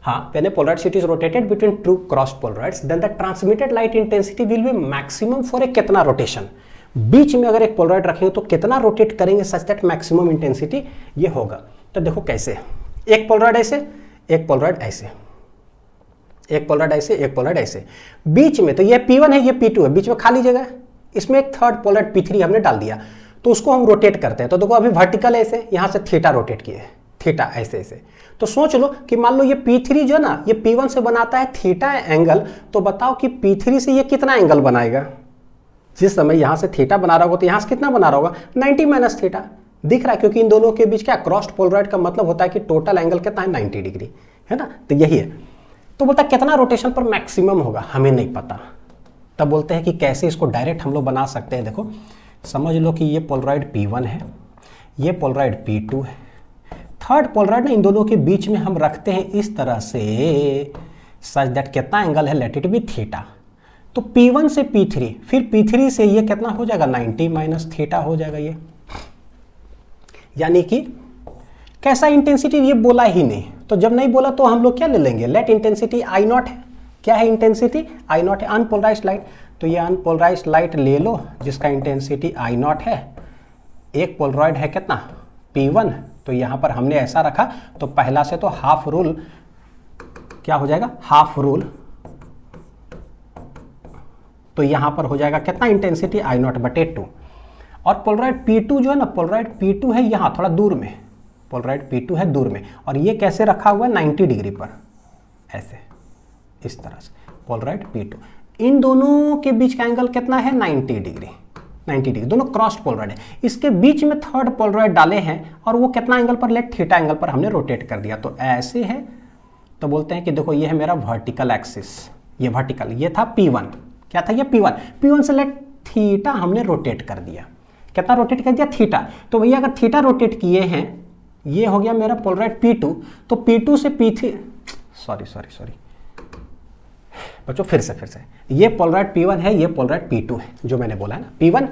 Speaker 1: हाँ, when a polarized sheet is rotated between two crossed polarides, then the transmitted light intensity will be maximum for a कितना रोटेशन। बीच में अगर एक पोलराइड रखेंगे तो कितना रोटेट करेंगे सच दैट मैक्सिमम इंटेंसिटी ये होगा। तो देखो कैसे, एक पोलराइड ऐसे, एक पोलराइड ऐसे, एक पोलराइड ऐसे, एक पोलराइड ऐसे, बीच में तो ये P1 है, ये P2 है, बीच में खाली जगह है, इसमें एक थर्ड पोलराइड P3 हमने डाल दिया, तो उसको हम रोटेट करते हैं। तो देखो अभी वर्टिकल ऐसे, यहां से थीटा रोटेट किए, थीटा ऐसे ऐसे, तो सोच लो कि मान लो ये P3 जो ना, ये P1 से बनाता है थीटा एंगल, तो बताओ कि P3 से ये कितना एंगल बनाएगा। जिस समय यहां से थीटा बना रहा होगा तो यहां से कितना बना रहा होगा, 90 माइनस थीटा दिख रहा है, क्योंकि इन दोनों के बीच क्या, क्रॉस्ड पोलराइड का मतलब होता है कि टोटल एंगल कितना है, 90 डिग्री, है ना। तो यही है, तो बोलता है कितना रोटेशन पर मैक्सिमम होगा, हमें नहीं पता। तब बोलते हैं कि कैसे इसको डायरेक्ट हम लोग बना सकते हैं। देखो समझ लो कि ये पोलराइड P1 है, ये पोलराइड P2 है, थर्ड पोलराइड ना इन दोनों के बीच में हम रखते हैं इस तरह से, सच दैट कितना एंगल है, लेट इट बी थीटा। तो P1 से P3, फिर P3 से ये कितना हो जाएगा, 90 माइनस थीटा हो जाएगा ये, यानी कि कैसा इंटेंसिटी ये बोला ही नहीं। तो जब नहीं बोला तो हम लोग क्या ले लेंगे, लेट इंटेंसिटी I0 है, क्या है इंटेंसिटी, I0 है, अनपोलराइज्ड लाइट। तो ये अनपोलराइज्ड लाइट ले लो जिसका इंटेंसिटी I0 है, एक पोलराइड है कितना, P1, तो यहां पर हमने ऐसा रखा, तो पहला से तो हाफ रूल क्या हो जाएगा, हाफ रूल तो यहाँ पर हो जाएगा कितना इंटेंसिटी, आई नॉट बटे 2। और पोलराइड P2 जो है ना, पोलराइड P2 है यहाँ थोड़ा दूर में, पोलराइड P2 है दूर में, और ये कैसे रखा हुआ है 90 डिग्री पर, ऐसे इस तरह से पोलराइड P2। इन दोनों के बीच का एंगल कितना है 90 डिग्री, 90 डिग्री, दोनों क्रॉस पोलराइड है। इसके बीच में थर्ड पोलराइड डाले हैं और वो कितना एंगल पर, लेट थीटा एंगल पर हमने रोटेट कर दिया, तो ऐसे है। तो बोलते हैं कि देखो ये है मेरा वर्टिकल एक्सिस, ये वर्टिकल, ये था P1, क्या था ये P1 से लेट थीटा हमने रोटेट कर दिया, कितना रोटेट कर दिया थीटा। तो भैया अगर थीटा रोटेट किए हैं, ये हो गया मेरा पोलराइड P2, तो P2 से P3, सॉरी बच्चों फिर से, ये पोलराइड P1 है, ये पोलराइड P2 है, जो मैंने बोला है ना, P1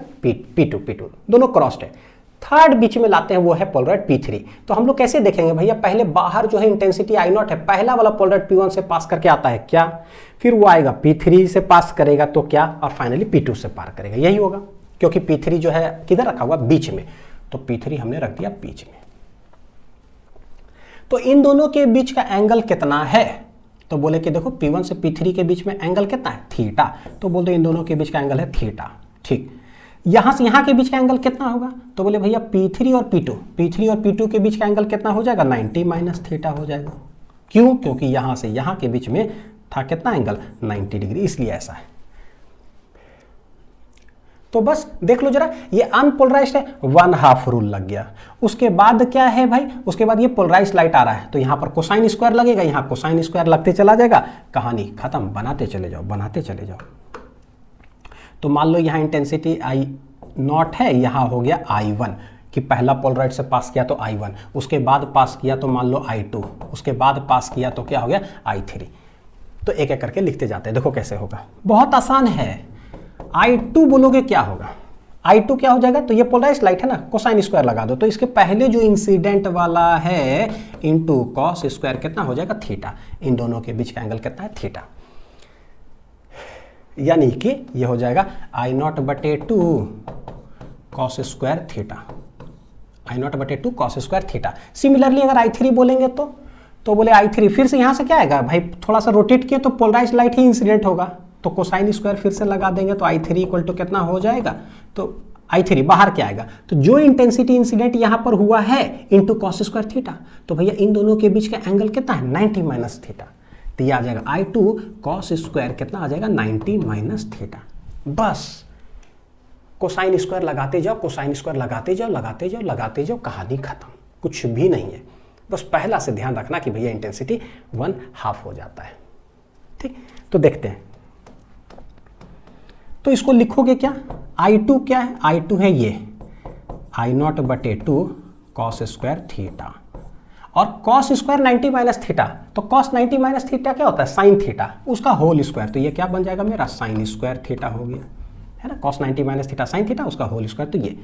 Speaker 1: P2 दोनों क्रॉस्ड है। थर्ड बीच में लाते हैं वो है पोलराइड P3। तो हम लोग कैसे देखेंगे भैया, पहले बाहर जो है इंटेंसिटी I नॉट है, पहला वाला पोलराइड P1 से पास करके आता है क्या, फिर वो आएगा P3 से पास करेगा तो क्या, और फाइनली P2 से पार करेगा, यही होगा। क्योंकि P3 जो है किधर रखा हुआ, बीच में, तो P3 हमने रख दिया बीच में। तो इन दोनों के बीच का एंगल कितना है, तो बोले कि देखो P1 से P3 के बीच में एंगल कितना है, थीटा। तो बोलते इन दोनों के बीच का एंगल है थीटा, ठीक। यहां से यहां के बीच का एंगल कितना होगा, तो बोले भैया P3 और P2 के बीच का एंगल कितना हो जाएगा, 90 माइनस थीटा हो जाएगा। क्यों, क्योंकि यहां से यहां के बीच में था कितना एंगल 90 डिग्री, इसलिए ऐसा है। तो बस देख लो जरा, ये अनपोलराइज्ड है, 1/2 रूल लग गया। उसके बाद क्या है भाई, उसके बाद ये पोलराइज्ड लाइट आ रहा है, तो यहां पर कोसाइन स्क्वायर लगेगा, यहां कोसाइन स्क्वायर लगते चला जाएगा, कहानी खत्म, बनाते चले जाओ। तो मान लो यहां इंटेंसिटी I नॉट है, यहां हो गया I1, कि पहला पोलराइड से पास किया तो I1, उसके बाद पास किया तो मान लो I2, उसके बाद पास किया तो क्या हो गया I3। तो एक एक करके लिखते जाते हैं, देखो कैसे होगा, बहुत आसान है। I2 बोलोगे क्या होगा, I2 क्या हो जाएगा, तो ये पोलराइज्ड लाइट है ना, कोसाइन स्क्वायर लगा दो, तो इसके पहले जो इंसिडेंट वाला है इनटू कॉस स्क्वायर कितना हो जाएगा थीटा, इन दोनों के बीच का एंगल कितना है थीटा, यानी कि ये हो जाएगा I नॉट बटे 2 cos square theta, I not बटे 2 कॉस स्क्वायर थीटा। सिमिलरली अगर I3 बोलेंगे तो बोले I3, फिर से यहां से क्या आएगा भाई, थोड़ा सा रोटेट किए तो पोलराइज्ड लाइट ही इंसिडेंट होगा, तो कोसाइन स्क्वायर फिर से लगा देंगे, तो I3 इक्वल टू कितना हो जाएगा, तो I3 बाहर क्या आएगा, तो जो इंटेंसिटी इंसिडेंट यहां पर हुआ है इनटू कॉस स्क्वायर थीटा, तो भैया इन दोनों के बीच का एंगल कितना है 90 माइनस थीटा, तो ये आ जाएगा I2 कॉस स्क्वायर कितना आ जाएगा 90 माइनस थीटा। बस कोसाइन स्क्वायर लगाते जाओ, कहानी खत्म, कुछ भी नहीं है। बस पहला से ध्यान रखना कि भैया इंटेंसिटी 1/2 हो जाता है, ठीक। तो देखते हैं, तो इसको लिखोगे क्या, I2 क्या है, I2 है ये I नॉट बटे 2 कॉस स्क्वायर थीटा, और कॉस स्क्वायर 90 माइनस थीटा, तो कॉस 90 माइनस थीटा क्या होता है साइन थीटा, उसका होल स्क्वायर, तो ये क्या बन जाएगा मेरा साइन स्क्वायर थीटा हो गया, है ना, cos 90 minus theta sine theta, उसका होल स्क्वायर, तो ये।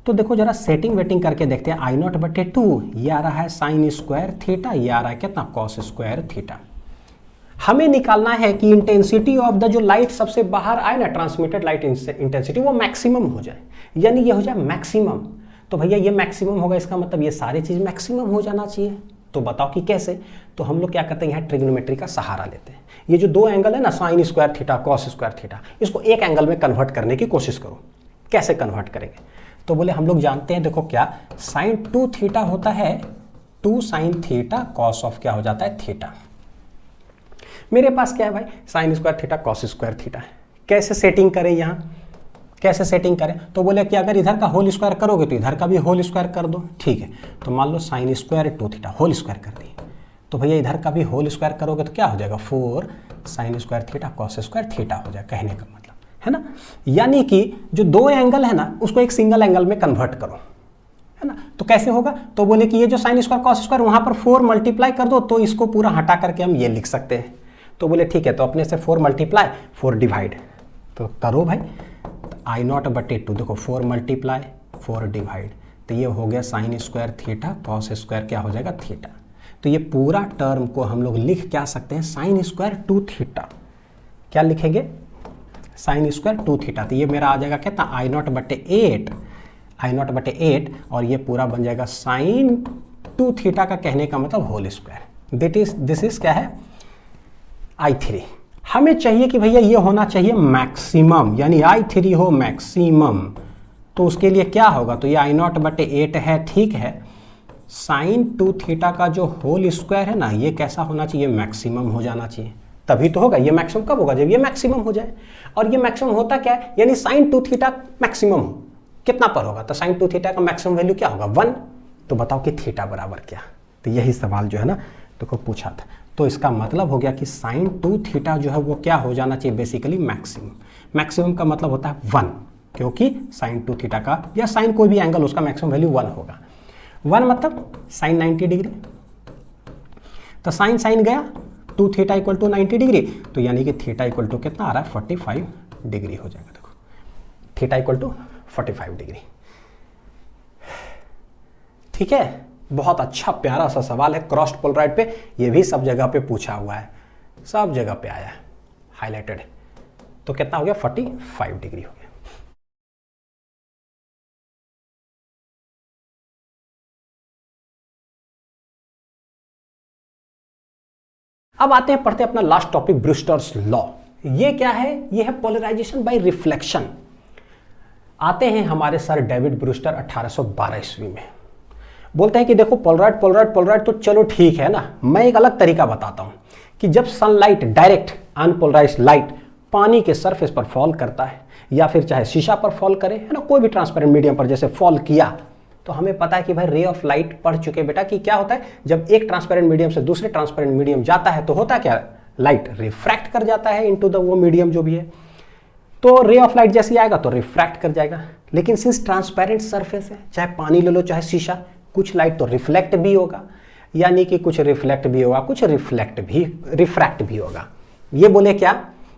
Speaker 1: तो देखो जरा सेटिंग वेटिंग करके देखते हैं, I नॉट बटे 2, ये आ रहा है साइन स्क्वायर थीटा, ये आ रहा है कितना कॉस स्क्वायर थीटा। हमें निकालना है कि इंटेंसिटी ऑफ द जो लाइट सबसे बाहर आए ना, ट्रांसमिटेड लाइट इंटेंसिटी, वो मैक्सिमम हो जाए, यानी ये हो जाए मैक्सिमम। तो भैया ये मैक्सिमम होगा, इसका मतलब ये सारी चीज मैक्सिमम हो जाना चाहिए। तो बताओ कि कैसे, तो हम लोग क्या करते हैं, यहाँ ट्रिग्नोमेट्री का सहारा लेते हैं। ये जो दो एंगल है ना, sine square theta cos square theta, इसको एक एंगल में कन्वर्ट करने की कोशिश करो। कैसे कन्वर्ट करेंगे, तो बोले हम लोग जानते हैं, देखो क्या साइन 2 थीटा होता है, 2 साइन थीटा कॉस ऑफ क्या हो जाता है थीटा। मेरे पास क्या है भाई, sine square theta cos square theta है। कैसे सेटिंग करें, यहाँ कैसे सेटिंग करें, तो बोले कि अगर इधर का होल स्क्वायर करोगे तो इधर का भी होल स्क्वायर कर दो, ठीक है। तो मान लो sine square 2 theta whole square कर दिए, तो भैया इधर का भी होल स्क्वायर करोगे तो क्या हो जाएगा 4 sine square theta cos square theta हो जाएगा, कहने का मतलब है ना। यानी कि जो दो एंगल है ना, उसको एक सिंगल एंगल में कन्वर्ट करो, है ना। तो कैसे होगा, तो बोले कि ये जो साइन स्क्वायर कॉस स्क्वायर वहां पर 4 मल्टीप्लाई कर दो, तो इसको पूरा हटा करके हम ये लिख सकते हैं। तो बोले ठीक है, तो अपने से 4 मल्टीप्लाई 4 डिवाइड, तो करो भाई, I नॉट बटे 2, देखो 4 मल्टीप्लाई 4 डिवाइड, तो ये हो गया sine square theta cos square क्या हो जाएगा थीटा। तो ये पूरा टर्म को हम लोग लिख क्या सकते हैं, साइन स्क्वायर 2 थीटा, क्या लिखेंगे साइन स्क्वायर 2 थीटा। तो ये मेरा आ जाएगा कितना I नॉट बटे 8, और ये पूरा बन जाएगा साइन 2 थीटा का कहने का मतलब होल स्क्वायर। दिस इज क्या है I3। हमें चाहिए कि भैया ये होना चाहिए मैक्सिमम, यानी I3 हो मैक्सिमम। तो उसके लिए क्या होगा, तो ये I0/8 है, ठीक है। साइन 2 थीटा का जो होल स्क्वायर है ना, ये कैसा होना चाहिए, मैक्सिमम हो जाना चाहिए, तभी तो होगा। ये मैक्सिमम कब होगा, जब ये मैक्सिमम हो जाए। और ये मैक्सिमम होता क्या है, यानी साइन 2 थीटा मैक्सिमम हो, कितना पर होगा, तो साइन 2 थीटा का मैक्सिमम वैल्यू क्या होगा, 1। तो बताओ कि थीटा बराबर क्या। तो यही सवाल जो है ना तो को पूछा था। तो इसका मतलब हो गया कि साइन 2 थीटा जो है वो क्या हो जाना चाहिए, बेसिकली मैक्सिमम। मैक्सिमम का मतलब होता है 1, क्योंकि साइन 2 थीटा का या साइन कोई भी एंगल उसका मैक्सिमम वैल्यू 1 होगा। 1 मतलब साइन 90 डिग्री। तो साइन साइन गया, 2 थीटा इक्वल टू 90 डिग्री, तो यानी कि थीटा इक्वल टू कितना आ रहा है, 45 डिग्री हो जाएगा। देखो थीटा इक्वल टू 45 डिग्री, ठीक है। बहुत अच्छा प्यारा सा सवाल है, क्रॉस्ड पोलराइड पे। ये भी सब जगह पे पूछा हुआ है, सब जगह पे आया है, हाईलाइटेड है। तो कितना हो गया, 45 डिग्री हो गया। अब आते हैं, पढ़ते हैं अपना लास्ट टॉपिक, ब्रूस्टर्स लॉ। ये क्या है, ये है पोलराइजेशन बाय रिफ्लेक्शन। आते हैं हमारे सर डेविड ब्रूस्टर 1812 ईस्वी में। बोलते हैं कि देखो पोलराइड पोलराइड पोलराइड तो चलो ठीक है ना, मैं एक अलग तरीका बताता हूं कि जब सनलाइट डायरेक्ट अनपोलराइज्ड लाइट पानी के सरफेस पर फॉल करता है, या फिर चाहे शीशा पर फॉल करे, है ना, कोई भी ट्रांसपेरेंट मीडियम पर जैसे फॉल किया, तो हमें पता है कि भाई रे ऑफ लाइट पढ़ चुके बेटा कि क्या होता है, जब एक ट्रांसपेरेंट मीडियम से दूसरे ट्रांसपेरेंट मीडियम जाता है तो होता क्या, लाइट रिफ्रैक्ट कर जाता है इनटू द वो मीडियम जो भी है। तो रे ऑफ लाइट जैसे आएगा तो रिफ्रैक्ट कर जाएगा। लेकिन सिंस ट्रांसपेरेंट सरफेस है, चाहे पानी ले लो चाहे शीशा, कुछ लाइट तो रिफ्लेक्ट भी होगा, यानी कि कुछ रिफ्लेक्ट भी होगा, कुछ रिफ्रैक्ट भी होगा। ये बोले क्या,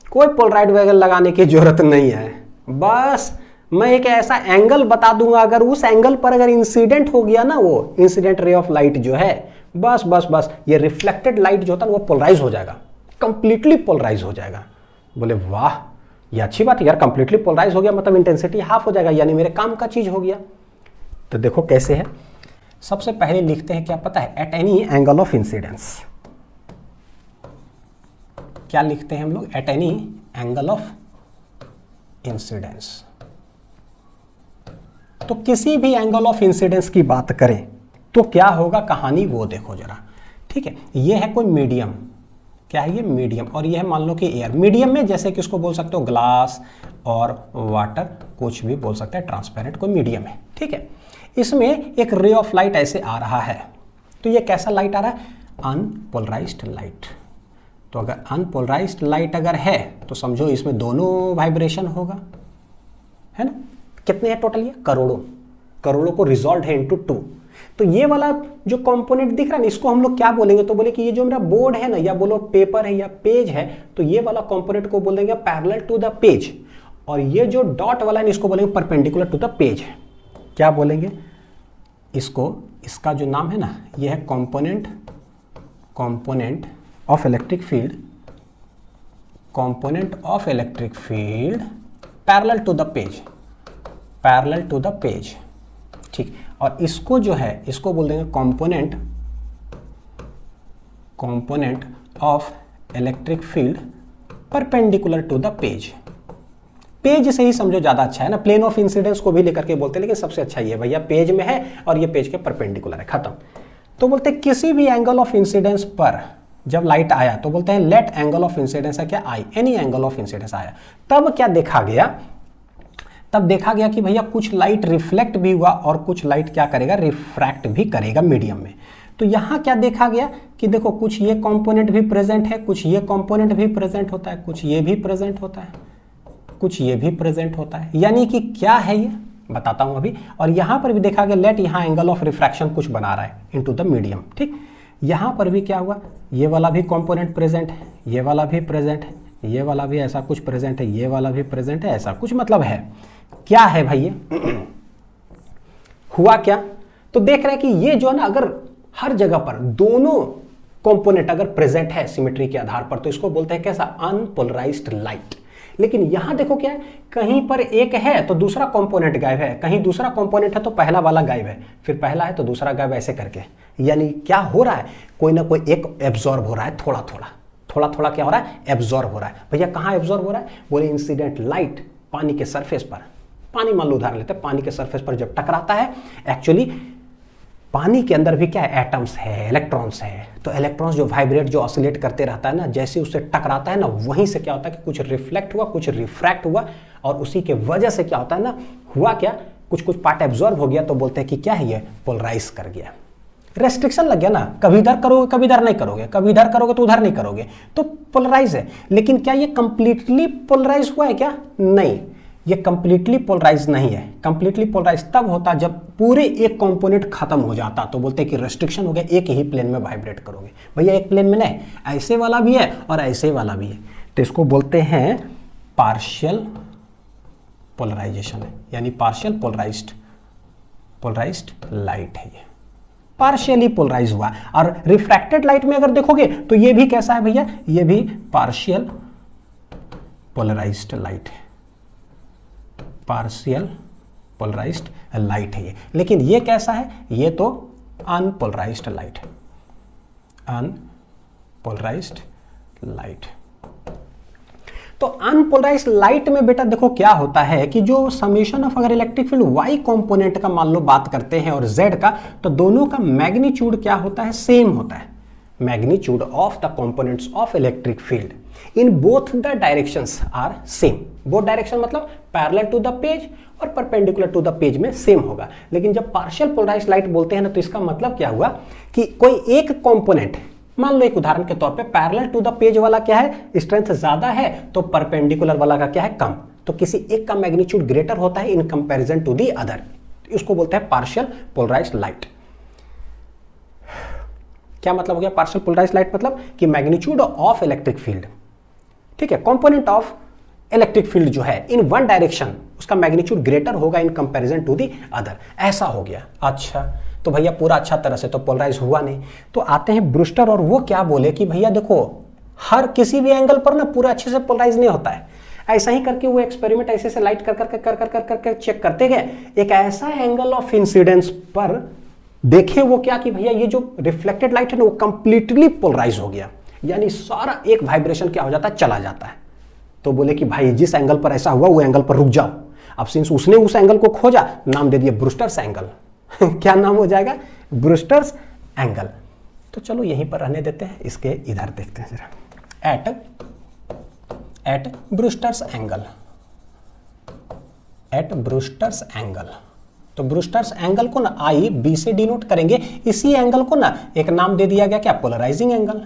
Speaker 1: कोई पोलराइड वगैरह लगाने की जरूरत नहीं है, बस मैं एक ऐसा एंगल बता दूंगा, अगर उस एंगल पर अगर इंसिडेंट हो गया ना, वो इंसिडेंट रे ऑफ लाइट जो है, बस बस बस ये रिफ्लेक्टेड लाइट जो होता है वो पोलराइज हो जाएगा, कंप्लीटली पोलराइज हो जाएगा। बोले वाह, ये अच्छी बात है यार, कंप्लीटली पोलराइज हो गया मतलब इंटेंसिटी हाफ हो जाएगा, यानी मेरे काम का चीज हो गया। तो देखो कैसे है, सबसे पहले लिखते हैं, क्या पता है, at any angle of incidence. क्या लिखते हैं हम लोग, at any angle of incidence. तो किसी भी एंगल ऑफ इंसिडेंस की बात करें तो क्या होगा कहानी, वो देखो जरा, ठीक है। ये है कोई मीडियम, क्या है ये, मीडियम, और ये है मान लो कि एयर। मीडियम में जैसे कि उसको बोल सकते हो ग्लास और वाटर, कुछ भी बोल सकते हैं, ट्रांसपेरेंट कोई मीडियम है, ठीक है। इसमें एक रे ऑफ लाइट ऐसे आ रहा है, तो ये कैसा लाइट आ रहा है, अनपोलराइज्ड लाइट। तो अगर अनपोलराइज्ड लाइट अगर है तो समझो इसमें दोनों वाइब्रेशन होगा, है ना। कितने हैं टोटल, ये करोड़ों, करोड़ों को रिजॉल्व है इनटू 2। तो ये वाला जो कंपोनेंट दिख रहा है ना, इसको हम लोग क्या बोलेंगे, तो बोले कि ये जो मेरा बोर्ड है ना, या बोलो पेपर है या पेज है, तो ये वाला कंपोनेंट को बोलेंगे पैरेलल टू द पेज, और ये जो डॉट वाला है इसको बोलेंगे परपेंडिकुलर टू द पेज। क्या बोलेंगे इसको, इसका जो नाम है ना, ये है component of electric field, component of electric field parallel to the page, parallel to the page, ठीक। और इसको जो है, इसको बोल देंगे component of electric field perpendicular to the page. Page से ही समझो ज्यादा अच्छा है ना, प्लेन ऑफ इंसिडेंस को भी लेकर के बोलते हैं, लेकिन सबसे अच्छा ये भैया पेज में है और ये पेज के परपेंडिकुलर है, खत्म। तो बोलते हैं किसी भी एंगल ऑफ इंसिडेंस पर जब लाइट आया तो बोलते हैं लेट एंगल ऑफ इंसिडेंस है क्या, आई, एनी एंगल ऑफ इंसिडेंस आया। तब क्या देखा गया, तब देखा गया कि भैया कुछ लाइट रिफ्लेक्ट भी हुआ और कुछ लाइट क्या करेगा, रिफ्रैक्ट भी करेगा मीडियम में। तो यहां क्या देखा गया कि देखो कुछ ये कंपोनेंट भी प्रेजेंट है, कुछ ये कंपोनेंट भी प्रेजेंट होता है, कुछ ये भी प्रेजेंट होता है, कुछ ये भी प्रेजेंट होता है, यानी कि क्या है ये बताता हूं अभी। और यहां पर भी देखा गया लेट, यहां एंगल ऑफ रिफ्रैक्शन कुछ बना रहा है इनटू द मीडियम, ठीक। यहां पर भी क्या हुआ, ये वाला भी कंपोनेंट प्रेजेंट है, ये वाला भी प्रेजेंट है, ये वाला भी ऐसा कुछ प्रेजेंट है, ये वाला भी प्रेजेंट है, ऐसा कुछ मतलब है। क्या है भाई ये हुआ क्या, तो देख रहे हैं कि ये जो है ना, अगर हर जगह पर दोनों कंपोनेंट अगर प्रेजेंट है सिमेट्री के आधार पर, तो इसको बोलते हैं कैसा, अनपोलराइज्ड लाइट। लेकिन यहां देखो क्या है, कहीं पर एक है तो दूसरा कंपोनेंट गायब है, कहीं दूसरा कंपोनेंट है तो पहला वाला गायब है, फिर पहला है तो दूसरा गायब, ऐसे करके। यानी क्या हो रहा है, कोई ना कोई एक एब्जॉर्ब हो रहा है थोड़ा थोड़ा, थोड़ा थोड़ा क्या हो रहा है, एब्जॉर्ब हो रहा है। भैया कहाँ एब्जॉर्ब हो रहा है, बोले इंसिडेंट लाइट पानी के सरफेस पर, पानी मान लो उदाहरण लेते हैं, पानी के सरफेस पर जब टकराता है, एक्चुअली पानी के अंदर भी क्या है, एटम्स है, इलेक्ट्रॉन्स है, तो इलेक्ट्रॉन्स जो वाइब्रेट, जो ऑसिलेट करते रहता है ना, जैसे उससे टकराता है ना, वहीं से क्या होता है कि कुछ रिफ्लेक्ट हुआ, कुछ रिफ्रैक्ट हुआ, और उसी के वजह से क्या होता है ना, हुआ क्या, कुछ कुछ पार्ट एब्जॉर्ब हो गया, तो बोलते हैं कि क्या है ये, पोलराइज कर गया। रेस्ट्रिक्शन लग गया ना, कभी इधर करोगे कभी इधर नहीं करोगे, कभी इधर करोगे तो उधर नहीं करोगे, तो पोलराइज है। लेकिन क्या ये कंप्लीटली पोलराइज हुआ है क्या, नहीं, ये कंप्लीटली पोलराइज नहीं है। कंप्लीटली पोलराइज तब होता जब पूरे एक कंपोनेंट खत्म हो जाता, तो बोलते हैं कि रेस्ट्रिक्शन हो गया, एक ही प्लेन में वाइब्रेट करोगे। भैया एक प्लेन में नहीं, ऐसे वाला भी है और ऐसे वाला भी है, तो इसको बोलते हैं पार्शियल पोलराइजेशन, यानी पार्शियल पोलराइज्ड लाइट है ये, पार्शियली पोलराइज हुआ। और रिफ्रैक्टेड लाइट में अगर देखोगे तो ये भी कैसा है भैया, ये भी पार्शियल पोलराइज्ड लाइट है, पार्शियल पोलराइज्ड लाइट है ये। लेकिन ये कैसा है, ये तो अनपोलराइज्ड लाइट है, अनपोलराइज्ड लाइट। तो अनपोलराइज्ड लाइट में बेटा देखो क्या होता है कि जो समेशन ऑफ अगर इलेक्ट्रिक फील्ड वाई कंपोनेंट का मान लो बात करते हैं और जेड का, तो दोनों का मैग्नीट्यूड क्या होता है, सेम होता है। Magnitude of the components of electric field in both the directions are same. Both direction मतलब पैरेलल टू द पेज और परपेंडिकुलर टू द पेज में सेम होगा। लेकिन जब पार्शियल पोलराइज्ड लाइट बोलते हैं ना, तो इसका मतलब क्या हुआ कि कोई एक कंपोनेंट, मान लो एक उदाहरण के तौर पे पैरेलल टू द पेज वाला क्या है, स्ट्रेंथ ज्यादा है, तो परपेंडिकुलर वाला का क्या है, कम। तो किसी एक का मैग्नीट्यूड ग्रेटर होता है in comparison to the other, इसको बोलते हैं पार्शियल पोलराइज्ड लाइट। क्या मतलब हो गया पार्शियल पोलराइज्ड लाइट, मतलब कि मैग्नीट्यूड ऑफ इलेक्ट्रिक फील्ड, ठीक है, कंपोनेंट ऑफ इलेक्ट्रिक फील्ड जो है इन वन डायरेक्शन, उसका मैग्नीट्यूड ग्रेटर होगा in comparison to the other, ऐसा हो गया। अच्छा, तो भैया पूरा अच्छा तरह से तो पोलराइज हुआ नहीं। तो आते हैं ब्रूस्टर, और वो क्या बोले कि भैया देखो हर किसी भी एंगल पर ना पूरा अच्छे से पोलराइज नहीं होता है। ऐसा ही करके वो एक्सपेरिमेंट ऐसे से लाइट कर चेक करते गए, एक ऐसा एंगल ऑफ इंसिडेंस पर देखे वो क्या कि भैया ये जो रिफ्लेक्टेड लाइट है ना, वो कंप्लीटली पोलराइज हो गया, यानी सारा एक वाइब्रेशन क्या हो जाता है, चला जाता है। तो बोले कि भाई जिस एंगल पर ऐसा हुआ वो एंगल पर रुक जाओ। अब सिंस उसने उस एंगल को खोजा, नाम दे दिया ब्रूस्टर्स एंगल। क्या नाम हो जाएगा, ब्रूस्टर्स एंगल। तो चलो यहीं पर रहने देते हैं, इसके इधर देखते हैं जरा, eight Brewster's angle, eight Brewster's angle. तो ब्रूस्टर्स एंगल को ना आई बी से डिनोट करेंगे, इसी एंगल को ना एक नाम दे दिया गया क्या, पोलराइजिंग एंगल,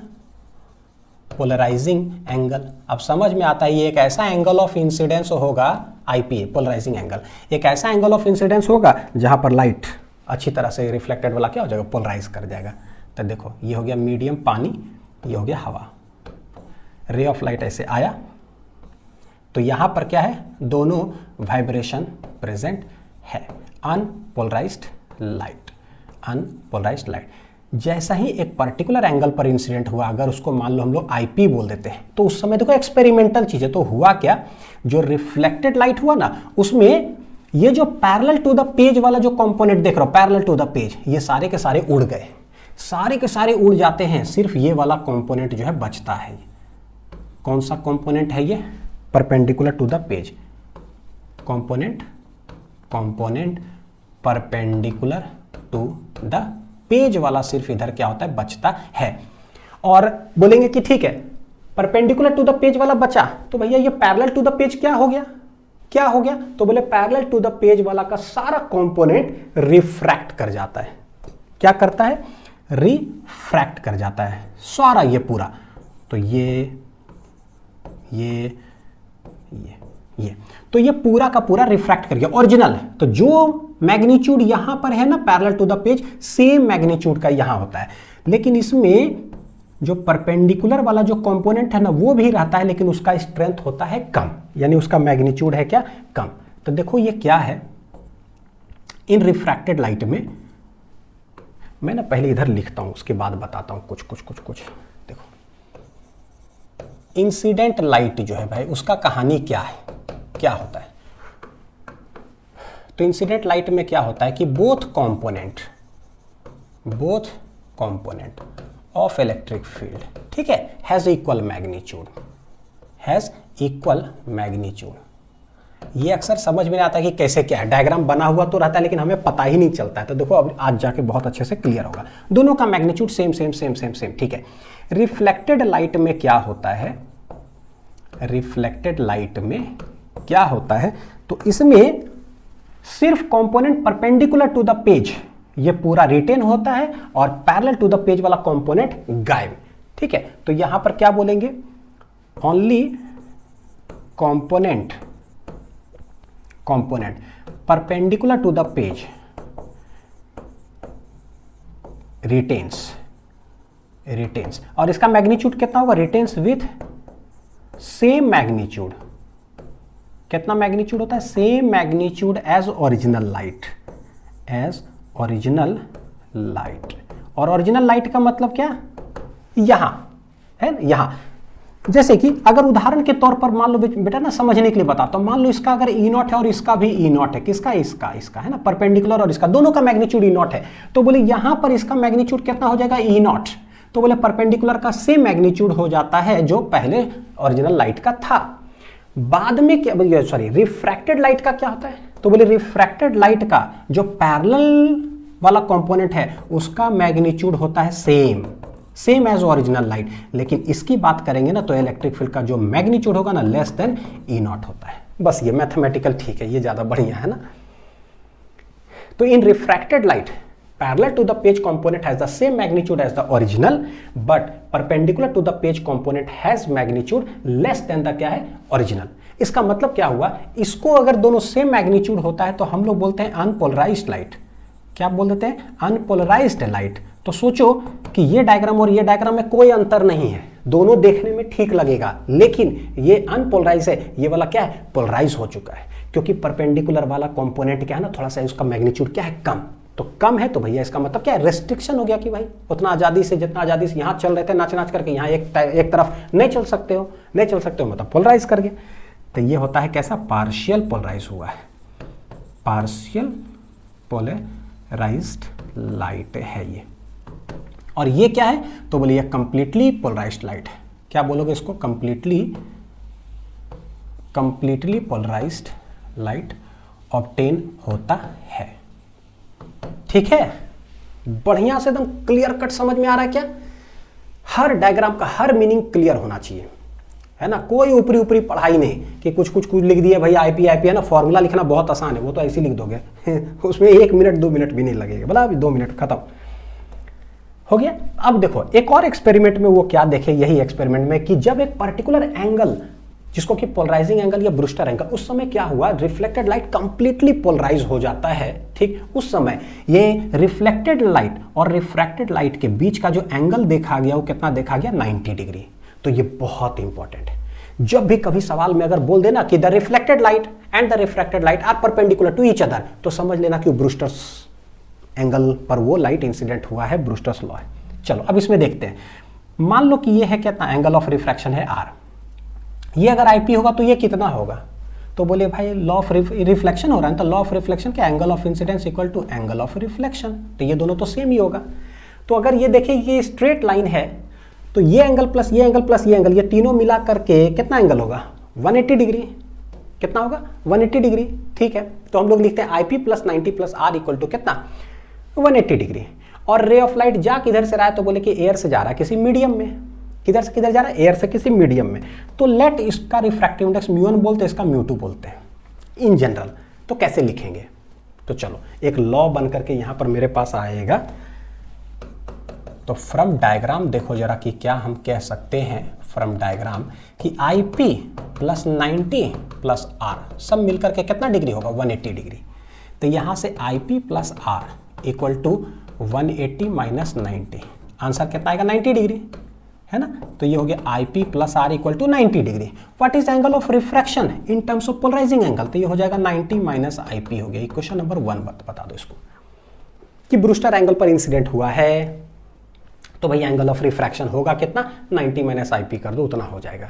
Speaker 1: पोलराइजिंग एंगल। अब समझ में आता है ये एक ऐसा एंगल ऑफ इंसिडेंस होगा, आईपीए पोलराइजिंग एंगल, एक ऐसा एंगल ऑफ इंसिडेंस होगा जहां पर लाइट अच्छी तरह से रिफ्लेक्टेड वाला क्या हो जाएगा, पोलराइज कर जाएगा। तो देखो ये हो गया मीडियम पानी, ये हो गया हवा, रे ऑफ लाइट ऐसे आया, तो यहां पर क्या है, दोनों वाइब्रेशन प्रेजेंट है, अनपोलराइज्ड लाइट, अनपोलराइज्ड लाइट। जैसा ही एक पर्टिकुलर एंगल पर इंसिडेंट हुआ, अगर उसको मान लो हम लोग आईपी बोल देते हैं, तो उस समय देखो एक्सपेरिमेंटल चीज है, तो हुआ क्या, जो रिफ्लेक्टेड लाइट हुआ ना, उसमें ये जो पैरेलल टू द पेज वाला जो कंपोनेंट देख रहे हो, पैरेलल टू द पेज, ये सारे के सारे उड़ गए, सारे के सारे उड़ जाते हैं, सिर्फ ये वाला कंपोनेंट जो है बचता है। कौन सा कंपोनेंट है ये, perpendicular to the page component, component perpendicular to the page वाला सिर्फ इधर क्या होता है, बचता है। और बोलेंगे कि ठीक है परपेंडिकुलर टू द पेज वाला बचा, तो भैया ये पैरेलल टू द पेज क्या हो गया, क्या हो गया, तो बोले पैरेलल टू द पेज वाला का सारा कंपोनेंट रिफ्रैक्ट कर जाता है। क्या करता है, रिफ्रैक्ट कर जाता है सारा ये पूरा। तो ये तो ये पूरा का पूरा रिफ्रैक्ट कर गया, ओरिजिनल। तो जो मैग्नीट्यूड यहां पर है ना parallel to the page, same magnitude का यहां होता है, लेकिन इसमें जो परपेंडिकुलर वाला जो कंपोनेंट है ना वो भी रहता है, लेकिन उसका स्ट्रेंथ होता है कम, यानी उसका मैग्नीट्यूड है क्या, कम। तो देखो ये क्या है, इन रिफ्रैक्टेड लाइट में, मैं ना पहले इधर लिखता हूं उसके बाद बताता हूं कुछ। देखो इंसिडेंट लाइट जो है भाई, उसका कहानी क्या है, क्या होता है। तो इंसिडेंट लाइट में क्या होता है कि both component of electric field, ठीक है, has equal magnitude, has equal magnitude. ये अक्सर समझ में नहीं आता कि कैसे क्या है, डायग्राम बना हुआ तो रहता है लेकिन हमें पता ही नहीं चलता है। तो देखो अब आज जाके बहुत अच्छे से क्लियर होगा। दोनों का magnitude same same same same same, ठीक है। रिफ्लेक्टेड लाइट में क्या होता है, रिफ्लेक्टेड लाइट में क्या होता है, तो इसमें सिर्फ component perpendicular to the page ये पूरा रिटेन होता है और पैरेलल टू द पेज वाला कंपोनेंट गायब, ठीक है। तो यहां पर क्या बोलेंगे, only component perpendicular to the page retains, और इसका मैग्नीट्यूड कितना होगा, रिटेन्स विथ सेम मैग्नीट्यूड। कितना मैग्नीट्यूड होता है, same magnitude as original light, as original light. और ओरिजिनल लाइट का मतलब क्या, यहां है, यहां। जैसे कि अगर उदाहरण के तौर पर मान लो बेटा ना, समझने के लिए बता तो मान लो इसका अगर ई नॉट है और इसका भी ई नॉट है, किसका, इसका है ना, परपेंडिकुलर और इसका, दोनों का मैग्नीट्यूड ई नॉट है, तो बोले यहां पर इसका मैग्नीट्यूड कितना हो जाएगा, ई नॉट। तो बोले परपेंडिकुलर का सेम मैग्नीट्यूड हो जाता है जो पहले ओरिजिनल लाइट का था। बाद में क्या, सॉरी, रिफ्रैक्टेड लाइट का क्या होता है, तो बोले रिफ्रैक्टेड लाइट का जो पैरेलल वाला कंपोनेंट है उसका मैग्नीट्यूड होता है सेम एज ओरिजिनल लाइट। लेकिन इसकी बात करेंगे ना तो इलेक्ट्रिक फील्ड का जो मैग्नीट्यूड होगा ना लेस देन ई नॉट होता है। बस ये मैथमेटिकल ठीक है, ये ज्यादा बढ़िया है ना। तो in refracted light parallel to the page component has the same magnitude as the original, but perpendicular to the page component has magnitude less than the क्या है, ओरिजिनल। इसका मतलब क्या हुआ, इसको अगर दोनों सेम मैग्नीट्यूड होता है तो हम लोग बोलते हैं अनपोलराइज्ड लाइट। क्या बोल देते हैं, अनपोलराइज्ड लाइट। तो सोचो कि ये डायग्राम और ये डायग्राम में कोई अंतर नहीं है, दोनों देखने में ठीक लगेगा, लेकिन ये अनपोलराइज है, ये वाला क्या है, पोलराइज हो चुका है। क्योंकि परपेंडिकुलर वाला कंपोनेंट क्या है ना, थोड़ा सा उसका मैग्नीट्यूड क्या है, कम। तो कम है तो भैया इसका मतलब क्या है, रेस्ट्रिक्शन हो गया कि भाई उतना आजादी से, जितना आजादी से यहाँ चल रहे थे नाच नाच करके, यहाँ एक तरफ नहीं चल सकते हो, मतलब पोलराइज कर गया। तो ये होता है कैसा, पार्शियल पोलराइज हुआ है, पार्शियल पोलराइज्ड लाइट है ये। और ये क्या है, तो बोलिए कंप्लीटली पोलराइज्ड लाइट है। क्या बोलोगे इसको, कंप्लीटली पोलराइज्ड लाइट ऑब्टेन होता है, ठीक है। बढ़िया से एकदम क्लियर कट समझ में आ रहा है क्या, हर डायग्राम का हर मीनिंग क्लियर होना चाहिए, है ना। कोई ऊपरी ऊपरी पढ़ाई नहीं कि कुछ लिख दिया भाई, आईपी है ना, फॉर्मूला लिखना बहुत आसान है, वो तो ऐसे लिख दोगे उसमें 1 मिनट 2 मिनट भी नहीं लगेगा, बोला 2 मिनट खत्म हो गया। अब देखो एक और एक्सपेरिमेंट में वो क्या देखे, यही एक्सपेरिमेंट में कि जब एक पर्टिकुलर एंगल, जिसको कि पोलराइजिंग एंगल या ब्रूस्टर एंगल, उस समय क्या हुआ, रिफ्लेक्टेड लाइट कंप्लीटली पोलराइज हो जाता है, ठीक। उस समय ये रिफ्लेक्टेड लाइट और रिफ्रैक्टेड लाइट के बीच का जो एंगल देखा गया वो कितना देखा गया, 90 डिग्री। तो ये बहुत इंपॉर्टेंट है। जब भी कभी सवाल में अगर बोल देना कि the reflected light and the refracted light are perpendicular to each other, तो समझ लेना कि ब्रूस्टर्स एंगल पर वो लाइट इंसिडेंट हुआ है, ब्रूस्टर्स लॉ है। चलो अब इसमें देखते हैं। मान लो कि ये है कितना, एंगल ऑफ रिफ्रैक्शन है आर, ये अगर आईपी होगा तो ये कितना होगा, तो बोले भाई लॉ ऑफ रिफ्लेक्शन हो रहा है, तो लॉ ऑफ रिफ्लेक्शन क्या, angle of incidence equal to angle of reflection, तो ये दोनों तो सेम ही होगा। तो अगर ये देखें ये स्ट्रेट लाइन है, तो ये एंगल प्लस ये एंगल प्लस ये एंगल, ये तीनों मिला करके कितना एंगल होगा, 180 डिग्री। कितना होगा, 180 डिग्री, ठीक है। तो हम लोग लिखते हैं IP plus 90 plus R equal to कितना, 180 डिग्री। और रे ऑफ लाइट जा किधर से रहा है, तो बोले कि एयर से जा रहा है किसी मीडियम में। किधर से किधर जा रहा है, एयर से किसी मीडियम में। तो लेट इसका रिफ्रैक्टिव इंडेक्स μ1 बोलते हैं, इसका μ2 बोलते हैं इन जनरल। तो कैसे लिखेंगे, तो चलो एक लॉ बन करके यहां पर मेरे पास आएगा। तो फ्रॉम डायग्राम देखो जरा कि क्या हम कह सकते हैं फ्रॉम डायग्राम कि IP प्लस 90 प्लस आर सब मिलकर के कितना डिग्री होगा, 180 डिग्री। तो यहां से IP plus R equal to 180 minus 90, answer कितना आएगा, 90 डिग्री, है ना। तो ये हो गया IP plus R equal to 90 degree. What is angle of refraction in terms of polarizing angle, तो ये हो जाएगा 90 माइनस IP हो गया। क्वेश्चन नंबर 1 बता दो इसको कि ब्रूस्टर एंगल पर इंसिडेंट हुआ है, तो भाई एंगल ऑफ रिफ्रैक्शन होगा कितना, 90 माइनस IP कर दो, उतना हो जाएगा।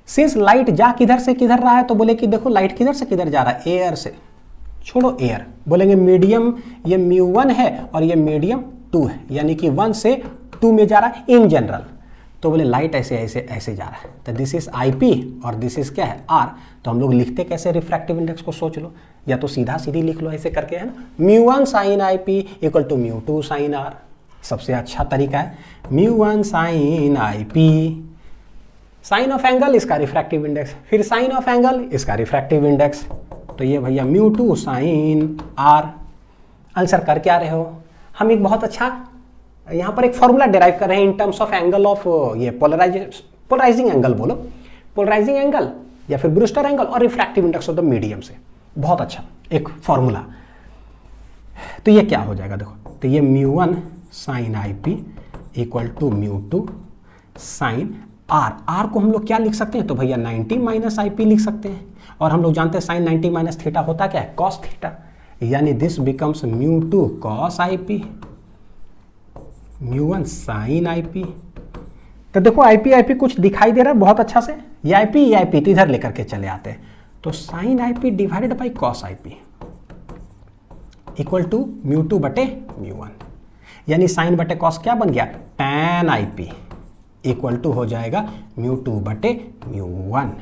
Speaker 1: सिंस लाइट जा किधर से किधर रहा है, तो बोले कि देखो लाइट किधर से किधर जा रहा है, एयर से, छोड़ो एयर, बोलेंगे मीडियम ये μ1 है और ये मीडियम 2 है, यानी कि 1 से 2 में जा रहा है इन जनरल, तो बोले लाइट ऐसे ऐसे ऐसे जा रहा है, तो दिस इज IP और दिस इज क्या है R। तो हम लोग लिखते कैसे रिफ्रैक्टिव इंडेक्स को सोच लो, या तो सीधा सीधी लिख लो ऐसे करके, है ना, μ1 sin IP equal to μ2 sin R। सबसे अच्छा तरीका है μ1 sin IP, sine of angle इसका रिफ्रैक्टिव इंडेक्स, फिर साइन ऑफ एंगल इसका रिफ्रैक्टिव इंडेक्स, तो ये भैया μ2 sin R। आंसर कर क्या रहे हो, हम एक बहुत अच्छा यहाँ पर एक फॉर्मूला डिराइव कर रहे हैं इन टर्म्स ऑफ एंगल ऑफ ये पोलराइजिंग एंगल, बोलो पोलराइजिंग एंगल या फिर ब्रूस्टर एंगल और refractive index of the medium से, बहुत अच्छा एक फॉर्मूला। तो ये क्या हो जाएगा देखो, तो ये μ1 sin IP equal to μ2 sin R। R को हम लोग क्या लिख सकते हैं, तो भैया 90 माइनस IP लिख सकते हैं, और हम लोग जानते हैं साइन 90 माइनस थीटा होता क्या है, कॉस थीटा, यानी this becomes μ2 cos IP μ1 sin IP। तो देखो IP कुछ दिखाई दे रहा है बहुत अच्छा से, ये IP तो इधर लेकर के चले आते हैं, तो sin IP divided by cos IP equal to μ2 बटे μ1, यानी साइन बटे कॉस क्या बन गया, tan IP इक्वल टू हो जाएगा μ2 बटे μ1,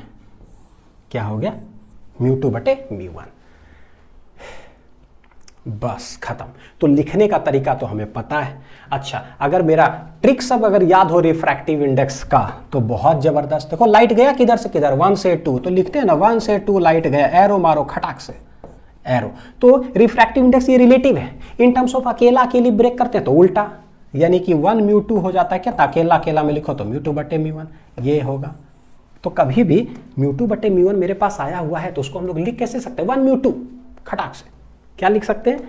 Speaker 1: क्या हो गया μ2 बटे μ1, बस खत्म। तो लिखने का तरीका तो हमें पता है। अच्छा, अगर मेरा ट्रिक सब अगर याद हो रिफ्रैक्टिव इंडेक्स का तो बहुत जबरदस्त। देखो लाइट गया किधर से किधर, 1 से 2, तो लिखते हैं ना 1 से 2 लाइट गया, एरो मारो खटाक से एरो। तो रिफ्रैक्टिव इंडेक्स ये रिलेटिव है, इन टर्म्स ऑफ अकेला अकेली ब्रेक करते हैं तो उल्टा, यानी कि 1 μ2 हो जाता है क्या, अकेला अकेला में लिखो तो μ2 बटे μ1 ये होगा। तो कभी भी μ2 बटे μ1 मेरे पास आया हुआ है तो उसको हम लोग लिख कैसे सकते हैं, 1 μ2 खटाक से क्या लिख सकते हैं,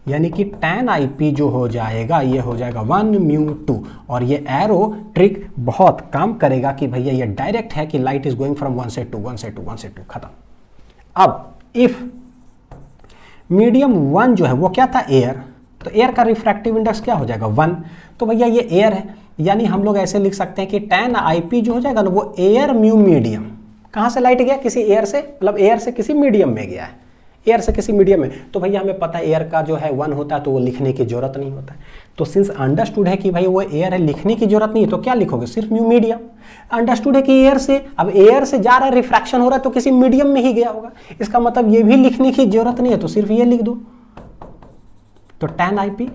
Speaker 1: यानी कि tan IP जो हो जाएगा ये हो जाएगा 1 μ2, और ये एरो ट्रिक बहुत काम करेगा कि भैया ये डायरेक्ट है कि लाइट इज गोइंग फ्रॉम 1 से 2 1 से 2 1 से 2 खत्म। अब इफ मीडियम 1 जो है वो क्या था, एयर, तो एयर का रिफ्रैक्टिव इंडेक्स क्या हो जाएगा 1, तो भैया ये एयर है, यानी हम लोग ऐसे लिख सकते हैं कि tan IP जो हो जाएगा ना वो एयर म्यू मीडियम, कहाँ से लाइट गया, किसी एयर से, मतलब एयर से किसी मीडियम में गया है, एयर से किसी मीडियम में, तो भैया हमें पता है एयर का जो है 1 होता है तो वो लिखने की जरूरत नहीं होता है। तो सिंस अंडरस्टूड है कि भाई वो एयर है, लिखने की जरूरत नहीं है, तो क्या लिखोगे, सिर्फ म्यू मीडियम। अंडरस्टूड है कि एयर से, अब एयर से जा रहा है, रिफ्रैक्शन हो रहा है तो किसी मीडियम में ही गया होगा, इसका मतलब ये भी लिखने की जरूरत नहीं है, तो सिर्फ ये लिख दो, तो tan IP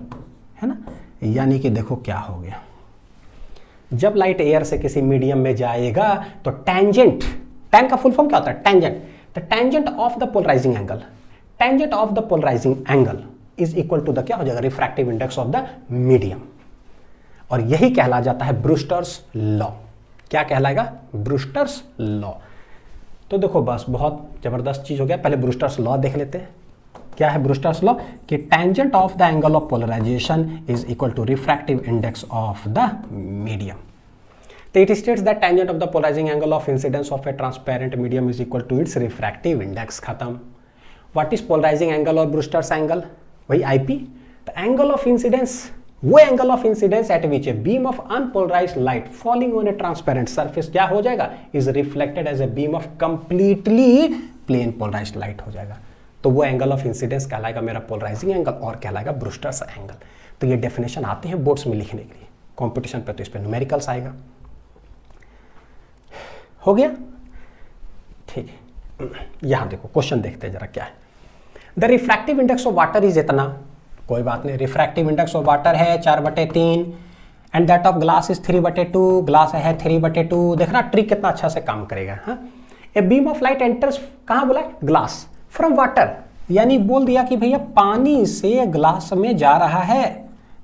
Speaker 1: है ना। यानी कि देखो क्या हो गया, जब लाइट एयर से किसी मीडियम में जाएगा तो टेंजेंट, टैन का फुल फॉर्म क्या होता है, tangent, the tangent of the polarizing angle, tangent of the polarizing angle is equal to the क्या हो जाएगा, refractive index of the medium, और यही कहला जाता है ब्रूस्टर्स लॉ। क्या कहलाएगा, ब्रूस्टर्स लॉ। तो देखो बस बहुत जबरदस्त चीज हो गया, पहले ब्रूस्टर्स लॉ देख लेते हैं। क्या है ब्रूस्टर्स लॉ, कि tangent of the angle of polarization is equal to refractive index of the medium. So it states that tangent of the polarizing angle of incidence of a transparent medium is equal to its refractive index. खत्म। What is polarizing angle और Brewster's angle? वही IP। The angle of incidence, वो angle of incidence at which a beam of unpolarized light falling on a transparent surface क्या हो जाएगा, is reflected as a beam of completely plane polarized light हो जाएगा। तो वो angle of incidence कहलाएगा मेरा polarizing angle और कहलाएगा Brewster's angle। तो ये definition आते हैं बोर्ड्स में लिखने के लिए, कंपटीशन पे तो इस पे न्यूमेरिकल्स आएगा। हो गया, ठीक है। यहां देखो क्वेश्चन देखते हैं जरा क्या है। The refractive index of water is इतना, कोई बात नहीं, रिफ्रैक्टिव इंडेक्स ऑफ वाटर है 4/3 and that of glass is 3/2, glass है 3/2। देखना ट्रिक कितना अच्छा से काम करेगा। हाँ, ए बीम ऑफ लाइट एंटर्स, कहाँ बोला, ग्लास फ्रॉम वाटर, यानी बोल दिया कि भैया पानी से ग्लास में जा रहा है।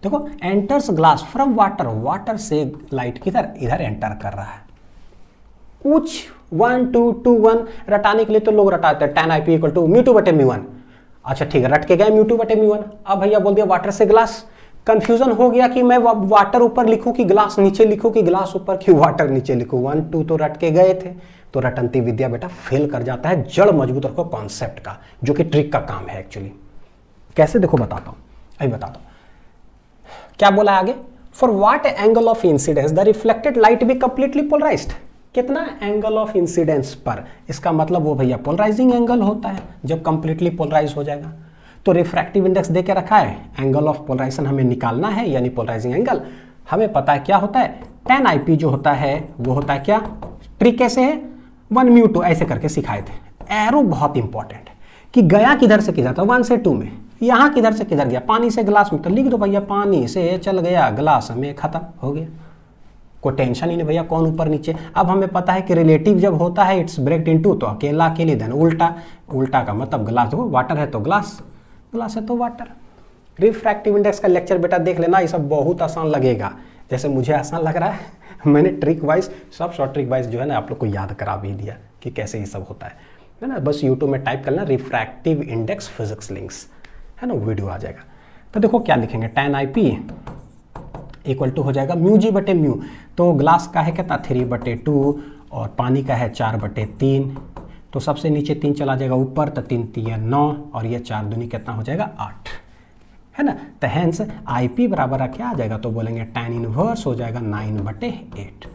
Speaker 1: देखो enters glass from water, water से लाइट किधर, इधर एंटर कर रहा है। कुछ 1 2 2 1 रटाने के लिए तो लोग रटाते हैं tan IP इक्वल टू μ2 बटे μ1। अच्छा ठीक है, रट के गए μ2 बटे μ1। अब भैया बोल दिया वाटर से ग्लास, कंफ्यूजन हो गया कि मैं वाटर ऊपर लिखूं कि ग्लास नीचे लिखूं कि ग्लास ऊपर कि वाटर नीचे लिखूं। 1 2 तो रट के गए थे, तो रटंती विद्या बेटा फेल कर जाता है। जड़ मजबूत रखो कॉन्सेप्ट का, जो कि ट्रिक का काम है एक्चुअली। कैसे देखो बताता हूं, अभी बताता हूं। क्या बोला आगे, for what angle of incidence the reflected light be completely polarized. कितना एंगल ऑफ इंसिडेंस पर, इसका मतलब वो भैया पोलराइजिंग एंगल होता है जब कंप्लीटली पोलराइज हो जाएगा। तो रिफ्रैक्टिव इंडेक्स दे के रखा है, एंगल ऑफ पोलराइजेशन हमें निकालना है, यानी पोलराइजिंग एंगल। हमें पता है क्या होता है, tan IP जो होता है वो होता है क्या, ट्रिक कैसे है, 1 म्यू 2 ऐसे करके सिखाए थे। एरो बहुत इंपॉर्टेंट है कि गया किधर से किधर था, 1 से 2 में, यहाँ किधर से किधर गया, पानी से ग्लास में, तो लिख दो भैया पानी से चल गया ग्लास में, खत्म हो गया, कोई टेंशन ही नहीं भैया कौन ऊपर नीचे। अब हमें पता है कि रिलेटिव जब होता है इट्स ब्रेक्ड इनटू, तो अकेला अकेली, देन उल्टा, उल्टा का मतलब ग्लास, देखो वाटर है तो ग्लास, ग्लास है तो वाटर। रिफ्रैक्टिव इंडेक्स का लेक्चर बेटा देख लेना, ये सब बहुत आसान लगेगा, जैसे मुझे आसान लग रहा है मैंने ट्रिक वाइज सब शॉर्ट ट्रिक वाइज जो है ना आप लोग को याद करा भी दिया कि कैसे ये सब होता है ना। बस यूट्यूब में टाइप करना रिफ्रैक्टिव इंडेक्स फिजिक्स लिंक्स, है ना, वीडियो आ जाएगा। तो देखो क्या लिखेंगे, tan IP इक्वल टू हो जाएगा म्यू जी बटे म्यू, तो ग्लास का है कितना 3/2 और पानी का है 4/3, तो सबसे नीचे 3 चला जाएगा ऊपर, तो 3 3 9 और ये 4 दूनी कितना हो जाएगा 8, है ना। तो हेंस IP बराबर क्या आ जाएगा, तो बोलेंगे tan इनवर्स हो जाएगा 9/8।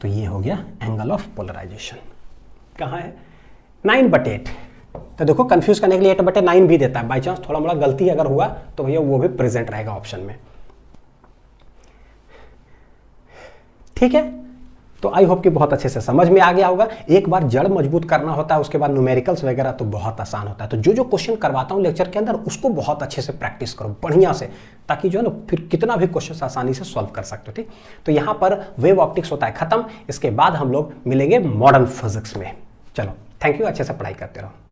Speaker 1: तो ये हो गया एंगल ऑफ पोलराइजेशन, कहाँ है 9/8। तो देखो कंफ्यूज करने के लिए 8/9 भी देता है, बाई चांस थोड़ा मोड़ा गलती अगर हुआ तो भैया वो भी प्रेजेंट रहेगा ऑप्शन में, ठीक है। तो आई होप कि बहुत अच्छे से समझ में आ गया होगा। एक बार जड़ मजबूत करना होता है, उसके बाद न्यूमेरिकल्स वगैरह तो बहुत आसान होता है। तो जो जो क्वेश्चन करवाता हूँ लेक्चर के अंदर उसको बहुत अच्छे से प्रैक्टिस करो बढ़िया से, ताकि जो है ना फिर कितना भी क्वेश्चन आसानी से सॉल्व कर सकते हो, ठीक। तो यहाँ पर वेव ऑप्टिक्स होता है खत्म, इसके बाद हम लोग मिलेंगे मॉडर्न फिजिक्स में। चलो थैंक यू, अच्छे से पढ़ाई करते रहो।